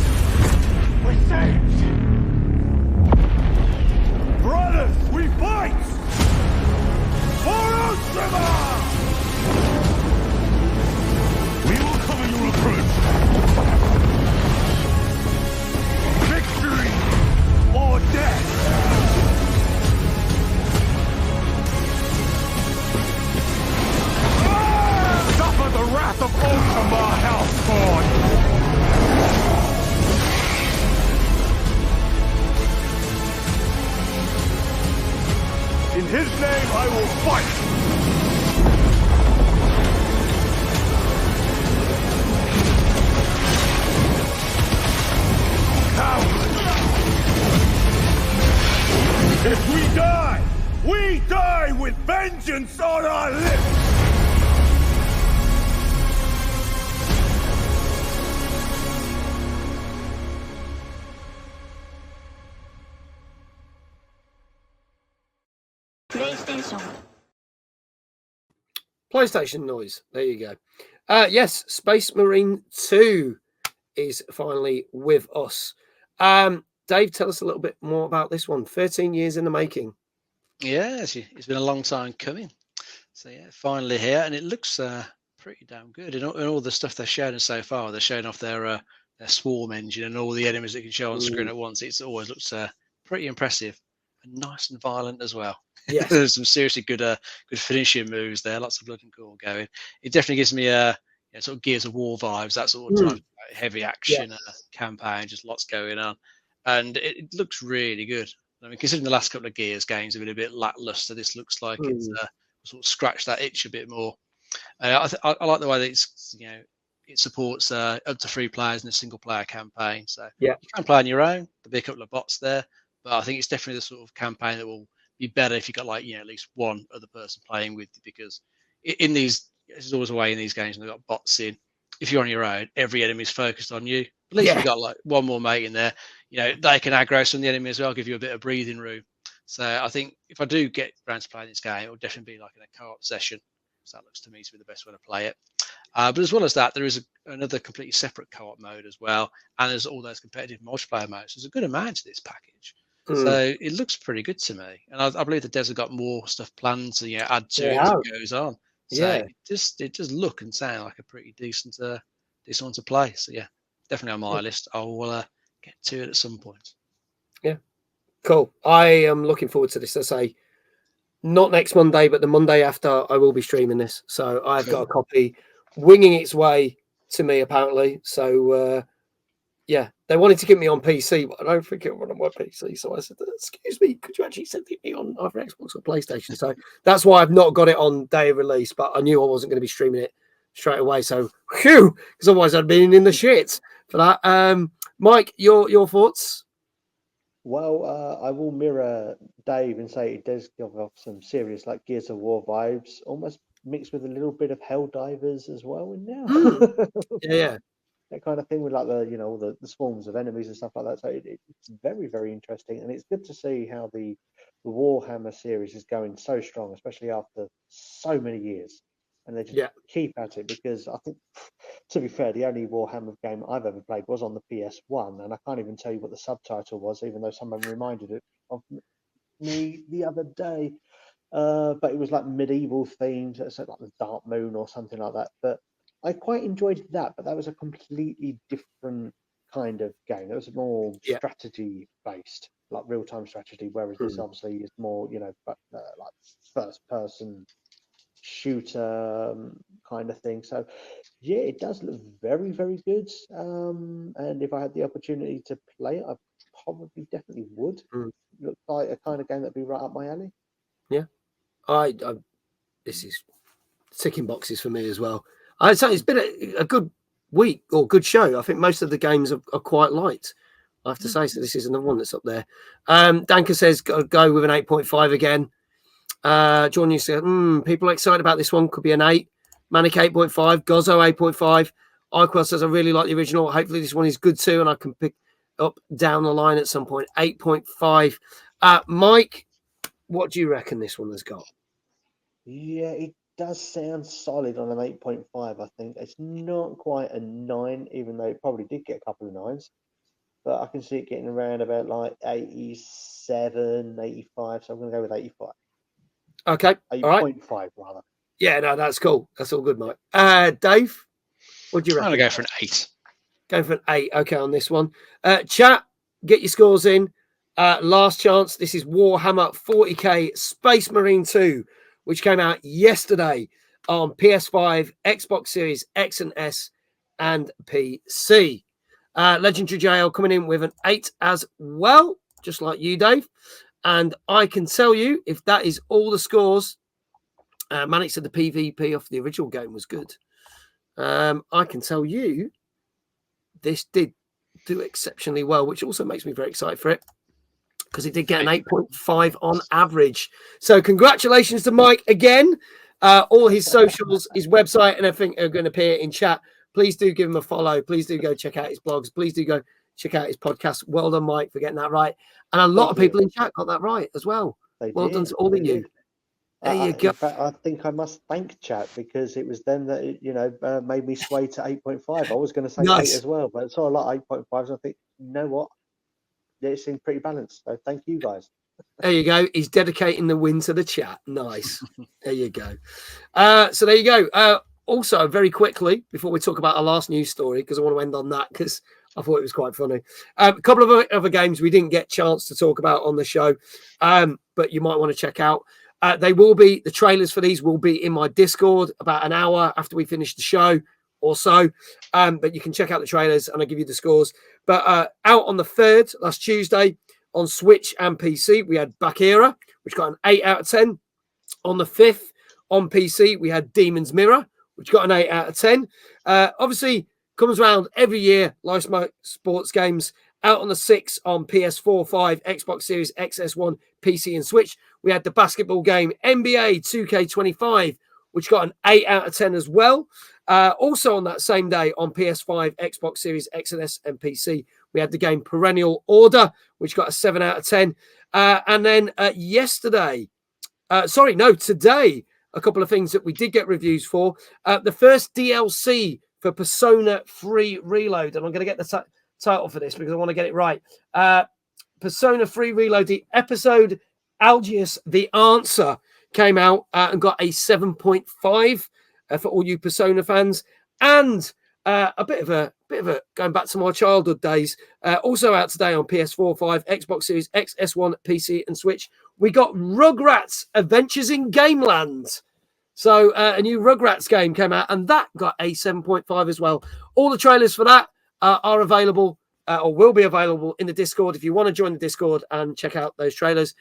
We're saved. Brothers, we fight. For Astrobot! We will cover your approach. Victory or death. Suffer the wrath of Ultramar Hellspawn. In his name I will fight. If we die with vengeance on our lips! PlayStation noise. There you go. Yes, Space Marine 2 is finally with us. Dave, tell us a little bit more about this one. 13 years in the making. Yeah, it's been a long time coming. So yeah, finally here, and it looks pretty damn good. And all the stuff they're showing us so far, they're showing off their swarm engine and all the enemies that can show on screen at once. It always looks pretty impressive and nice and violent as well. Yeah, there's some seriously good finishing moves there. Lots of blood and gore going. It definitely gives me sort of Gears of War vibes. That sort of type, heavy action campaign, just lots going on, and it looks really good. I mean, considering the last couple of Gears games have been a bit lackluster, this looks like it's sort of scratched that itch a bit more. I like the way that it supports up to 3 players in a single player campaign. So you can play on your own. There'll be a couple of bots there, but I think it's definitely the sort of campaign that will be better if you've got at least one other person playing with you, because in these, there's always a way in these games when they've got bots in. If you're on your own, every enemy's focused on you. At least you've got one more mate in there. They can aggro some of the enemy as well, give you a bit of breathing room. So I think if I do get around to playing this game, it'll definitely be like in a co-op session. So that looks to me to be the best way to play it. But as well as that, there is another completely separate co-op mode as well. And there's all those competitive multiplayer modes. There's a good amount to this package. So it looks pretty good to me. And I believe the devs have got more stuff planned to add to it as it goes on. So it does look and sound like a pretty decent one to play. So yeah, definitely on my list. I will get to it at some point. Yeah, cool. I am looking forward to this. I say not next Monday, but the Monday after, I will be streaming this. So I've got a copy winging its way to me apparently. So yeah, they wanted to get me on PC, but I don't think it would run on my PC. So I said, excuse me, could you actually send it me on either Xbox or PlayStation? So that's why I've not got it on day of release, but I knew I wasn't going to be streaming it straight away. So phew, because otherwise I'd been in the shit for that. Mike, your thoughts? Well, I will mirror Dave and say it does give off some serious Gears of War vibes, almost mixed with a little bit of Helldivers as well in there. Yeah. that kind of thing with like the swarms of enemies and stuff like that. So it's very, very interesting, and it's good to see how the Warhammer series is going so strong, especially after so many years. And they just keep at it, because I think, to be fair, the only Warhammer game I've ever played was on the PS1, and I can't even tell you what the subtitle was, even though someone reminded it of me the other day. But it was like medieval themed, so like the Dark Moon or something like that. But I quite enjoyed that, but that was a completely different kind of game. It was more strategy based, like real time strategy, whereas this obviously is more, like first person shooter kind of thing. So yeah, it does look very, very good. And if I had the opportunity to play it, I probably definitely would. Look like a kind of game that'd be right up my alley. Yeah, I this is ticking boxes for me as well. I'd say it's been a good week or good show. I think most of the games are quite light, I have to say. So this is another one that's up there. Danka says go with an 8.5 again. John, you said people are excited about this one. Could be an 8. Manic 8.5. Gozzo 8.5. Iquel says I really like the original. Hopefully this one is good too, and I can pick up down the line at some point. 8.5. Mike, what do you reckon this one has got? Yeah, it does sound solid on an 8.5. I think it's not quite a 9, even though it probably did get a couple of 9s. But I can see it getting around about like 87, 85. So I'm going to go with 85. Okay. 8.5 rather. Yeah, no, that's cool. That's all good, Mike. Dave, what do you reckon? I'm going to go for an 8. Going for an 8. Okay, on this one. Chat, get your scores in. Last chance. This is Warhammer 40k Space Marine 2, which came out yesterday on PS5, Xbox Series X and S, and PC. Legendary JL coming in with an 8 as well, just like you, Dave. And I can tell you, if that is all the scores, Manic said the PvP of the original game was good. I can tell you this did do exceptionally well, which also makes me very excited for it, because it did get an 8.5 on average. So congratulations to Mike again. All his socials, his website and everything are going to appear in chat. Please do give him a follow. Please do go check out his blogs. Please do go check out his podcast. Well done, Mike, for getting that right. And a lot of people in chat got that right as well. Well done to all of you. There you go. In fact, I think I must thank chat, because it was them that made me sway to 8.5. I was going to say 8 as well, but I saw a lot of 8.5s. I think, you know what? Yeah, it seemed pretty balanced. So thank you guys. There you go. He's dedicating the win to the chat. Nice. There you go. So there you go. Also, very quickly, before we talk about our last news story, because I want to end on that, because I thought it was quite funny. A couple of other games we didn't get a chance to talk about on the show, but you might want to check out. The trailers for these will be in my Discord about an hour after we finish the show or so. But you can check out the trailers and I'll give you the scores. But out on the 3rd, last Tuesday, on Switch and PC, we had Bakira, which got an 8 out of 10. On the 5th, on PC, we had Demon's Mirror, which got an 8 out of 10. Obviously, comes around every year, Live Sports games. Out on the 6th on PS4, 5, Xbox Series X, S1, PC and Switch, we had the basketball game NBA 2K25, which got an 8 out of 10 as well. Also on that same day on PS5, Xbox Series X and S and PC, we had the game Perennial Order, which got a 7 out of 10. And then today, a couple of things that we did get reviews for. The first DLC for Persona 3 Reload, and I'm going to get the title for this because I want to get it right. Persona 3 Reload, the episode Algius the Answer came out and got a 7.5 for all you Persona fans, and a bit of a going back to my childhood days. Also out today on PS4, 5, Xbox Series X, S1, PC, and Switch. We got Rugrats Adventures in Gameland. So a new Rugrats game came out, and that got a 7.5 as well. All the trailers for that are available or will be available in the Discord. If you want to join the Discord and check out those trailers,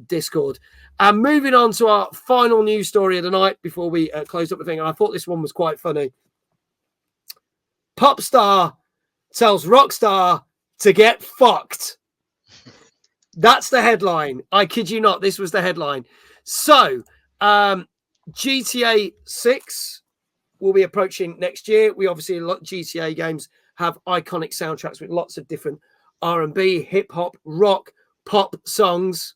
!Discord. And moving on to our final news story of the night before we close up the thing. And I thought this one was quite funny. Popstar tells Rockstar to get fucked. That's the headline. I kid you not. This was the headline. So, GTA 6 will be approaching next year. We obviously, a lot of GTA games have iconic soundtracks with lots of different R&B, hip hop, rock, pop songs.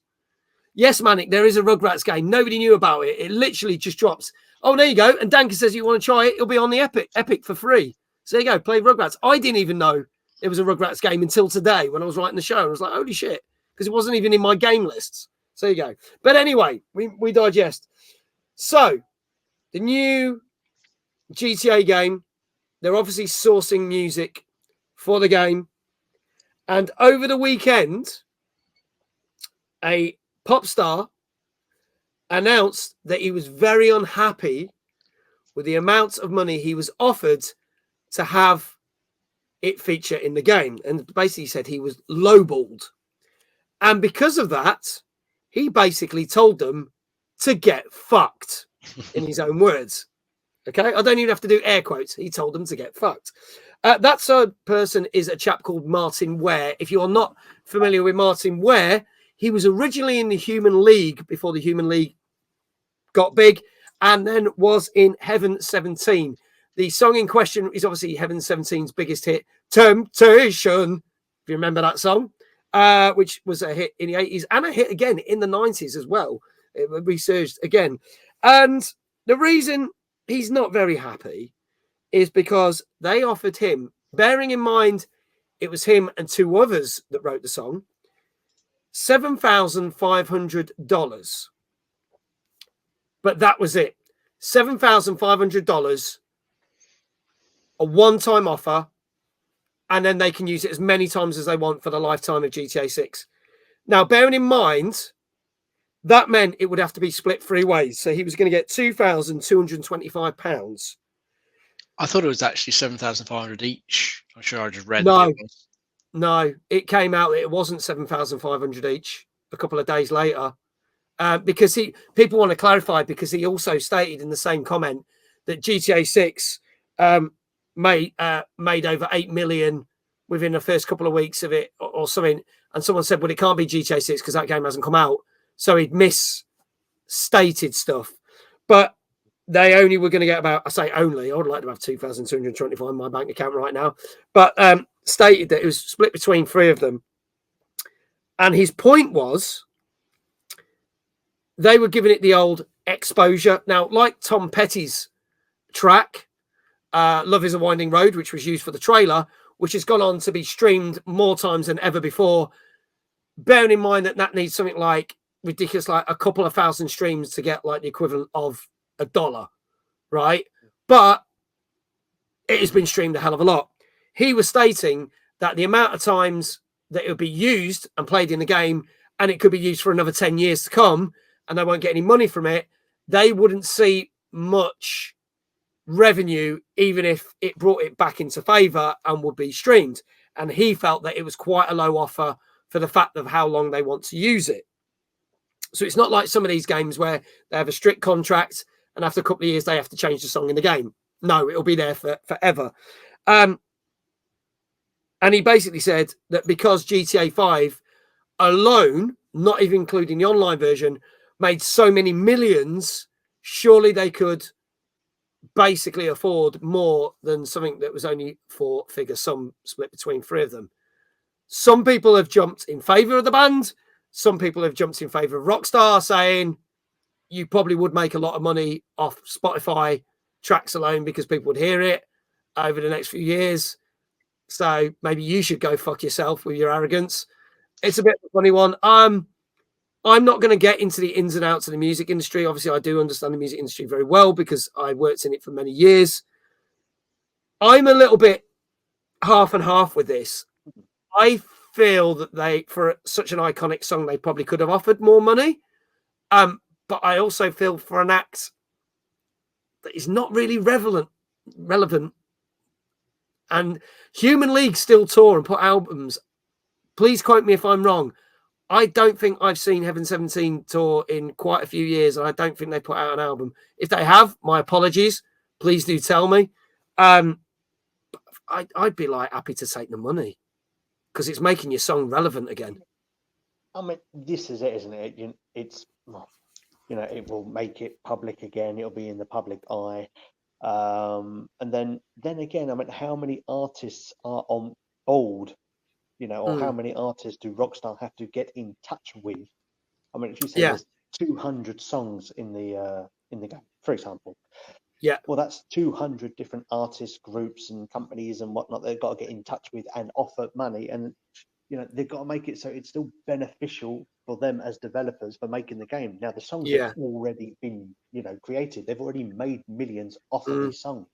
Yes, Manic, there is a Rugrats game. Nobody knew about it. It literally just drops. Oh, there you go. And Danka says you want to try it. It'll be on the Epic for free. So there you go. Play Rugrats. I didn't even know it was a Rugrats game until today when I was writing the show. I was like, holy shit, because it wasn't even in my game lists. So there you go. But anyway, we digest. So the new GTA game, they're obviously sourcing music for the game. And over the weekend, a pop star announced that he was very unhappy with the amount of money he was offered to have it feature in the game, and basically said he was lowballed. And because of that, he basically told them to get fucked, in his own words. Okay, I don't even have to do air quotes. He told them to get fucked. That third person is a chap called Martin Ware. If you are not familiar with Martin Ware, he was originally in the Human League before the Human League got big, and then was in Heaven 17. The song in question is obviously Heaven 17's biggest hit, Temptation, if you remember that song, which was a hit in the 80s and a hit again in the 90s as well. It resurged again. And the reason he's not very happy is because they offered him, bearing in mind it was him and two others that wrote the song, $7,500. But that was it. $7,500, a one-time offer, and then they can use it as many times as they want for the lifetime of GTA 6. Now, bearing in mind, that meant it would have to be split 3 ways. So he was going to get £2,225. I thought it was actually 7,500 each. I'm sure I just read No, that it was. No, it came out that it wasn't 7,500 each a couple of days later. Because people want to clarify, because he also stated in the same comment that GTA 6 made over 8 million within the first couple of weeks of it or something. And someone said, well, it can't be GTA 6 because that game hasn't come out. So he'd misstated stuff. But they only were going to get about, I say only, I would like to have 2,225 in my bank account right now. But stated that it was split between 3 of them. And his point was, they were giving it the old exposure. Now, like Tom Petty's track, Love is a Winding Road, which was used for the trailer, which has gone on to be streamed more times than ever before. Bearing in mind that that needs something like ridiculous, like a couple of thousand streams to get like the equivalent of $1, right? But it has been streamed a hell of a lot. He was stating that the amount of times that it would be used and played in the game, and it could be used for another 10 years to come, and they won't get any money from it, they wouldn't see much revenue, even if it brought it back into favor and would be streamed. And he felt that it was quite a low offer for the fact of how long they want to use it. So it's not like some of these games where they have a strict contract and after a couple of years they have to change the song in the game. No, it'll be there forever. And he basically said that because GTA 5 alone, not even including the online version, made so many millions, surely they could basically afford more than something that was only 4-figure sum split between 3 of them. Some people have jumped in favor of the band. Some people have jumped in favor of Rockstar, saying you probably would make a lot of money off Spotify tracks alone because people would hear it over the next few years. So maybe you should go fuck yourself with your arrogance. It's a bit of a funny one. I'm not going to get into the ins and outs of the music industry. Obviously, I do understand the music industry very well because I worked in it for many years. I'm a little bit half and half with this. I feel that they, for such an iconic song, they probably could have offered more money. But I also feel for an act that is not really relevant. And Human League still tour and put albums. Please quote me if I'm wrong. I don't think I've seen Heaven 17 tour in quite a few years, and I don't think they put out an album. If they have, my apologies. Please do tell me. I'd be like happy to take the money because it's making your song relevant again. I mean, this is it, isn't it? It's, you know, it will make it public again. It'll be in the public eye. And then again, I mean, how many artists are on board? Or how many artists do Rockstar have to get in touch with? I mean, if you say there's 200 songs in the game, for example, well, that's 200 different artists, groups, and companies and whatnot they've got to get in touch with and offer money, and they've got to make it so it's still beneficial for them as developers for making the game. Now, the songs have already been created; they've already made millions off of these songs.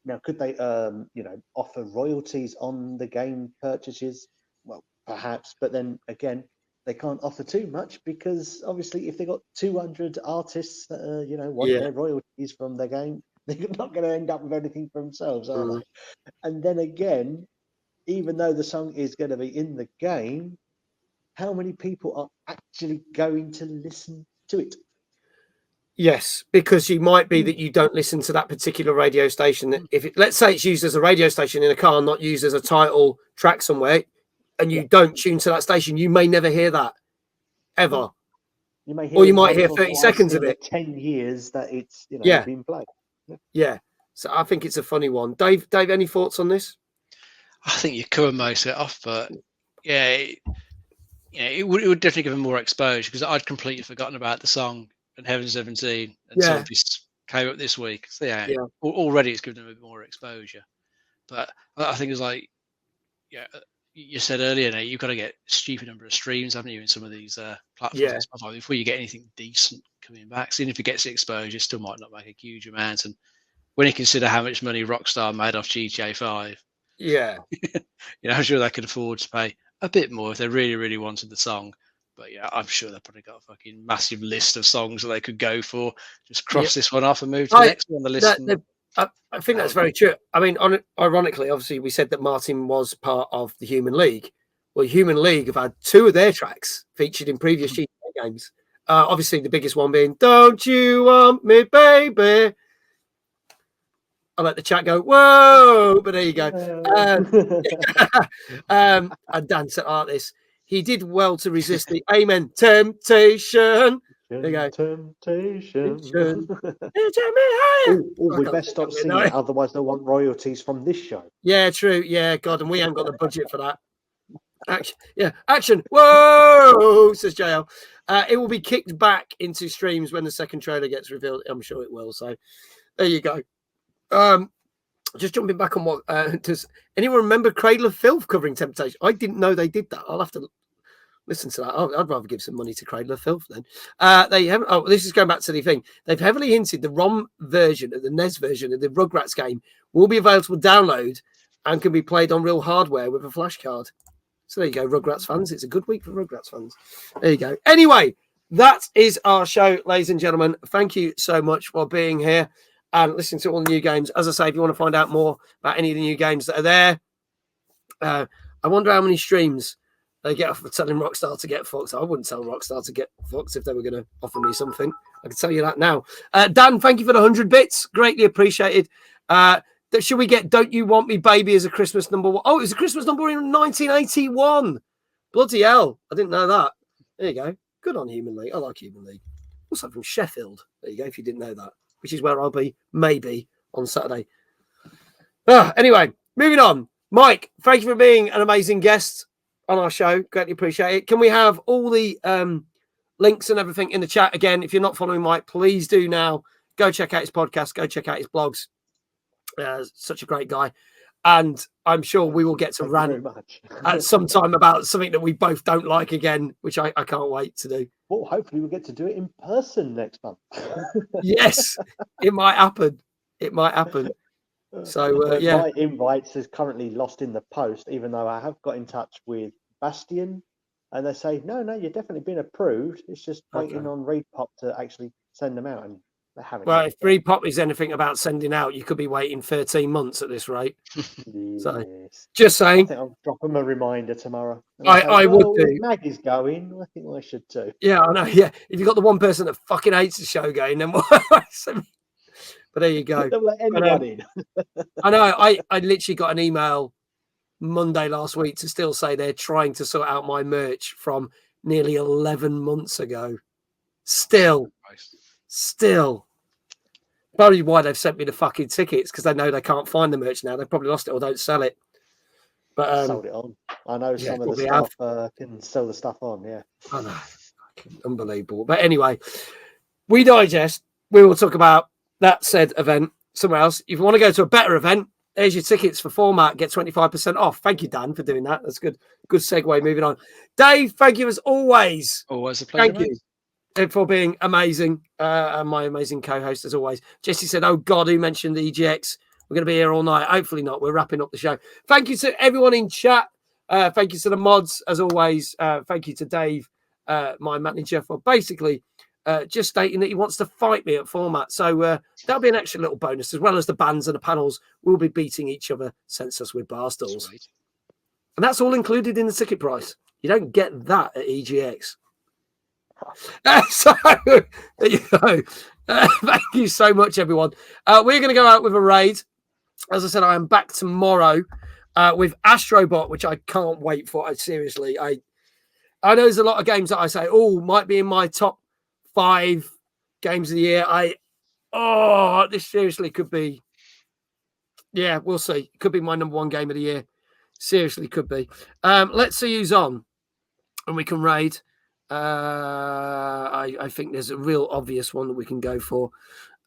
Now, could they offer royalties on the game purchases? Well, perhaps, but then again, they can't offer too much because obviously, if they got 200 artists that want their royalties from the game, they're not going to end up with anything for themselves, are they? And then again, even though the song is going to be in the game, how many people are actually going to listen to it? Yes, because you might be that you don't listen to that particular radio station. Let's say it's used as a radio station in a car, not used as a title track somewhere, and you don't tune to that station, you may never hear that ever. You may hear, or you might hear 30 seconds of it. 10 years that it's been played. Yeah. So I think it's a funny one. Dave, any thoughts on this? I think you covered most of it off, but it would definitely give them more exposure, because I'd completely forgotten about the song and Heaven 17 until this came up this week. So already it's given them a bit more exposure. But I think it's like, you said earlier, now you've got to get a stupid number of streams, haven't you, in some of these platforms before you get anything decent coming back. So even if it gets the exposure, it still might not make a huge amount. And when you consider how much money Rockstar made off GTA 5, I'm sure they could afford to pay a bit more if they really, really wanted the song. But I'm sure they've probably got a fucking massive list of songs that they could go for. Just cross this one off and move to the next one on the list. I think that's very true. I mean, ironically, obviously, we said that Martin was part of the Human League. Well, Human League have had 2 of their tracks featured in previous GTA games. Obviously, the biggest one being "Don't You Want Me, Baby." I let the chat go, "Whoa!" But there you go. And Dan said, "Artist, he did well to resist the amen temptation." There you go. Temptation. We best stop singing it, otherwise they'll want royalties from this show. Yeah, true. Yeah, God, and we haven't got the budget for that. Action. Whoa, says JL. It will be kicked back into streams when the second trailer gets revealed. I'm sure it will. So there you go. Just jumping back on what does anyone remember Cradle of Filth covering Temptation? I didn't know they did that. I'll have to listen to that. I'd rather give some money to Cradle of Filth then. They haven't. Oh, this is going back to the thing. They've heavily hinted the ROM version, the NES version of the Rugrats game will be available to download and can be played on real hardware with a flash card. So there you go, Rugrats fans. It's a good week for Rugrats fans. There you go. Anyway, that is our show, ladies and gentlemen. Thank you so much for being here and listening to all the new games. As I say, if you want to find out more about any of the new games that are there, I wonder how many streams they get off for telling Rockstar to get fucked. I wouldn't tell Rockstar to get fucked if they were going to offer me something. I can tell you that now. Dan, thank you for the 100 bits. Greatly appreciated. Should we get Don't You Want Me, Baby as a Christmas number one? Oh, it was a Christmas number in 1981. Bloody hell. I didn't know that. There you go. Good on Human League. I like Human League. Also from Sheffield. There you go, if you didn't know that. Which is where I'll be, maybe, on Saturday. Anyway, moving on. Mike, thank you for being an amazing guest on our show. Greatly appreciate it. Can we have all the links and everything in the chat again? If you're not following Mike, please do now. Go check out his podcast. Go check out his blogs. Such a great guy. And I'm sure we will get to rant at some time about something that we both don't like again, which I can't wait to do. Well, hopefully we'll get to do it in person next month. Yes, it might happen. It might happen. So, My invites is currently lost in the post, even though I have got in touch with Bastion, and they say, no, you've definitely been approved. It's just waiting on Repop to actually send them out, and they haven't. Well, if Repop is anything about sending out, you could be waiting 13 months at this rate. Yes. So, just saying. I think I'll drop them a reminder tomorrow. I would do. If Maggie's going, I think I should too. Yeah, I know. Yeah, if you've got the one person that fucking hates the show going, then what? But there you go. Don't let anyone in. I know. I literally got an email Monday last week to still say they're trying to sort out my merch from nearly 11 months ago. Still. Probably why they've sent me the fucking tickets, because they know they can't find the merch now. They've probably lost it or don't sell it. But sold it on. I know some of the staff can sell the stuff on. Yeah, I know. Unbelievable. But anyway, we digest. We will talk about that said event somewhere else. If you want to go to a better event, there's your tickets for Format. Get 25% off. Thank you, Dan, for doing that. That's good. Good segue. Moving on. Dave, thank you as always. Always a pleasure. Thank you for being amazing. And my amazing co-host as always. Jesse said, oh God, who mentioned the EGX? We're going to be here all night. Hopefully not. We're wrapping up the show. Thank you to everyone in chat. Thank you to the mods as always. Thank you to Dave, my manager, for basically just stating that he wants to fight me at Format. So that'll be an extra little bonus, as well as the bands and the panels. We'll be beating each other senseless with barstools. Sweet. And that's all included in the ticket price. You don't get that at EGX. So there you go. Thank you so much, everyone. We're going to go out with a raid. As I said, I am back tomorrow with Astrobot, which I can't wait for. Seriously, I know there's a lot of games that I say, oh, might be in my top 5 games of the year. This seriously could be. Yeah, we'll see. It could be my number 1 game of the year. Seriously, could be. Let's see who's on, and we can raid. I think there's a real obvious one that we can go for.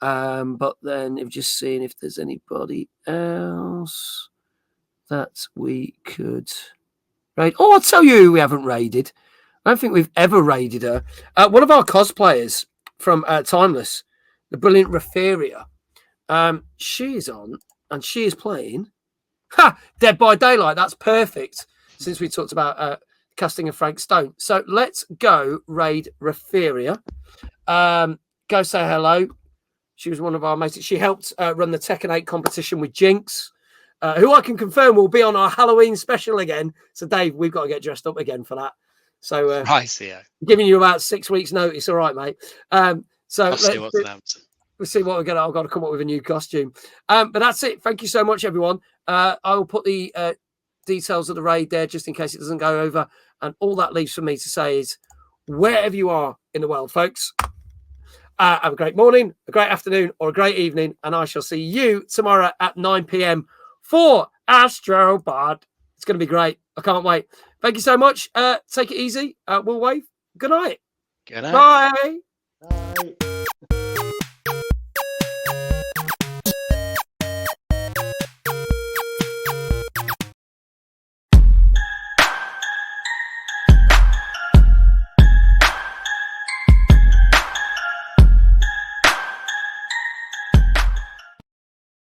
But then if just seeing if there's anybody else that we could raid. Oh, I'll tell you who we haven't raided. I don't think we've ever raided her. One of our cosplayers from Timeless, the brilliant Referia. She is on and she is playing Dead by Daylight. That's perfect since we talked about casting of Frank Stone. So let's go raid Referia. Go say hello. She was one of our mates. She helped run the Tekken 8 competition with Jinx, who I can confirm will be on our Halloween special again. So, Dave, we've got to get dressed up again for that. So, giving you about 6 weeks' notice. All right, mate. So I'll see what's announced. We'll see what we're going to. I've got to come up with a new costume. But that's it. Thank you so much, everyone. I will put the details of the raid there just in case it doesn't go over. And all that leaves for me to say is, wherever you are in the world, folks, have a great morning, a great afternoon, or a great evening, and I shall see you tomorrow at 9 p.m. for Astrobot. It's going to be great. I can't wait. Thank you so much. Take it easy. We'll wave. Good night. Good night. Bye.